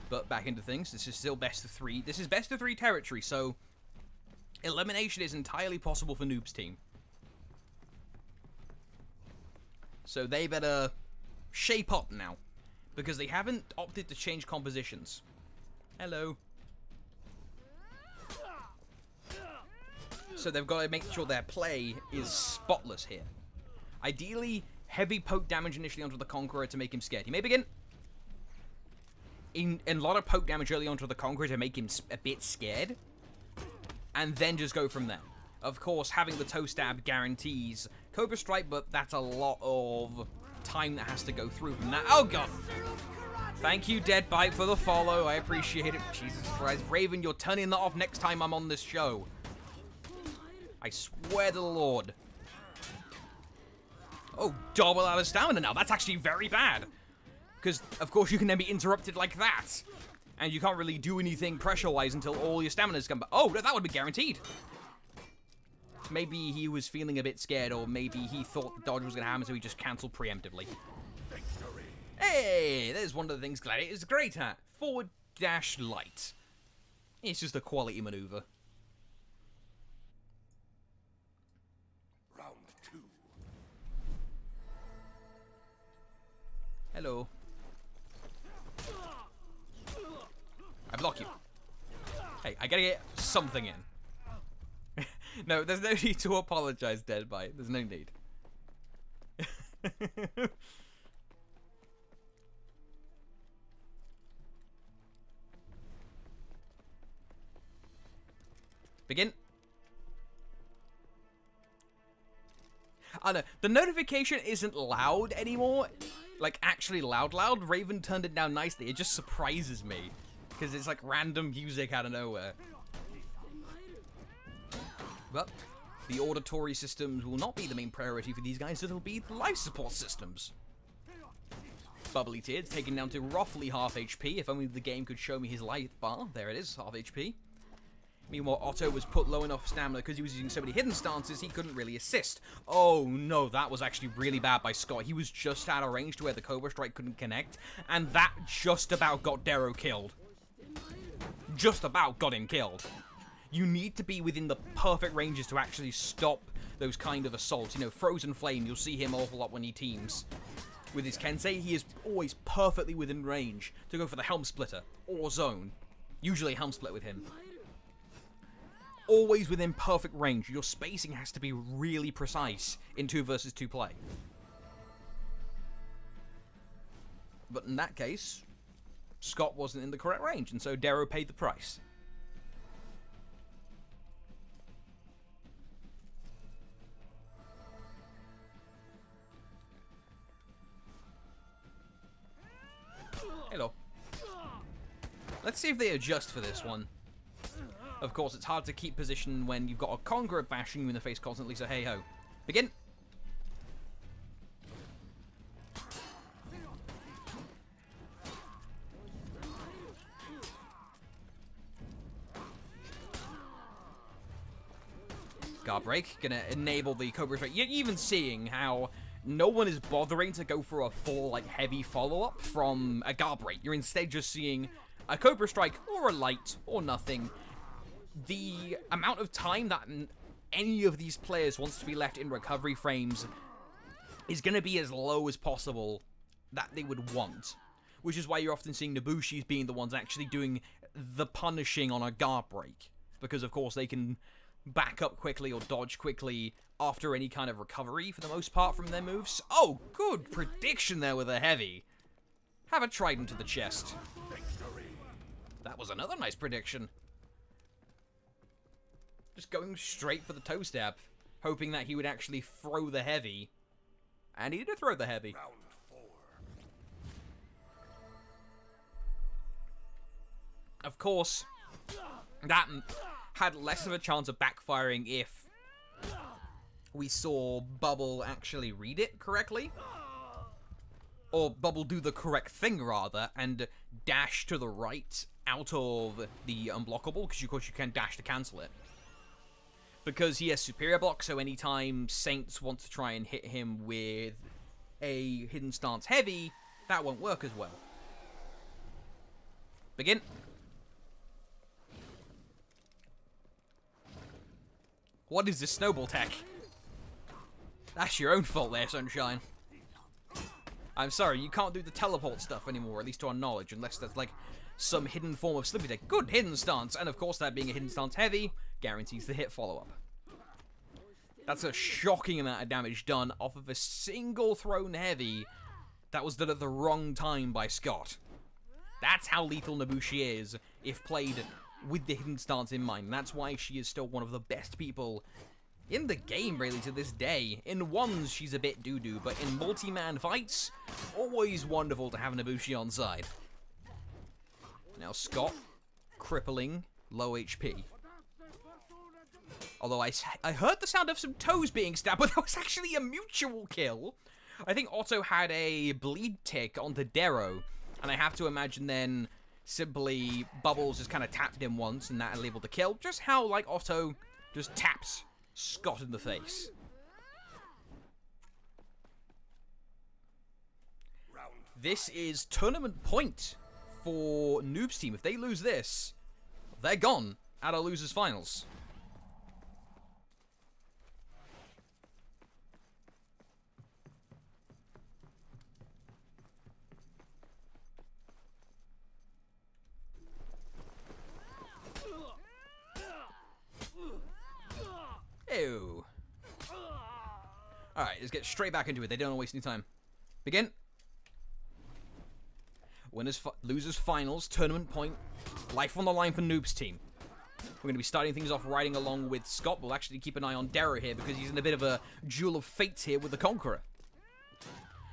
[SPEAKER 1] But back into things, this is still best of 3. This is best of 3 territory, so elimination is entirely possible for Noob's team. So they better shape up now, because they haven't opted to change compositions. Hello. So they've got to make sure their play is spotless here. Ideally, heavy poke damage initially onto the Conqueror to make him scared. He may begin. In a lot of poke damage early onto the Conqueror to make him a bit scared, and then just go from there. Of course, having the toe stab guarantees Cobra Strike, but that's a lot of time that has to go through from that. Oh god! Thank you, Deadbite, for the follow. I appreciate it. Jesus Christ. Raven, you're turning that off next time I'm on this show. I swear to the Lord. Oh, double out of stamina now. That's actually very bad. Because, of course, you can then be interrupted like that. And you can't really do anything pressure-wise until all your stamina's come back. Oh, that would be guaranteed. Maybe he was feeling a bit scared, or maybe he thought the dodge was going to happen, so he just cancelled preemptively.
[SPEAKER 3] Victory.
[SPEAKER 1] Hey, there's one of the things Gladiator's great at. Forward dash light. It's just a quality maneuver.
[SPEAKER 3] Round 2.
[SPEAKER 1] Hello. I block you. Hey, I gotta get something in. No, there's no need to apologize, Deadbite. There's no need. Begin. I know, the notification isn't loud anymore. Like, actually loud. Raven turned it down nicely. It just surprises me. Because it's like random music out of nowhere. But the auditory systems will not be the main priority for these guys. It'll be the life support systems. Bubbly Tears taken down to roughly half HP. If only the game could show me his life bar. There it is, half HP. Meanwhile, Otto was put low enough stamina because he was using so many hidden stances, he couldn't really assist. Oh no, that was actually really bad by Scott. He was just out of range to where the Cobra Strike couldn't connect, and that just about got Darrow killed. Just about got him killed. You need to be within the perfect ranges to actually stop those kind of assaults. You know, Frozen Flame, you'll see him an awful lot when he teams. With his Kensei, he is always perfectly within range to go for the Helm Splitter or Zone. Usually Helm Split with him. Always within perfect range. Your spacing has to be really precise in 2 versus 2 play. But in that case, Scott wasn't in the correct range, and so Darrow paid the price. Hello. Let's see if they adjust for this one. Of course, it's hard to keep position when you've got a Conqueror bashing you in the face constantly, so hey-ho. Begin! Guard break, gonna enable the Cobra Strike. You're even seeing how no one is bothering to go for a full, like, heavy follow-up from a guard break. You're instead just seeing a Cobra Strike, or a light, or nothing. The amount of time that any of these players wants to be left in recovery frames is going to be as low as possible that they would want. Which is why you're often seeing Nobushis being the ones actually doing the punishing on a guard break. Because, of course, they can back up quickly or dodge quickly after any kind of recovery, for the most part, from their moves. Oh, good prediction there with a heavy. Have a trident to the chest. That was another nice prediction. Just going straight for the toe stab, hoping that he would actually throw the heavy. And he did throw the heavy.
[SPEAKER 3] Round 4.
[SPEAKER 1] Of course, that had less of a chance of backfiring if we saw Bubble actually read it correctly. Or Bubble do the correct thing, rather, and dash to the right out of the unblockable, because of course you can dash to cancel it. Because he has superior block, so anytime Saints want to try and hit him with a hidden stance heavy, that won't work as well. Begin. What is this snowball tech? That's your own fault there, Sunshine. I'm sorry, you can't do the teleport stuff anymore, at least to our knowledge, unless there's like some hidden form of Slippy Tech. Good hidden stance, and of course that being a hidden stance heavy guarantees the hit follow-up. That's a shocking amount of damage done off of a single thrown heavy that was done at the wrong time by Scott. That's how lethal Nobushi is, if played with the hidden stance in mind. And that's why she is still one of the best people in the game, really, to this day. In ones, she's a bit doo-doo, but in multi-man fights, always wonderful to have Nobushi on side. Now Scott, crippling, low HP. Although I heard the sound of some toes being stabbed, but that was actually a mutual kill. I think Otto had a bleed tick onto Darrow, and I have to imagine then simply Bubbles just kind of tapped him once, and that enabled the kill. Just how, like, Otto just taps Scott in the face. This is tournament point for Noob's team. If they lose this, they're gone out of losers finals. let's get straight back into it. They don't waste any time. Begin. Winners, losers, finals, tournament point. Life on the line for Noob's team. We're going to be starting things off riding along with Scott. We'll actually keep an eye on Darrow here because he's in a bit of a duel of fate here with the Conqueror.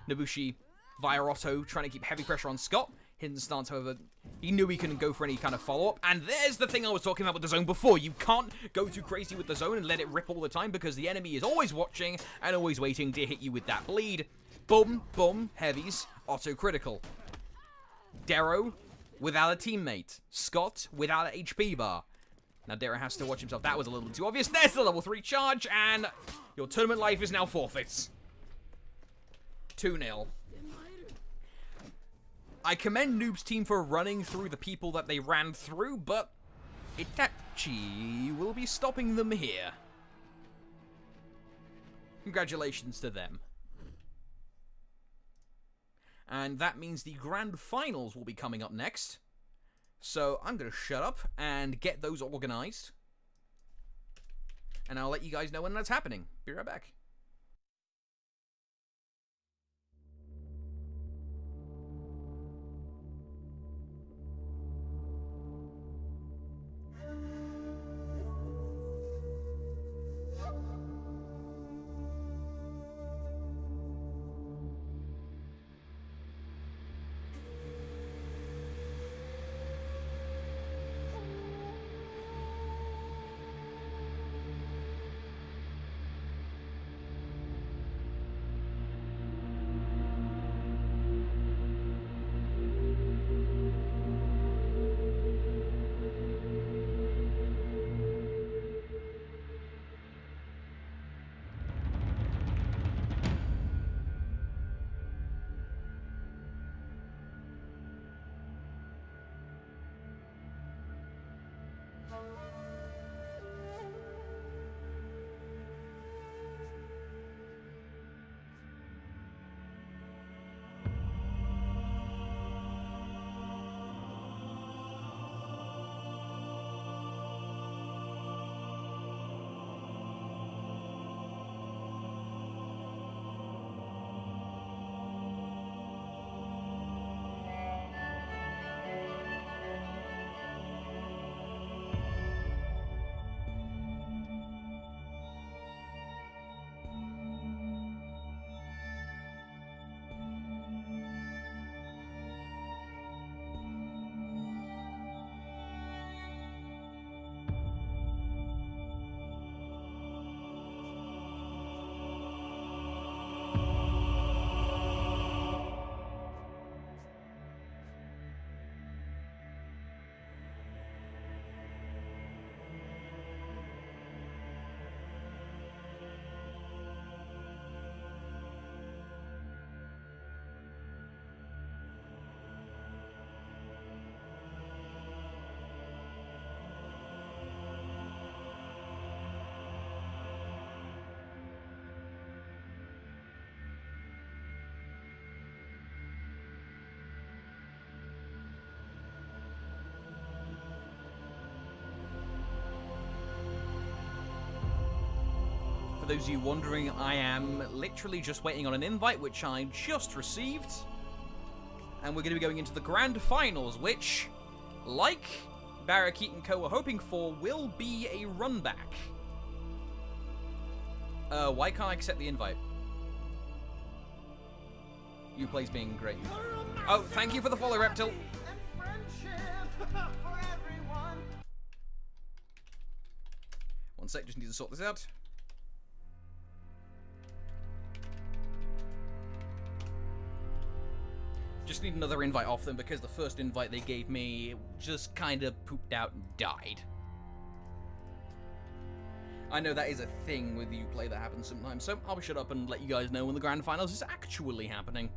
[SPEAKER 1] Nobushi via Otto trying to keep heavy pressure on Scott. Hidden stance, however, he knew he couldn't go for any kind of follow-up. And there's the thing I was talking about with the zone before. You can't go too crazy with the zone and let it rip all the time because the enemy is always watching and always waiting to hit you with that bleed. Boom, boom, heavies, Otto critical. Darrow without a teammate. Scott without an HP bar. Now Darrow has to watch himself. That was a little too obvious. There's the level 3 charge, and your tournament life is now forfeits. 2-0. I commend Noob's team for running through the people that they ran through, but Itachi will be stopping them here. Congratulations to them. And that means the grand finals will be coming up next. So I'm going to shut up and get those organized. And I'll let you guys know when that's happening. Be right back. For those of you wondering, I am literally just waiting on an invite, which I just received. And we're going to be going into the grand finals, which, like Barrakeet and Co. were hoping for, will be a run back. Why can't I accept the invite? Uplay's being great. Oh, thank you for the follow, Reptil.
[SPEAKER 2] And friendship for everyone.
[SPEAKER 1] One sec, just need to sort this out. Just need another invite off them because the first invite they gave me just kind of pooped out and died. I know that is a thing with Uplay that happens sometimes, so I'll shut up and let you guys know when the grand finals is actually happening.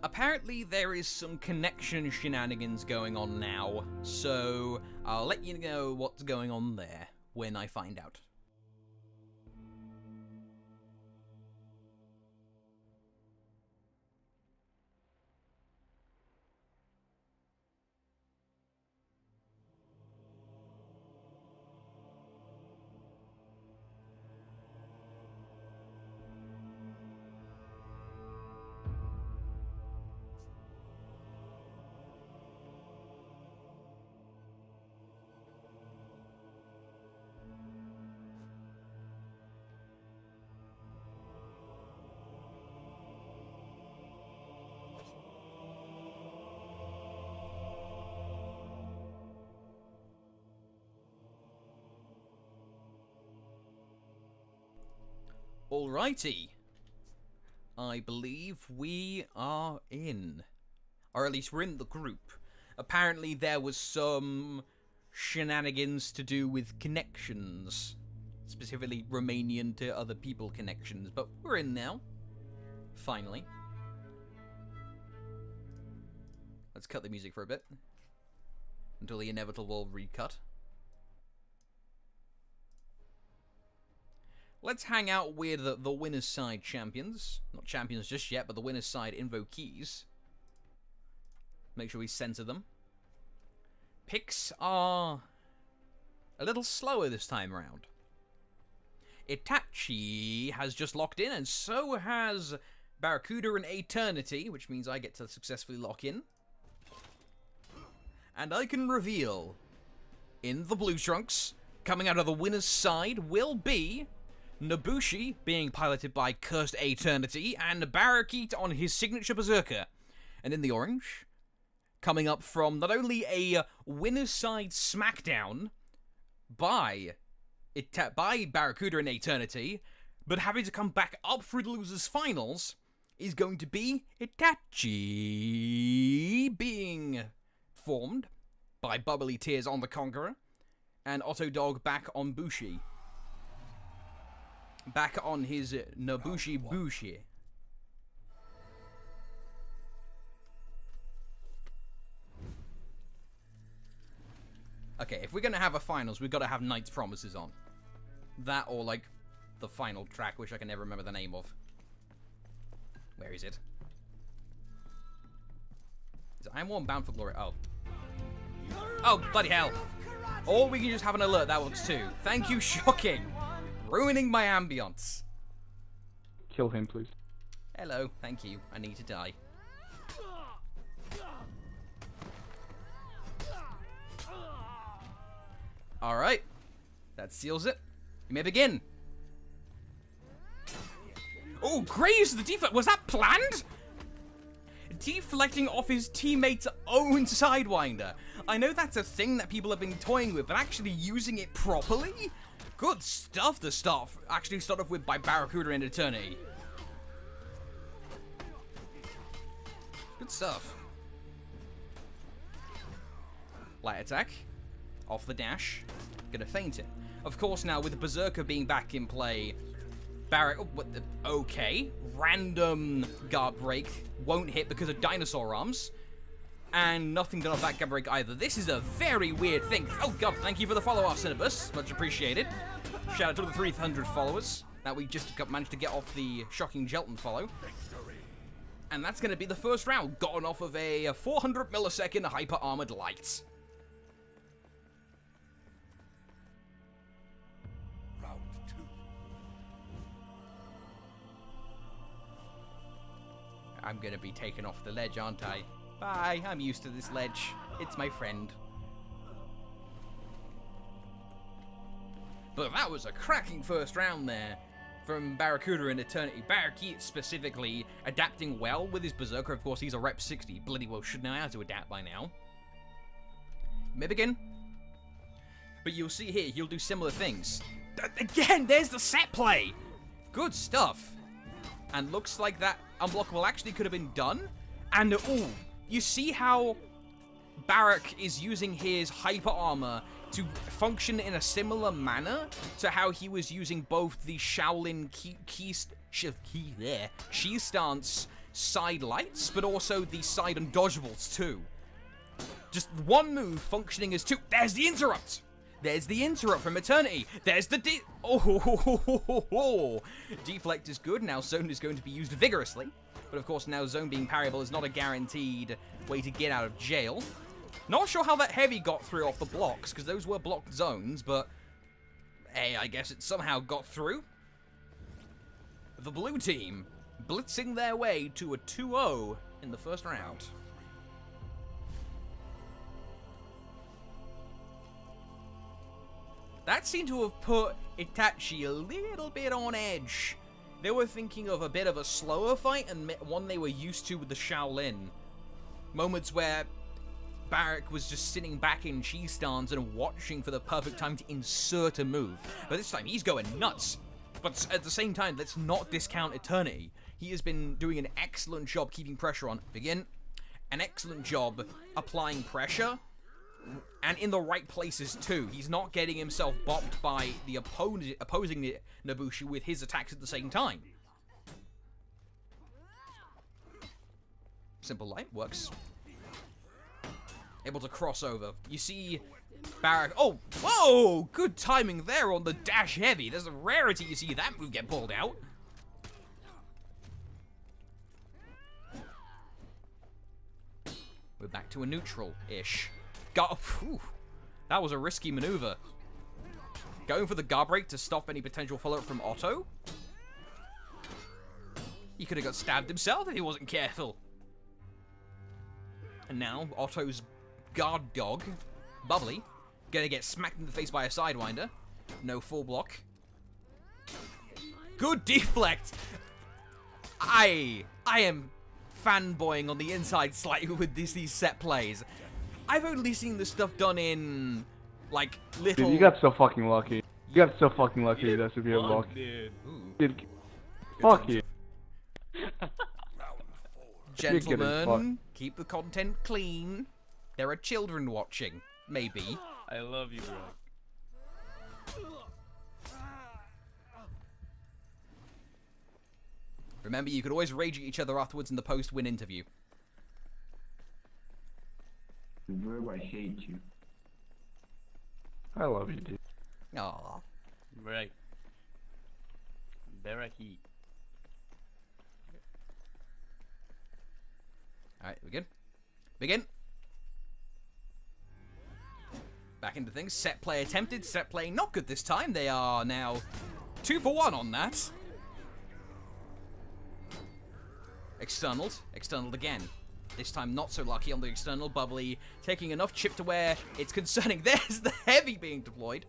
[SPEAKER 1] Apparently there is some connection shenanigans going on now, so I'll let you know what's going on there when I find out. Alrighty. I believe we are in. Or at least we're in the group. Apparently there was some shenanigans to do with connections. Specifically Romanian to other people connections. But we're in now. Finally. Let's cut the music for a bit. Until the inevitable recut. Let's hang out with the winner's side champions. Not champions just yet, but the winner's side invokees. Make sure we center them. Picks are a little slower this time around. Itachi has just locked in, and so has Barracuda and Eternity, which means I get to successfully lock in. And I can reveal, in the blue trunks, coming out of the winner's side will be Nobushi, being piloted by Cursed Eternity, and Barrakeet on his signature Berserker. And in the orange, coming up from not only a winner's side smackdown by Barracuda and Eternity, but having to come back up through the losers finals, is going to be Itachi, being formed by Bubbly Tears on the Conqueror, and Otto Dog back on Bushi. Back on his Nobushi Bushi. Okay, if we're gonna have a finals, we've got to have Knight's Promises on. That or, like, the final track, which I can never remember the name of. Where is it? I'm one bound for glory. Oh. Oh, bloody hell. Or we can just have an alert, that works too. Thank you, Shocking. Ruining my ambience.
[SPEAKER 4] Kill him, please.
[SPEAKER 1] Hello, thank you. I need to die. Alright. That seals it. You may begin. Oh, graze the deflect. Was that planned? Deflecting off his teammate's own Sidewinder. I know that's a thing that people have been toying with, but actually using it properly? Good stuff to start off with by Barracuda and Eternity. Good stuff. Light attack. Off the dash. Gonna feint it. Of course, now with the Berserker being back in play, okay. Random guard break. Won't hit because of dinosaur arms. And nothing done off that guard break either. This is a very weird thing. Oh god, thank you for the follow, Arsenibus. Much appreciated. Shout out to the 300 followers that we just managed to get off the Shocking Jelton follow. And that's going to be the first round, gotten off of a 400 millisecond hyper armored light.
[SPEAKER 3] Round 2.
[SPEAKER 1] I'm going to be taken off the ledge, aren't I? Bye, I'm used to this ledge. It's my friend. But that was a cracking first round there from Barracuda and Eternity. Barracuda specifically adapting well with his Berserker. Of course, he's a rep 60. Bloody well should know how to adapt by now. May begin. But you'll see here, he'll do similar things. Again, there's the set play. Good stuff. And looks like that unblockable actually could have been done. And, ooh, you see how Barak is using his hyper armor to function in a similar manner to how he was using both the Shaolin Shi stance side lights, but also the side undodgeables too. Just one move functioning as two. There's the interrupt! There's the interrupt from Eternity. There's the deflect is good. Now zone is going to be used vigorously. But of course now zone being parryable is not a guaranteed way to get out of jail. Not sure how that heavy got through off the blocks, because those were blocked zones, but hey, I guess it somehow got through. The blue team blitzing their way to a 2-0 in the first round. That seemed to have put Itachi a little bit on edge. They were thinking of a bit of a slower fight and one they were used to with the Shaolin. Moments where Barak was just sitting back in cheese stance and watching for the perfect time to insert a move. But this time he's going nuts. But at the same time, let's not discount Eternity. He has been doing an excellent job keeping pressure on. Begin. An excellent job applying pressure. And in the right places too. He's not getting himself bopped by the opposing Nobushi with his attacks at the same time. Simple light works. Able to cross over. You see Barak. Oh, whoa! Good timing there on the dash heavy. There's a rarity you see that move get pulled out. We're back to a neutral-ish. That was a risky maneuver. Going for the guard break to stop any potential follow-up from Otto. He could have got stabbed himself if he wasn't careful. And now, Otto's guard dog, Bubbly, gonna get smacked in the face by a Sidewinder. No full block. Good deflect! I am fanboying on the inside slightly with these set plays. I've only seen this stuff done in, like, little...
[SPEAKER 4] Dude, you got so fucking lucky. You got so fucking lucky that's if you have luck. Dude, fuck you.
[SPEAKER 1] Gentlemen, keep the content clean. There are children watching. Maybe.
[SPEAKER 6] I love you, bro.
[SPEAKER 1] Remember, you could always rage at each other afterwards in the post-win interview.
[SPEAKER 5] Verb, I hate you.
[SPEAKER 4] I love you, dude.
[SPEAKER 1] Aww.
[SPEAKER 6] Right. Baraki.
[SPEAKER 1] Alright, we good? Begin. Back into things. Set play attempted. Set play not good this time. They are now 2 for 1 on that. Externaled. Externaled again. This time not so lucky on the external. Bubbly taking enough chip to where it's concerning. There's the heavy being deployed.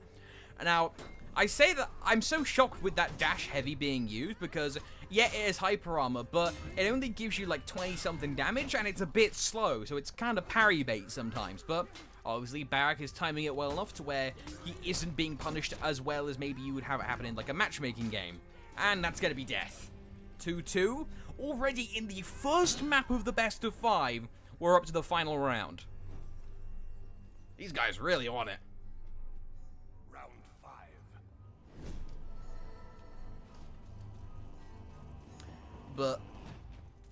[SPEAKER 1] Now, I say that I'm so shocked with that dash heavy being used because, yeah, it is hyper armor, but it only gives you like 20-something damage and it's a bit slow, so it's kind of parry bait sometimes. But obviously, Barak is timing it well enough to where he isn't being punished as well as maybe you would have it happen in like a matchmaking game. And that's going to be death. 2-2. Already in the first map of the best of 5, we're up to the final round. These guys really want it.
[SPEAKER 3] Round 5.
[SPEAKER 1] But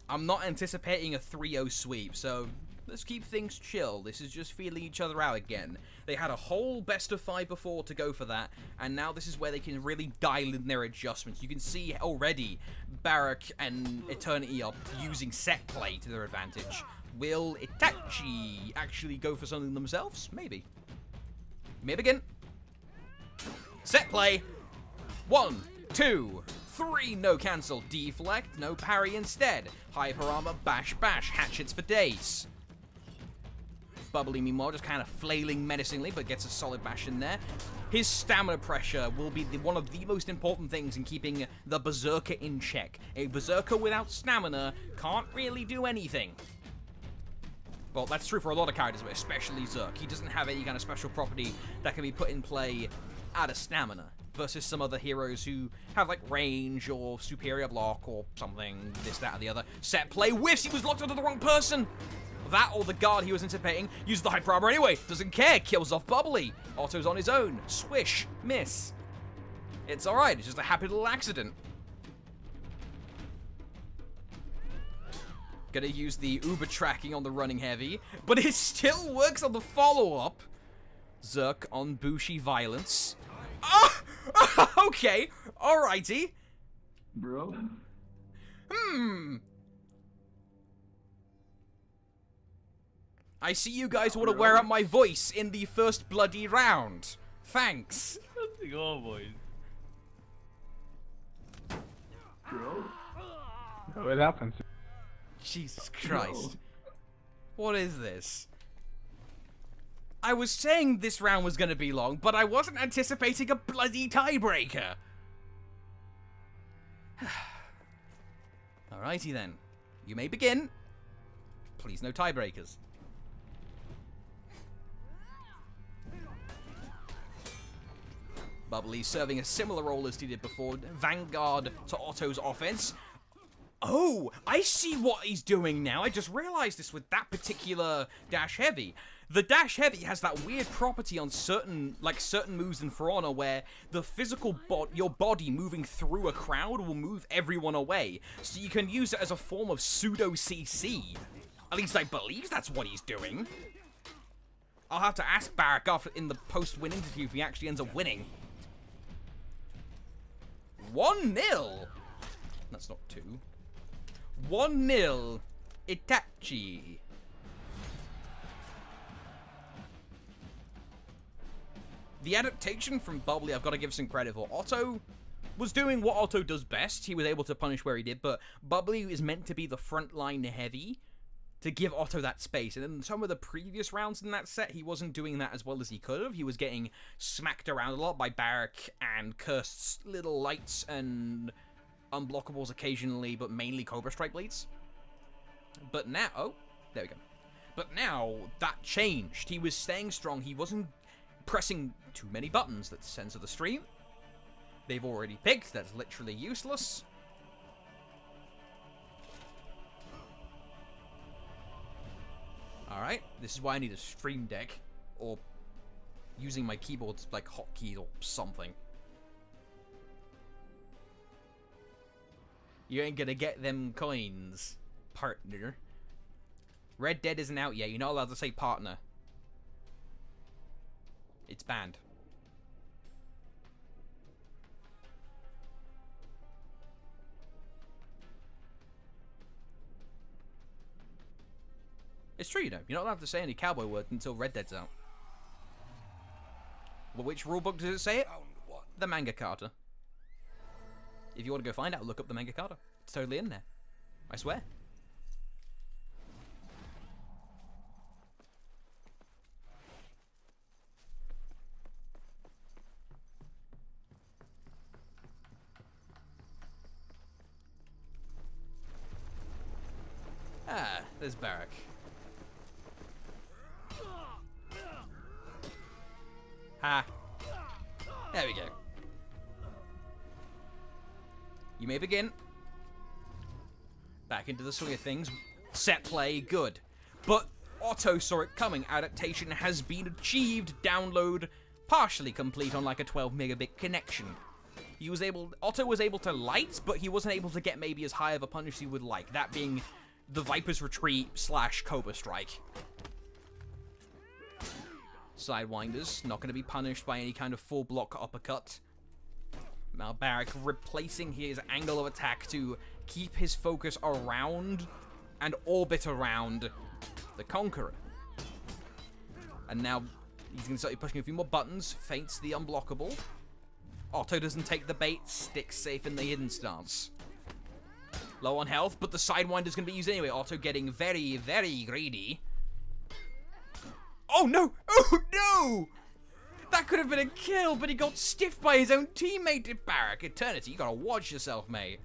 [SPEAKER 1] I'm not anticipating a 3-0 sweep, so let's keep things chill. This is just feeling each other out again. They had a whole best of 5 before to go for that, and now this is where they can really dial in their adjustments. You can see already Barak and Eternity are using set play to their advantage. Will Itachi actually go for something themselves? Maybe. May begin. Set play. 1, 2, 3. No cancel. Deflect. No parry instead. Hyper armor. Bash, bash. Hatchets for days. Bubbly, meanwhile, just kind of flailing menacingly, but gets a solid bash in there. His stamina pressure will be one of the most important things in keeping the Berserker in check. A Berserker without stamina can't really do anything. Well, that's true for a lot of characters, but especially Zerk. He doesn't have any kind of special property that can be put in play out of stamina, versus some other heroes who have, like, range or superior block or something, this, that, or the other. Set play whiffs! He was locked onto the wrong person! That or the guard he was anticipating used the hyper armor anyway. Doesn't care. Kills off Bubbly. Otto's on his own. Swish. Miss. It's alright. It's just a happy little accident. Gonna use the Uber tracking on the running heavy, but it still works on the follow-up. Zerk on Bushi violence. Ah! Okay, alrighty.
[SPEAKER 5] Bro?
[SPEAKER 1] I see you guys want to wear out my voice in the first bloody round. Thanks.
[SPEAKER 6] Let's go, boys.
[SPEAKER 5] Bro?
[SPEAKER 4] Oh, it happens.
[SPEAKER 1] Jesus Christ. What is this? I was saying this round was going to be long, but I wasn't anticipating a bloody tiebreaker. Alrighty then. You may begin. Please no tiebreakers. Bubbly serving a similar role as he did before. Vanguard to Otto's offense. Oh, I see what he's doing now. I just realized this with that particular dash heavy. The dash heavy has that weird property on certain moves in For Honor where the physical your body moving through a crowd will move everyone away. So you can use it as a form of pseudo CC. At least I believe that's what he's doing. I'll have to ask Barak after in the post-win interview if he actually ends up winning. 1-0. That's not 2. 1-0. Itachi. The adaptation from Bubbly, I've got to give some credit for. Otto was doing what Otto does best. He was able to punish where he did, but Bubbly is meant to be the frontline heavy to give Otto that space. And in some of the previous rounds in that set, he wasn't doing that as well as he could have. He was getting smacked around a lot by Barak and Kirst's little lights and unblockables occasionally, but mainly Cobra Strike bleeds. But now, oh, there we go. But now, that changed. He was staying strong. He wasn't pressing too many buttons. That's the sense of the stream. They've already picked. That's literally useless. Alright, this is why I need a stream deck. Or using my keyboard like hotkeys or something. You ain't gonna get them coins, partner. Red Dead isn't out yet. You're not allowed to say partner. It's banned. It's true, you know. You're not allowed to say any cowboy words until Red Dead's out. Well, which rulebook does it say it? The Manga Carta. If you want to go find out, look up the Manga Carta. It's totally in there. I swear. Ah, there's Barak. Ha. There we go. You may begin. Back into the swing of things. Set play, good. But Otto saw it coming. Adaptation has been achieved. Download partially complete on like a 12 megabit connection. Otto was able to light, but he wasn't able to get maybe as high of a punish as he would like. That being the Viper's Retreat / Cobra Strike. Sidewinders, not going to be punished by any kind of full block uppercut. Now Barak replacing his angle of attack to keep his focus around and orbit around the Conqueror. And now he's going to start pushing a few more buttons, feints the unblockable. Otto doesn't take the bait, sticks safe in the hidden stance. Low on health, but the Sidewinder's going to be used anyway. Otto getting very, very greedy. Oh no! Oh no! That could have been a kill, but he got stiffed by his own teammate at Barak. Eternity, you gotta watch yourself, mate.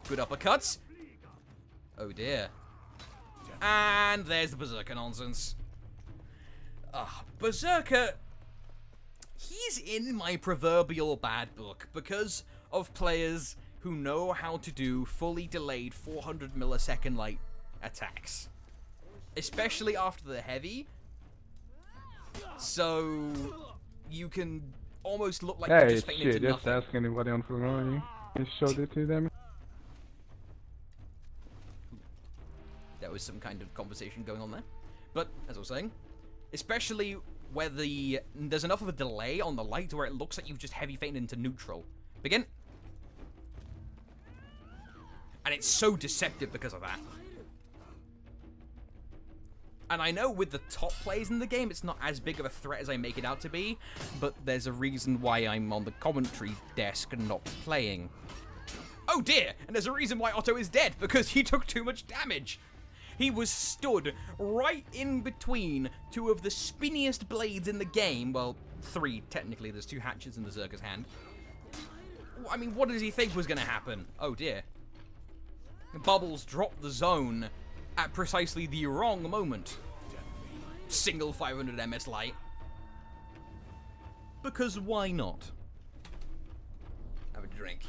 [SPEAKER 1] Good uppercuts. Oh dear. And there's the Berserker nonsense. Berserker, he's in my proverbial bad book because of players who know how to do fully delayed 400 millisecond light attacks. Especially after the heavy. So you can almost look like you're just fainting into
[SPEAKER 4] just
[SPEAKER 1] nothing.
[SPEAKER 4] ask anybody on For Honor. You showed it to them.
[SPEAKER 1] there was some kind of conversation going on there. But, as I was saying, especially where there's enough of a delay on the light where it looks like you've just heavy fainted into neutral. Begin. And it's so deceptive because of that. And I know with the top players in the game, it's not as big of a threat as I make it out to be, but there's a reason why I'm on the commentary desk and not playing. Oh dear! And there's a reason why Otto is dead, because he took too much damage. He was stood right in between two of the spinniest blades in the game. Well, 3, technically. There's 2 hatchets in the Zerka's hand. I mean, what does he think was going to happen? Oh dear. Bubbles dropped the zone at precisely the wrong moment. Single 500 MS light. Because why not? Have a drink.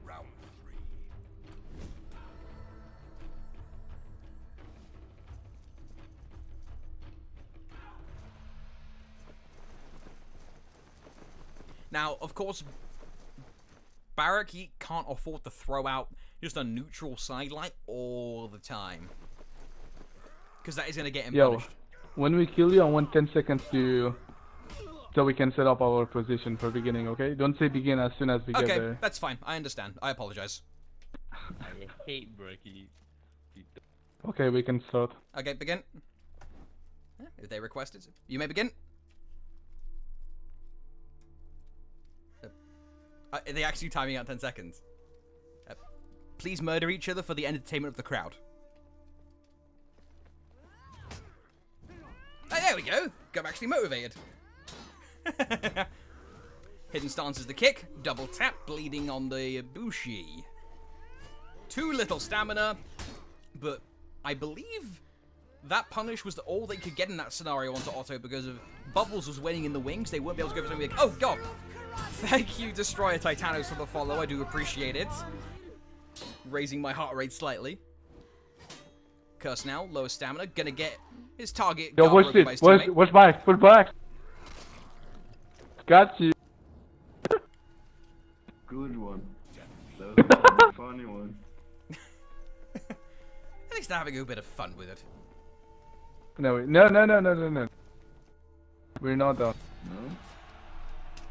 [SPEAKER 3] Round 3.
[SPEAKER 1] Now, of course, Barak, he can't afford to throw out just a neutral side light all the time. Because that is going to get him punished.
[SPEAKER 4] When we kill you, I want 10 seconds so we can set up our position for beginning, okay? Don't say begin as soon as we get there.
[SPEAKER 1] Okay, that's fine. I understand. I apologize.
[SPEAKER 6] I hate Berkey.
[SPEAKER 4] Okay, we can start.
[SPEAKER 1] Okay, begin. Yeah, if they request it, you may begin. Are they actually timing out 10 seconds? Please murder each other for the entertainment of the crowd. Oh, there we go. I'm actually motivated. Hidden stance is the kick. Double tap, bleeding on the Bushi. 2 little stamina, but I believe that punish was all they could get in that scenario onto Otto because of Bubbles was waiting in the wings. They wouldn't be able to go for something like, oh god. Thank you, Destroyer Titanos, for the follow. I do appreciate it. Raising my heart rate slightly. Curse now, lower stamina. Gonna get his target.
[SPEAKER 4] Yo, what's it? What's back? Put back. Got you.
[SPEAKER 5] Good one. That was a funny one.
[SPEAKER 1] At least they're having a bit of fun with it.
[SPEAKER 4] No. We're not done.
[SPEAKER 5] No?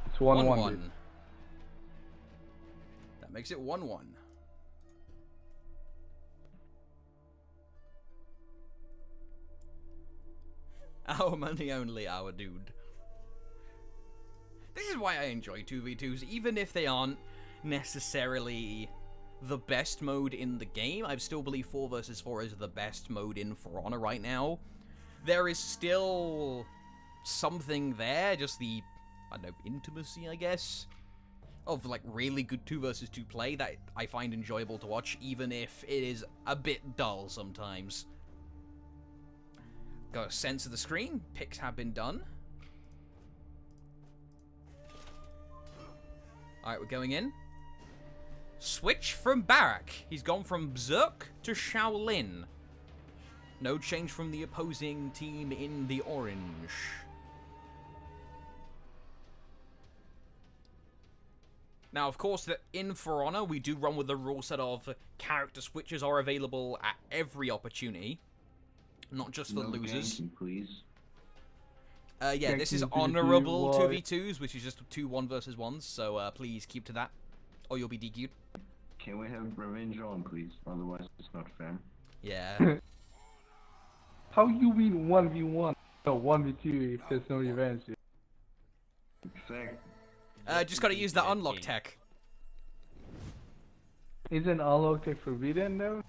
[SPEAKER 4] It's 1-1.
[SPEAKER 1] 1-1. That makes it 1-1. Our money only, our dude. This is why I enjoy 2v2s, even if they aren't necessarily the best mode in the game. I still believe 4 versus 4 is the best mode in For Honor right now. There is still something there, just the, I don't know, intimacy, I guess, of like really good 2 versus 2 play that I find enjoyable to watch, even if it is a bit dull sometimes. Got a sense of the screen. Picks have been done. Alright, we're going in. Switch from Barak. He's gone from Zerk to Shaolin. No change from the opposing team in the orange. Now, of course, in For Honor, we do run with the rule set of character switches are available at every opportunity. Not just for losers.
[SPEAKER 5] Ganking, please.
[SPEAKER 1] Yeah, this is honorable 2v2s, which is just 2 1 versus 1s, so please keep to that, or you'll be DQ'd.
[SPEAKER 5] Can we have revenge on, please? Otherwise, it's not fair.
[SPEAKER 1] Yeah.
[SPEAKER 4] How you win 1v1? No, 1v2 if there's no revenge.
[SPEAKER 5] Exactly.
[SPEAKER 1] Just gotta use that unlock tech.
[SPEAKER 4] Isn't unlock tech forbidden though?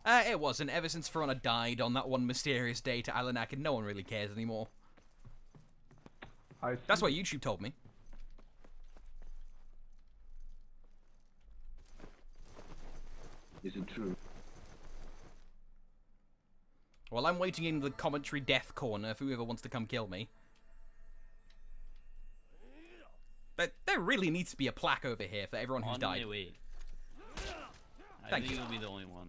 [SPEAKER 1] It wasn't. Ever since For Honor died on that one mysterious day to Alanak, and no one really cares anymore. That's what YouTube told me.
[SPEAKER 5] Is it true?
[SPEAKER 1] Well, I'm waiting in the commentary death corner if whoever wants to come kill me. There really needs to be a plaque over here for everyone who's died.
[SPEAKER 6] Wait.
[SPEAKER 1] Thank you.
[SPEAKER 6] I think you'll be the only one.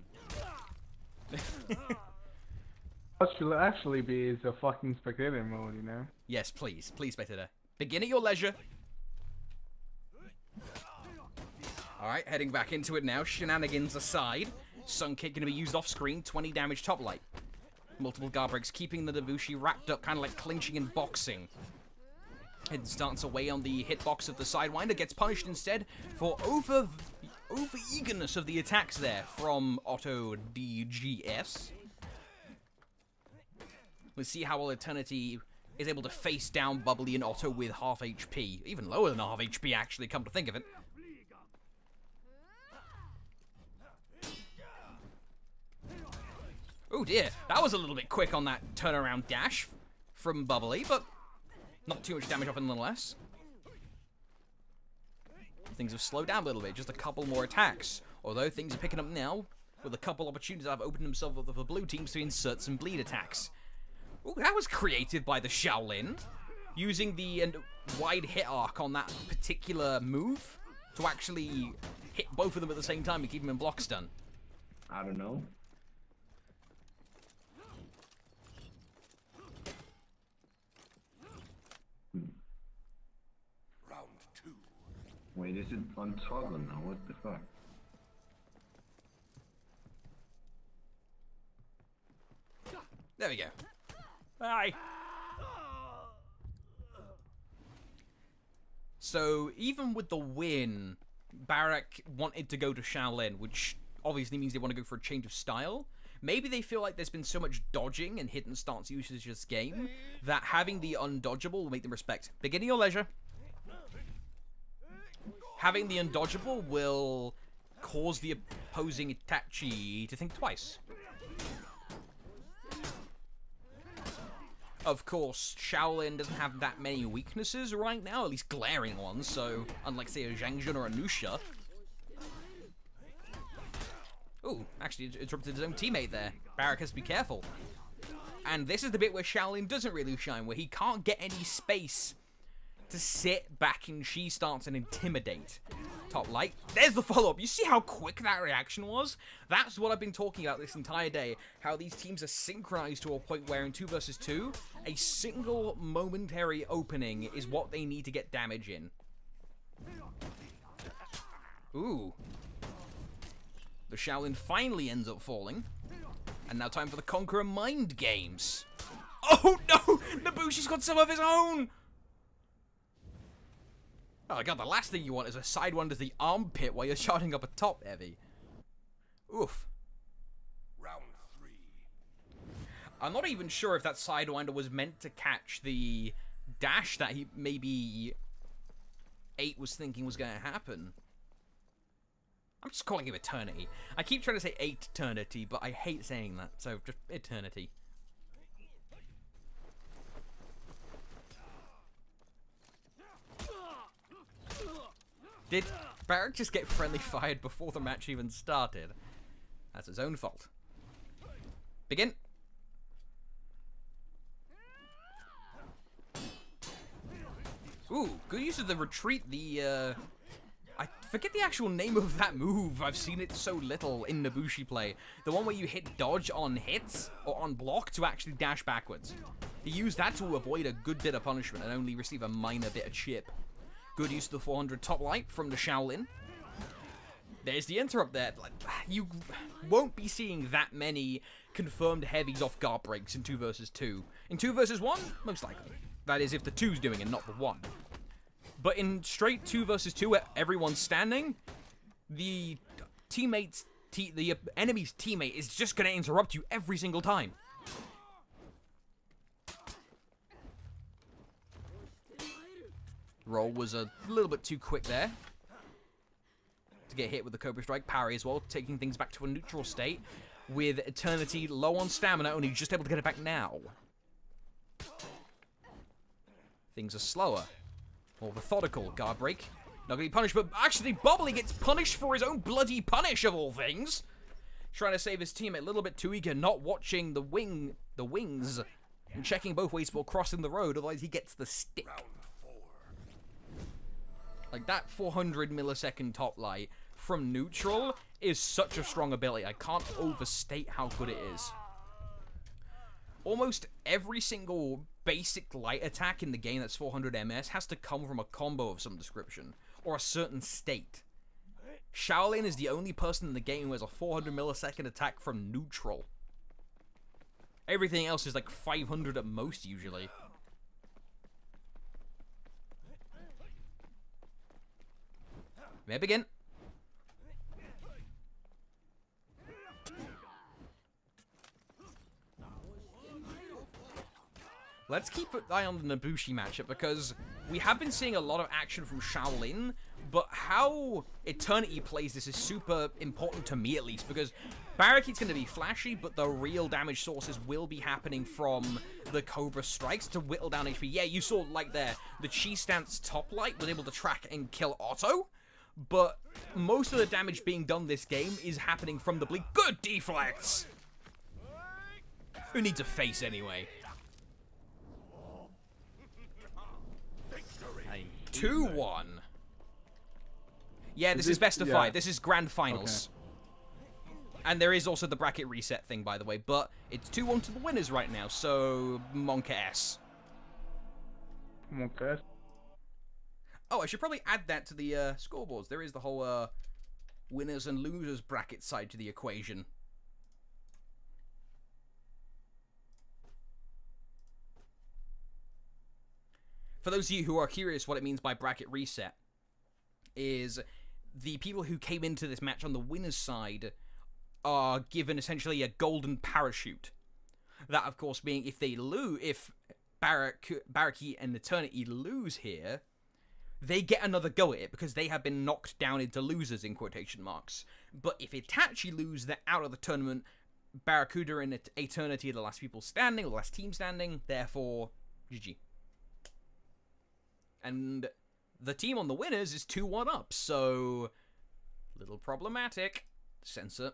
[SPEAKER 4] What should actually be is a fucking spectator mode, you know?
[SPEAKER 1] Yes, please. Please, spectator. Begin at your leisure. Alright, heading back into it now. Shenanigans aside. Sun Kick going to be used off screen. 20 damage top light. Multiple guard breaks, keeping the Debushi wrapped up, kind of like clinching and boxing. Hidden stance away on the hitbox of the Sidewinder. Gets punished instead for over-eagerness of the attacks there from Otto DGS. Let's see how well Eternity is able to face down Bubbly and Otto with half HP. Even lower than half HP, actually, come to think of it. Oh dear, that was a little bit quick on that turnaround dash from Bubbly, but not too much damage off it nonetheless. Things have slowed down a little bit, just a couple more attacks. Although things are picking up now, with a couple opportunities that have opened themselves up for blue teams to insert some bleed attacks. Ooh, that was creative by the Shaolin, using the wide hit arc on that particular move to actually hit both of them at the same time and keep them in block stun.
[SPEAKER 5] I don't know.
[SPEAKER 3] Round 2.
[SPEAKER 5] Wait, is it on toggle now? What the fuck?
[SPEAKER 1] There we go. Aye. So, even with the win, Barak wanted to go to Shaolin, which obviously means they want to go for a change of style. Maybe they feel like there's been so much dodging and hidden stance usage this game that having the undodgeable will make them respect. Beginning your leisure. Having the undodgeable will cause the opposing Itachi to think twice. Of course, Shaolin doesn't have that many weaknesses right now, at least glaring ones, so unlike, say, a Zhangjun or a Nusha. Ooh, actually interrupted his own teammate there. Barak has to be careful. And this is the bit where Shaolin doesn't really shine, where he can't get any space to sit back in Chi stance and intimidate. Top light. There's the follow-up. You see how quick that reaction was? That's what I've been talking about this entire day. How these teams are synchronized to a point where in 2 versus 2, a single momentary opening is what they need to get damage in. Ooh. The Shaolin finally ends up falling. And now time for the Conqueror Mind Games. Oh no! Nabushi's got some of his own! Oh god, the last thing you want is a Sidewinder to the armpit while you're charging up a top heavy. Oof.
[SPEAKER 3] Round 3.
[SPEAKER 1] I'm not even sure if that Sidewinder was meant to catch the dash that he maybe 8 was thinking was going to happen. I'm just calling him Eternity. I keep trying to say 8 Eternity, but I hate saying that, so just Eternity. Did Barak just get friendly fired before the match even started? That's his own fault. Begin. Ooh, good use of the retreat. I forget the actual name of that move. I've seen it so little in Nabushi play. The one where you hit dodge on hits or on block to actually dash backwards. He used that to avoid a good bit of punishment and only receive a minor bit of chip. Good use of the 400 top light from the Shaolin. There's the interrupt there. You won't be seeing that many confirmed heavies off guard breaks in 2 versus 2. In 2 versus 1, most likely. That is if the 2's doing it, not the 1. But in straight 2 versus 2 where everyone's standing, the enemy's teammate is just going to interrupt you every single time. Roll was a little bit too quick there to get hit with the Cobra Strike. Parry as well, taking things back to a neutral state with Eternity low on stamina, only just able to get it back now. Things are slower. More methodical. Guard break. Not going to be punished, but actually Bubbly gets punished for his own bloody punish of all things. Trying to save his teammate, a little bit too eager, not watching the wings, and checking both ways before crossing the road, otherwise he gets the stick.
[SPEAKER 3] Round 4.
[SPEAKER 1] Like, that 400 millisecond top light from neutral is such a strong ability. I can't overstate how good it is. Almost every single basic light attack in the game that's 400 MS has to come from a combo of some description, or a certain state. Shaolin is the only person in the game who has a 400 millisecond attack from neutral. Everything else is like 500 at most, usually. May I begin? Let's keep an eye on the Nabushi matchup, because we have been seeing a lot of action from Shaolin, but how Eternity plays this is super important to me, at least, because Barakeet's going to be flashy, but the real damage sources will be happening from the Cobra Strikes to whittle down HP. Yeah, you saw, like, there, the Chi Stance top light was able to track and kill Otto, but most of the damage being done this game is happening from the Bleak. Good deflects! Who needs a face, anyway? 2-1. Yeah, this is best of 5. This is grand finals. Okay. And there is also the bracket reset thing, by the way, but it's 2-1 to the winners right now, so Monka S.
[SPEAKER 4] Monka S.
[SPEAKER 1] Oh, I should probably add that to the scoreboards. There is the whole winners and losers bracket side to the equation. For those of you who are curious what it means by bracket reset, is the people who came into this match on the winner's side are given essentially a golden parachute. That, of course, being if they lose, if Barakeet and Eternity lose here, they get another go at it because they have been knocked down into losers in quotation marks. But if Itachi lose, they're out of the tournament. Barracuda and Eternity are the last people standing, or the last team standing. Therefore, GG. And the team on the winners is 2-1 up, so little problematic. Censor.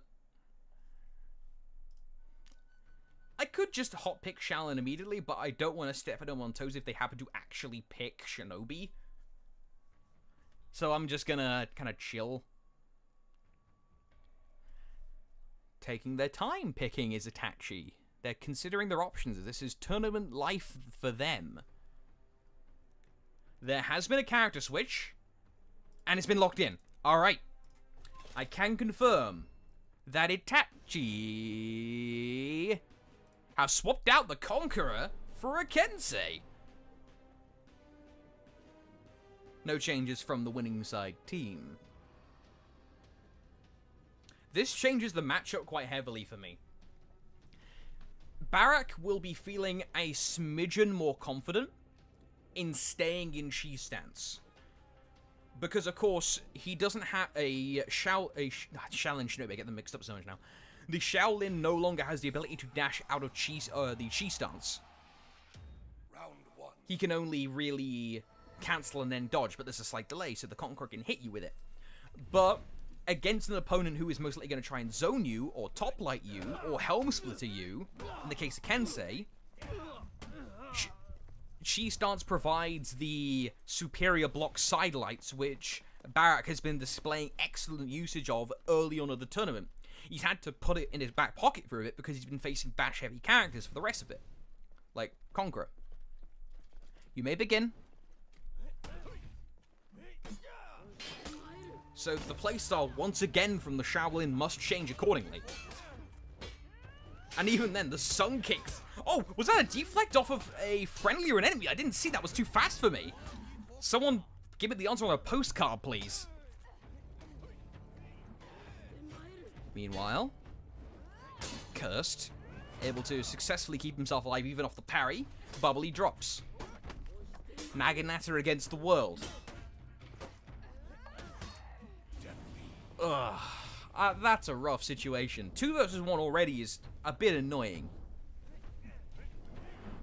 [SPEAKER 1] I could just hot pick Shaolin immediately, but I don't want to step on them on toes if they happen to actually pick Shinobi. So I'm just gonna kind of chill. Taking their time picking is Itachi. They're considering their options. This is tournament life for them. There has been a character switch, and it's been locked in. Alright. I can confirm that Itachi has swapped out the Conqueror for a Kensei. No changes from the winning side team. This changes the matchup quite heavily for me. Barak will be feeling a smidgen more confident in staying in Chi stance. Because, of course, he doesn't have a Shaolin Shinobi, I get them mixed up so much now. The Shaolin no longer has the ability to dash out of the Chi stance.
[SPEAKER 3] Round 1.
[SPEAKER 1] He can only really cancel and then dodge, but there's a slight delay, so the Conqueror can hit you with it. But against an opponent who is most likely going to try and zone you, or top light you, or helm splitter you, in the case of Kensei, Chi stance provides the superior block sidelights, which Barak has been displaying excellent usage of early on in the tournament. He's had to put it in his back pocket for a bit because he's been facing bash-heavy characters for the rest of it. Like Conqueror. You may begin. So the playstyle, once again from the Shaolin, must change accordingly. And even then, the sun kicks. Oh, was that a deflect off of a friendly or an enemy? I didn't see that. Was too fast for me. Someone give me the answer on a postcard, please. Meanwhile, Cursed, able to successfully keep himself alive even off the parry. Bubbly drops. Naginata against the world. Ugh. That's a rough situation. 2 versus 1 already is a bit annoying.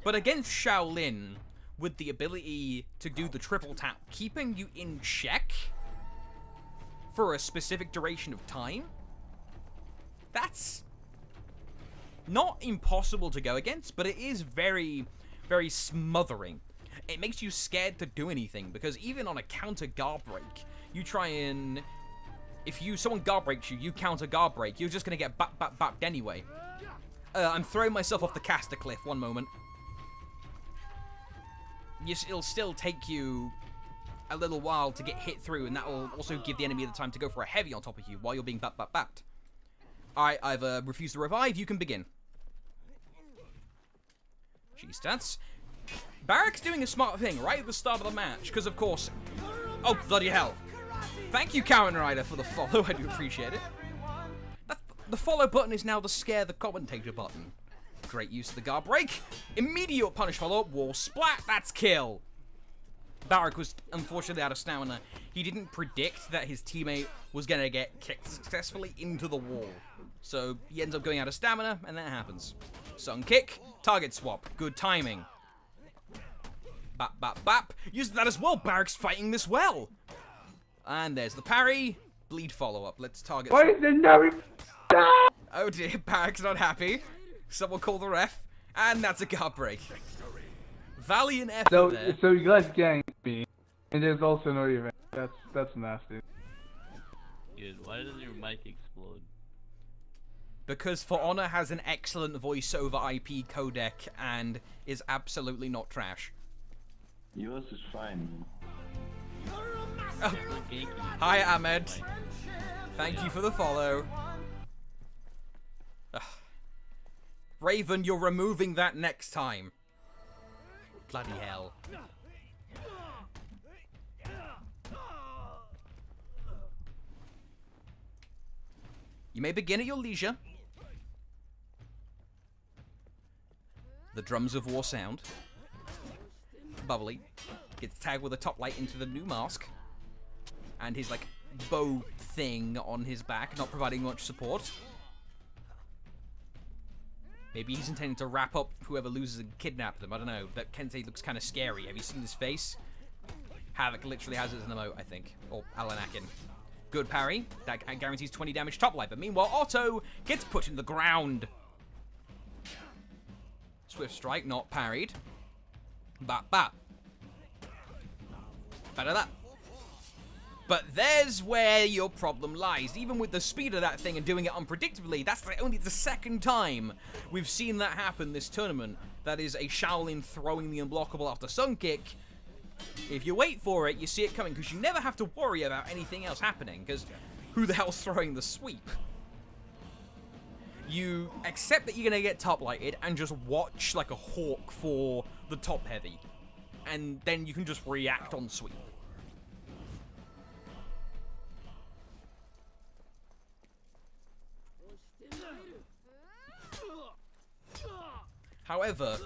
[SPEAKER 1] But against Shaolin, with the ability to do the triple tap, keeping you in check for a specific duration of time, that's not impossible to go against, but it is very, very smothering. It makes you scared to do anything, because even on a counter guard break, you try and... If someone guard breaks you, you counter guard break, you're just gonna get bapped anyway. I'm throwing myself off the caster cliff, one moment. It'll still take you a little while to get hit through, and that will also give the enemy the time to go for a heavy on top of you while you're being bapped. Alright, I've refused to revive. You can begin. G-stats. Barak's doing a smart thing right at the start of the match, because of course... Oh, bloody hell. Thank you, Karen Ryder, for the follow. I do appreciate it. The follow button is now the scare the commentator button. Great use of the guard break. Immediate punish follow-up. Wall splat. That's kill. Barak was unfortunately out of stamina. He didn't predict that his teammate was going to get kicked successfully into the wall. So he ends up going out of stamina, and that happens. Sun kick. Target swap. Good timing. Bap, bap, bap. Used that as well. Barak's fighting this well. And there's the parry. Bleed follow-up. Let's target.
[SPEAKER 4] Why is there no...
[SPEAKER 1] Oh dear, Barak's not happy. Someone call the ref. And that's a guard break. Valiant effort there.
[SPEAKER 4] So you guys ganked me, and there's also no event. That's nasty.
[SPEAKER 6] Dude, why does your mic explode?
[SPEAKER 1] Because For Honor has an excellent voice over IP codec and is absolutely not trash.
[SPEAKER 5] Yours is fine.
[SPEAKER 1] Oh. Hi, Ahmed. Thank you for the follow. Ugh. Raven, you're removing that next time. Bloody hell. You may begin at your leisure. The drums of war sound. Bubbly gets tagged with a top light into the new mask. And his, like, bow thing on his back, not providing much support. Maybe he's intending to wrap up whoever loses and kidnap them. I don't know. That Kensei looks kind of scary. Have you seen his face? Havoc literally has it as an emote, I think. Or Alanakin. Good parry. That guarantees 20 damage top light. But meanwhile, Otto gets put in the ground. Swift strike, not parried. Bap, bap. Better that. But there's where your problem lies. Even with the speed of that thing and doing it unpredictably, that's only the second time we've seen that happen this tournament. That is a Shaolin throwing the unblockable after Sun Kick. If you wait for it, you see it coming, because you never have to worry about anything else happening, because who the hell's throwing the sweep? You accept that you're going to get top lighted and just watch like a hawk for the top heavy. And then you can just react on sweep. However,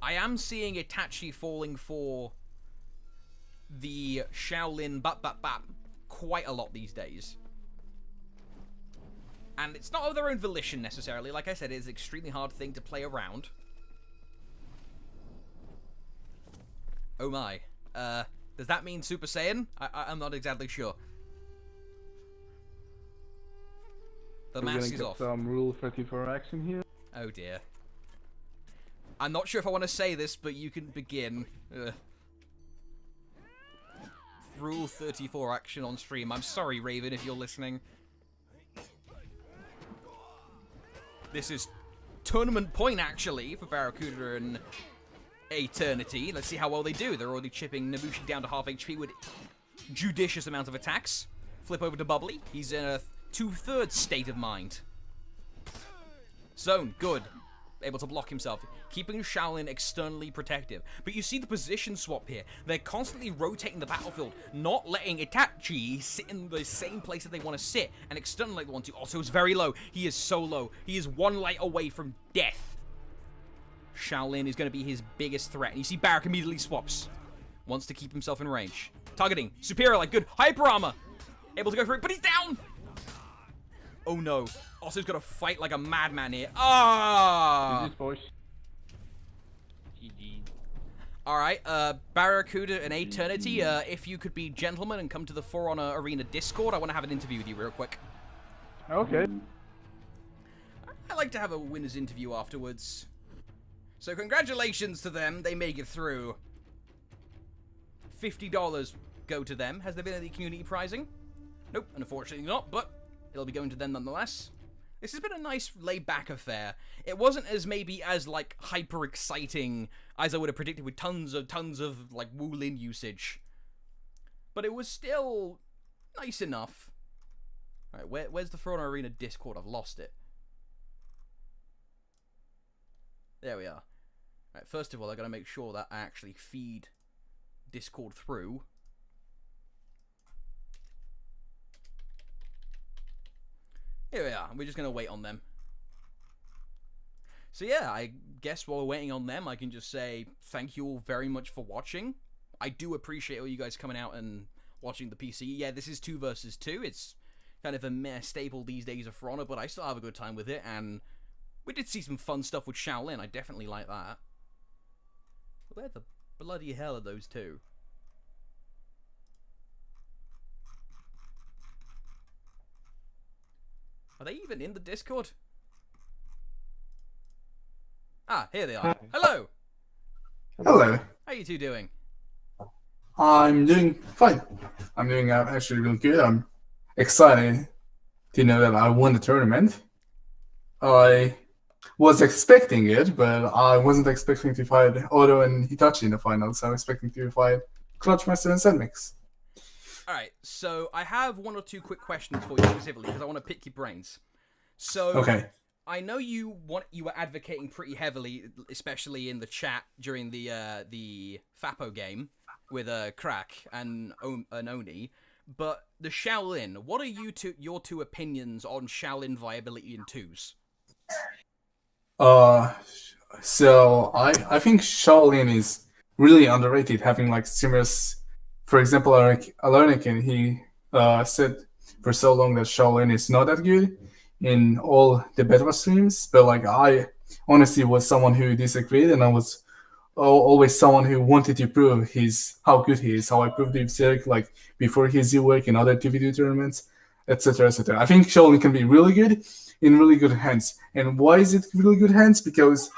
[SPEAKER 1] I am seeing Itachi falling for the Shaolin bap quite a lot these days. And it's not of their own volition necessarily. Like I said, it's an extremely hard thing to play around. Oh my. Does that mean Super Saiyan? I'm not exactly sure. The mask is off.
[SPEAKER 4] Some Rule 34 action here.
[SPEAKER 1] Oh dear. I'm not sure if I want to say this, but you can begin. Rule 34 action on stream. I'm sorry, Raven, if you're listening. This is tournament point, actually, for Barracuda and Eternity. Let's see how well they do. They're already chipping Nabushi down to half HP with judicious amounts of attacks. Flip over to Bubbly. He's in a 2/3 state of mind. Zone, good. Able to block himself, keeping Shaolin externally protective. But you see the position swap here. They're constantly rotating the battlefield, not letting Itachi sit in the same place that they want to sit, and externally they want to. Also, is very low. He is so low. He is one light away from death. Shaolin is going to be his biggest threat. And you see Barak immediately swaps. Wants to keep himself in range. Targeting. Superior, like good. Hyper armor. Able to go for it, but he's down! Oh no. Also, he's got to fight like a madman here. Ah!
[SPEAKER 6] GG.
[SPEAKER 1] Alright, Barracuda and Eternity, if you could be gentlemen and come to the For Honor Arena Discord, I want to have an interview with you real quick.
[SPEAKER 4] Okay.
[SPEAKER 1] I like to have a winner's interview afterwards. So congratulations to them, they make it through. $50 go to them. Has there been any community prizing? Nope, unfortunately not, but it'll be going to them nonetheless. This has been a nice laid-back affair. It wasn't as maybe as like hyper exciting as I would have predicted with tons of like Wulin usage. but it was still nice enough. All right, where's the Throne Arena Discord? I've lost it. There we are. All right, first of all, I gotta make sure that I actually feed Discord through. Here we are. We're just gonna wait on them. So yeah, I guess while we're waiting on them, I can just say thank you all very much for watching. I do appreciate all you guys coming out and watching the PC. Yeah, this is 2 versus 2. It's kind of a meh staple these days of For Honor, but I still have a good time with it, and we did see some fun stuff with Shaolin. I definitely like that. Where the bloody hell are those two? Are they even in the Discord? Ah, here they are.
[SPEAKER 7] Hi.
[SPEAKER 1] Hello!
[SPEAKER 7] Hello.
[SPEAKER 1] How you two doing?
[SPEAKER 7] I'm doing fine. I'm doing actually really good. I'm excited to know that I won the tournament. I was expecting it, but I wasn't expecting to fight Otto and Hitachi in the finals. I'm expecting to fight Clutchmaster and Zenmix.
[SPEAKER 1] Alright, so I have 1 or 2 quick questions for you specifically, because I want to pick your brains. So,
[SPEAKER 7] Okay.
[SPEAKER 1] I know you were advocating pretty heavily, especially in the chat during the Fapo game with Crack and Oni, but the Shaolin. What are your two opinions on Shaolin viability in 2s?
[SPEAKER 7] So I think Shaolin is really underrated. Having like similar, for example, Alarnikin, he said for so long that Shaolin is not that good in all the beta streams, but like I honestly was someone who disagreed, and I was always someone who wanted to prove how good he is, how I proved it like before his work in other TV2 tournaments, etc., etc. I think Shaolin can be really good in really good hands. And why is it really good hands? Because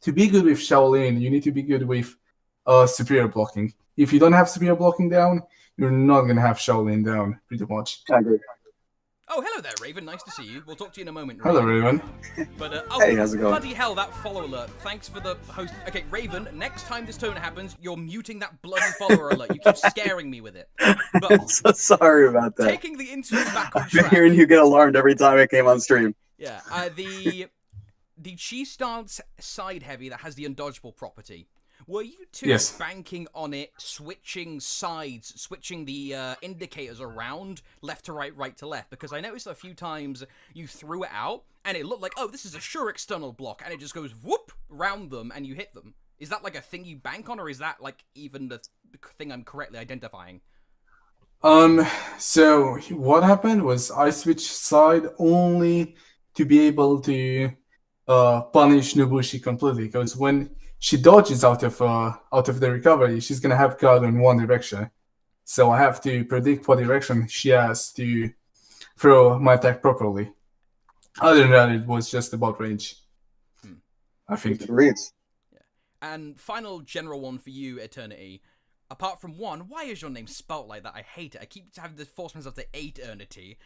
[SPEAKER 7] to be good with Shaolin, you need to be good with superior blocking. If you don't have superior blocking down, you're not gonna have Shaolin down pretty much.
[SPEAKER 5] I agree.
[SPEAKER 1] Oh, hello there, Raven. Nice to see you. We'll talk to you in a moment.
[SPEAKER 7] Hello, Raven.
[SPEAKER 1] But
[SPEAKER 5] Hey, how's it going?
[SPEAKER 1] Bloody hell, that follow alert. Thanks for the host. Okay, Raven, next time this tournament happens, you're muting that bloody follower alert. You keep scaring me with it. But
[SPEAKER 5] I'm so sorry about that.
[SPEAKER 1] taking the interview back on
[SPEAKER 5] I've been
[SPEAKER 1] track.
[SPEAKER 5] hearing you get alarmed every time I came on stream.
[SPEAKER 1] Yeah, the cheese stance side heavy that has the undodgeable property. Were you two
[SPEAKER 7] Yes.
[SPEAKER 1] banking on it, switching sides, switching the indicators around, left to right, right to left? Because I noticed a few times you threw it out, and it looked like, oh, this is a sure external block, and it just goes whoop round them, and you hit them. Is that like a thing you bank on, or is that like even the thing I'm correctly identifying?
[SPEAKER 7] So what happened was I switched side only to be able to punish Nobushi completely, because when she dodges out of the recovery, she's gonna have guard in one direction. So I have to predict what direction she has to throw my attack properly. Other than that, it was just about range. I think.
[SPEAKER 5] Reads.
[SPEAKER 1] And final general one for you, Eternity. Apart from one, why is your name spelt like that? I hate it. I keep having to force myself to Eternity.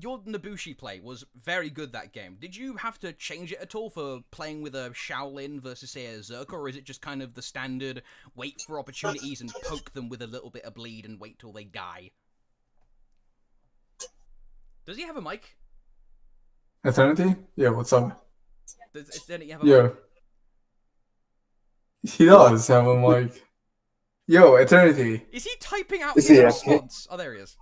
[SPEAKER 1] Your Nobushi play was very good that game. Did you have to change it at all for playing with a Shaolin versus, say, a Zerka, or is it just kind of the standard wait for opportunities and poke them with a little bit of bleed and wait till they die? Does he have a mic?
[SPEAKER 7] Eternity? Yeah, what's up?
[SPEAKER 1] Does Eternity have a
[SPEAKER 7] Yeah.
[SPEAKER 1] mic?
[SPEAKER 7] He does have a mic. Yo, Eternity.
[SPEAKER 1] Is he typing out
[SPEAKER 5] Is
[SPEAKER 1] his
[SPEAKER 5] he?
[SPEAKER 1] response? Oh, there he is.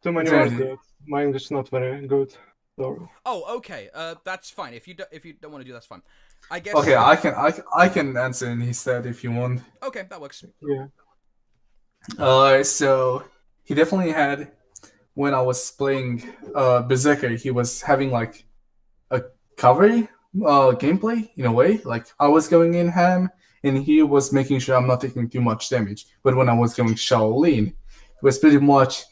[SPEAKER 8] Too many
[SPEAKER 7] Exactly.
[SPEAKER 8] words. My English is not very good. So
[SPEAKER 1] Oh, okay. That's fine. If you don't want to do, that's fine. I guess.
[SPEAKER 7] Okay, I can answer in his stead if you want.
[SPEAKER 1] Okay, that works.
[SPEAKER 8] yeah.
[SPEAKER 7] So he definitely had, when I was playing Berserker, he was having like a cover gameplay in a way. Like I was going in ham, and he was making sure I'm not taking too much damage. But when I was going Shaolin, it was pretty much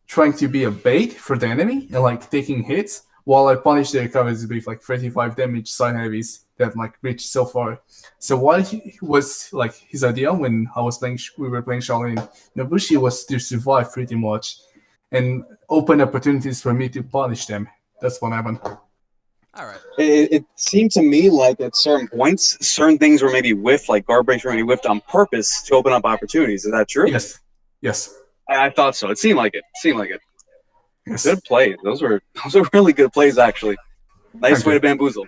[SPEAKER 7] trying to be a bait for the enemy and like taking hits while I punish the recoveries with like 35 damage side heavies that like reached so far. So what he was like his idea when we were playing Shaolin Nobushi was to survive pretty much and open opportunities for me to punish them. That's what happened.
[SPEAKER 1] All right.
[SPEAKER 5] It seemed to me like at certain points, certain things were maybe whiffed, like guard breaks were maybe whiffed on purpose to open up opportunities. Is that true?
[SPEAKER 7] Yes. Yes.
[SPEAKER 9] I thought so. It seemed like it.
[SPEAKER 7] Yes.
[SPEAKER 9] Good plays. Those were really good plays, actually. Nice
[SPEAKER 7] Thank
[SPEAKER 9] way
[SPEAKER 7] you.
[SPEAKER 9] to bamboozle.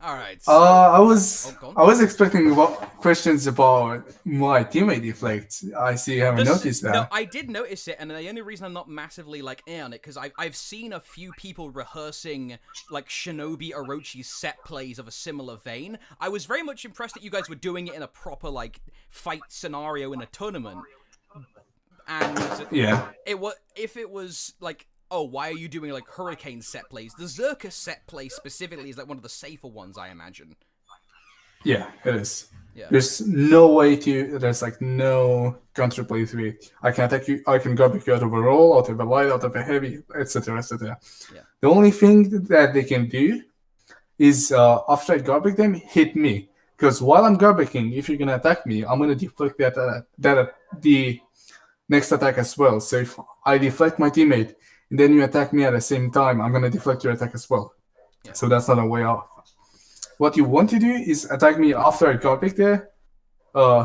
[SPEAKER 1] All right. So,
[SPEAKER 7] I was
[SPEAKER 1] go on.
[SPEAKER 7] I was expecting questions about my teammate deflect. I see you haven't noticed that.
[SPEAKER 1] No, I did notice it, and the only reason I'm not massively like on it because I've seen a few people rehearsing like Shinobi Orochi's set plays of a similar vein. I was very much impressed that you guys were doing it in a proper like fight scenario in a tournament. And
[SPEAKER 7] Yeah.
[SPEAKER 1] if it was like, oh, why are you doing like Hurricane set plays? The Zerka set play specifically is like one of the safer ones, I imagine.
[SPEAKER 7] Yeah, it is.
[SPEAKER 1] Yeah.
[SPEAKER 7] There's no way to. There's like no counterplay to it. I can attack you. I can grab you out of a roll, out of a light, out of a heavy, etc., etc.
[SPEAKER 1] Yeah.
[SPEAKER 7] The only thing that they can do is after I garbage them, hit me. Because while I'm garbaging, if you're gonna attack me, I'm gonna deflect the next attack as well. So if I deflect my teammate and then you attack me at the same time, I'm gonna deflect your attack as well.
[SPEAKER 1] Yeah.
[SPEAKER 7] So that's not a way off. What you want to do is attack me after I garbage the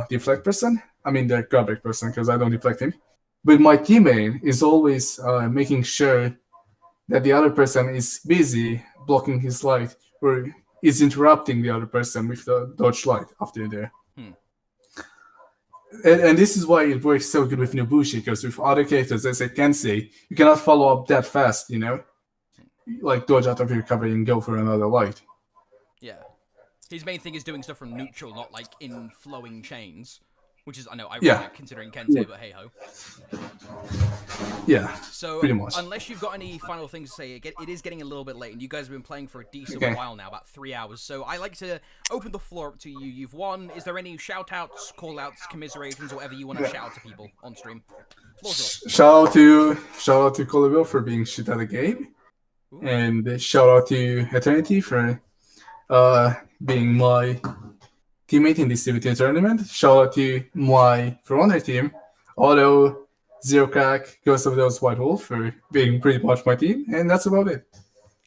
[SPEAKER 7] deflect person. I mean the garbage person because I don't deflect him. But my teammate is always making sure that the other person is busy blocking his light or is interrupting the other person with the dodge light after there. And this is why it works so good with Nobushi, because with other characters, as I can say, you cannot follow up that fast, you know? Like dodge out of your cover and go for another light.
[SPEAKER 1] Yeah. His main thing is doing stuff from neutral, not like in flowing chains. Which is, I know, ironic considering Kensei, but hey-ho.
[SPEAKER 7] Yeah,
[SPEAKER 1] so,
[SPEAKER 7] pretty much.
[SPEAKER 1] Unless you've got any final things to say, it is getting a little bit late, and you guys have been playing for a decent while now, about 3 hours. So I like to open the floor up to you. You've won. Is there any shout-outs, call-outs, commiserations, or whatever you want to shout out to people on stream? Floor's yours.
[SPEAKER 7] Shout out to Colville for being shit at the game. Ooh. And shout out to Eternity for being my teammate in this CVT tournament. Shout out to my For Honor team, although Zero Crack, Ghost of Those White Wolf for being pretty much my team, and that's about it.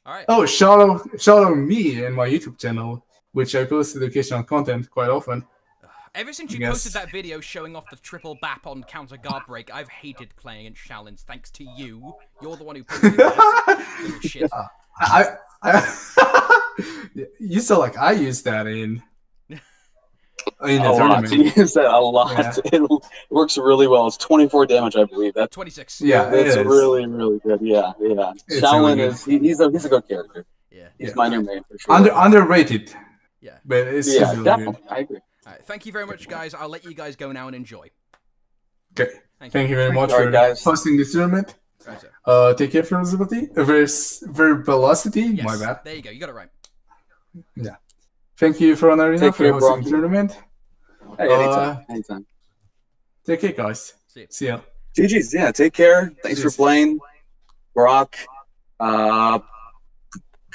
[SPEAKER 1] All right.
[SPEAKER 7] Oh, shout out me and my YouTube channel, which I post educational content quite often.
[SPEAKER 1] Ever since you posted that video showing off the triple bap on counter guard break, I've hated playing against Shaolins thanks to you. You're the one who posted this. Shit.
[SPEAKER 7] You saw like I used that in
[SPEAKER 9] a tournament. You use that a lot. Yeah. It works really well. It's 24 damage, I believe. That's
[SPEAKER 1] 26.
[SPEAKER 7] Yeah,
[SPEAKER 9] it's really, really good. Yeah. Shaolin is he's a good character.
[SPEAKER 1] Yeah.
[SPEAKER 9] He's my new main for sure.
[SPEAKER 7] Underrated.
[SPEAKER 1] Yeah.
[SPEAKER 7] But it's really
[SPEAKER 9] definitely.
[SPEAKER 7] Good.
[SPEAKER 9] I agree.
[SPEAKER 1] All right, thank you very much, guys. I'll let you guys go now and enjoy.
[SPEAKER 7] Okay. Thank you very much for hosting this tournament.
[SPEAKER 1] Right,
[SPEAKER 7] take care, Verbosity.
[SPEAKER 1] Yes,
[SPEAKER 7] My bad.
[SPEAKER 1] There you go. You got it right.
[SPEAKER 7] Yeah. Thank you, For Honor Arena, for hosting the tournament.
[SPEAKER 9] Hey, anytime.
[SPEAKER 7] Take care, guys. See ya.
[SPEAKER 9] GG's, yeah, take care. Thanks for playing. Brock,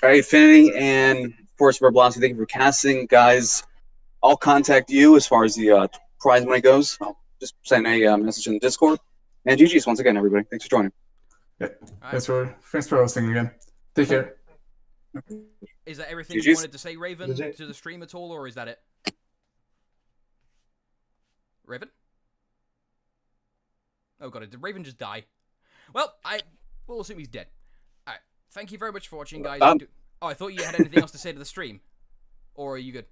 [SPEAKER 9] Infinity, and of course, Verbosity, thank you for casting. Guys, I'll contact you as far as the prize money goes. I'll just send a message in the Discord. And GG's once again, everybody. Thanks for joining.
[SPEAKER 7] Yeah. Thanks for hosting again. Take care.
[SPEAKER 1] Is that everything you wanted to say, Raven, to the stream at all, or is that it? Raven? Oh god, did Raven just die? Well, we'll assume he's dead. Alright, thank you very much for watching, guys. I thought you had anything else to say to the stream. Or are you good?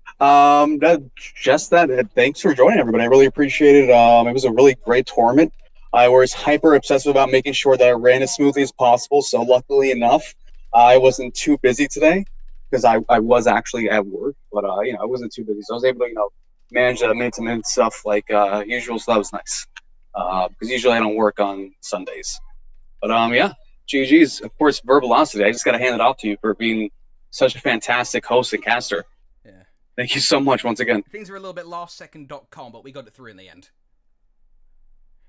[SPEAKER 9] Just that. Thanks for joining, everybody. I really appreciate it. It was a really great tournament. I was hyper obsessive about making sure that I ran as smoothly as possible. So luckily enough, I wasn't too busy today because I was actually at work. But I wasn't too busy, so I was able to manage the minute-to-minute stuff like usual. So that was nice. Because usually I don't work on Sundays. But yeah, GG's. Of course, Verbosity. I just got to hand it off to you for being such a fantastic host and caster.
[SPEAKER 1] Yeah.
[SPEAKER 9] Thank you so much once again.
[SPEAKER 1] Things were a little bit last-second.com, but we got it through in the end.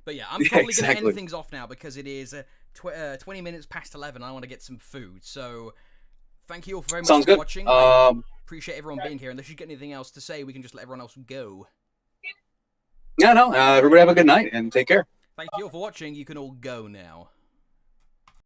[SPEAKER 1] But yeah, I'm probably going to end things off now because it is 20 minutes past 11. I want to get some food. So thank you all very much for watching. I appreciate everyone being here. Unless you get anything else to say, we can just let everyone else go.
[SPEAKER 9] Yeah, no. Everybody have a good night and take care.
[SPEAKER 1] Thank you all for watching. You can all go now.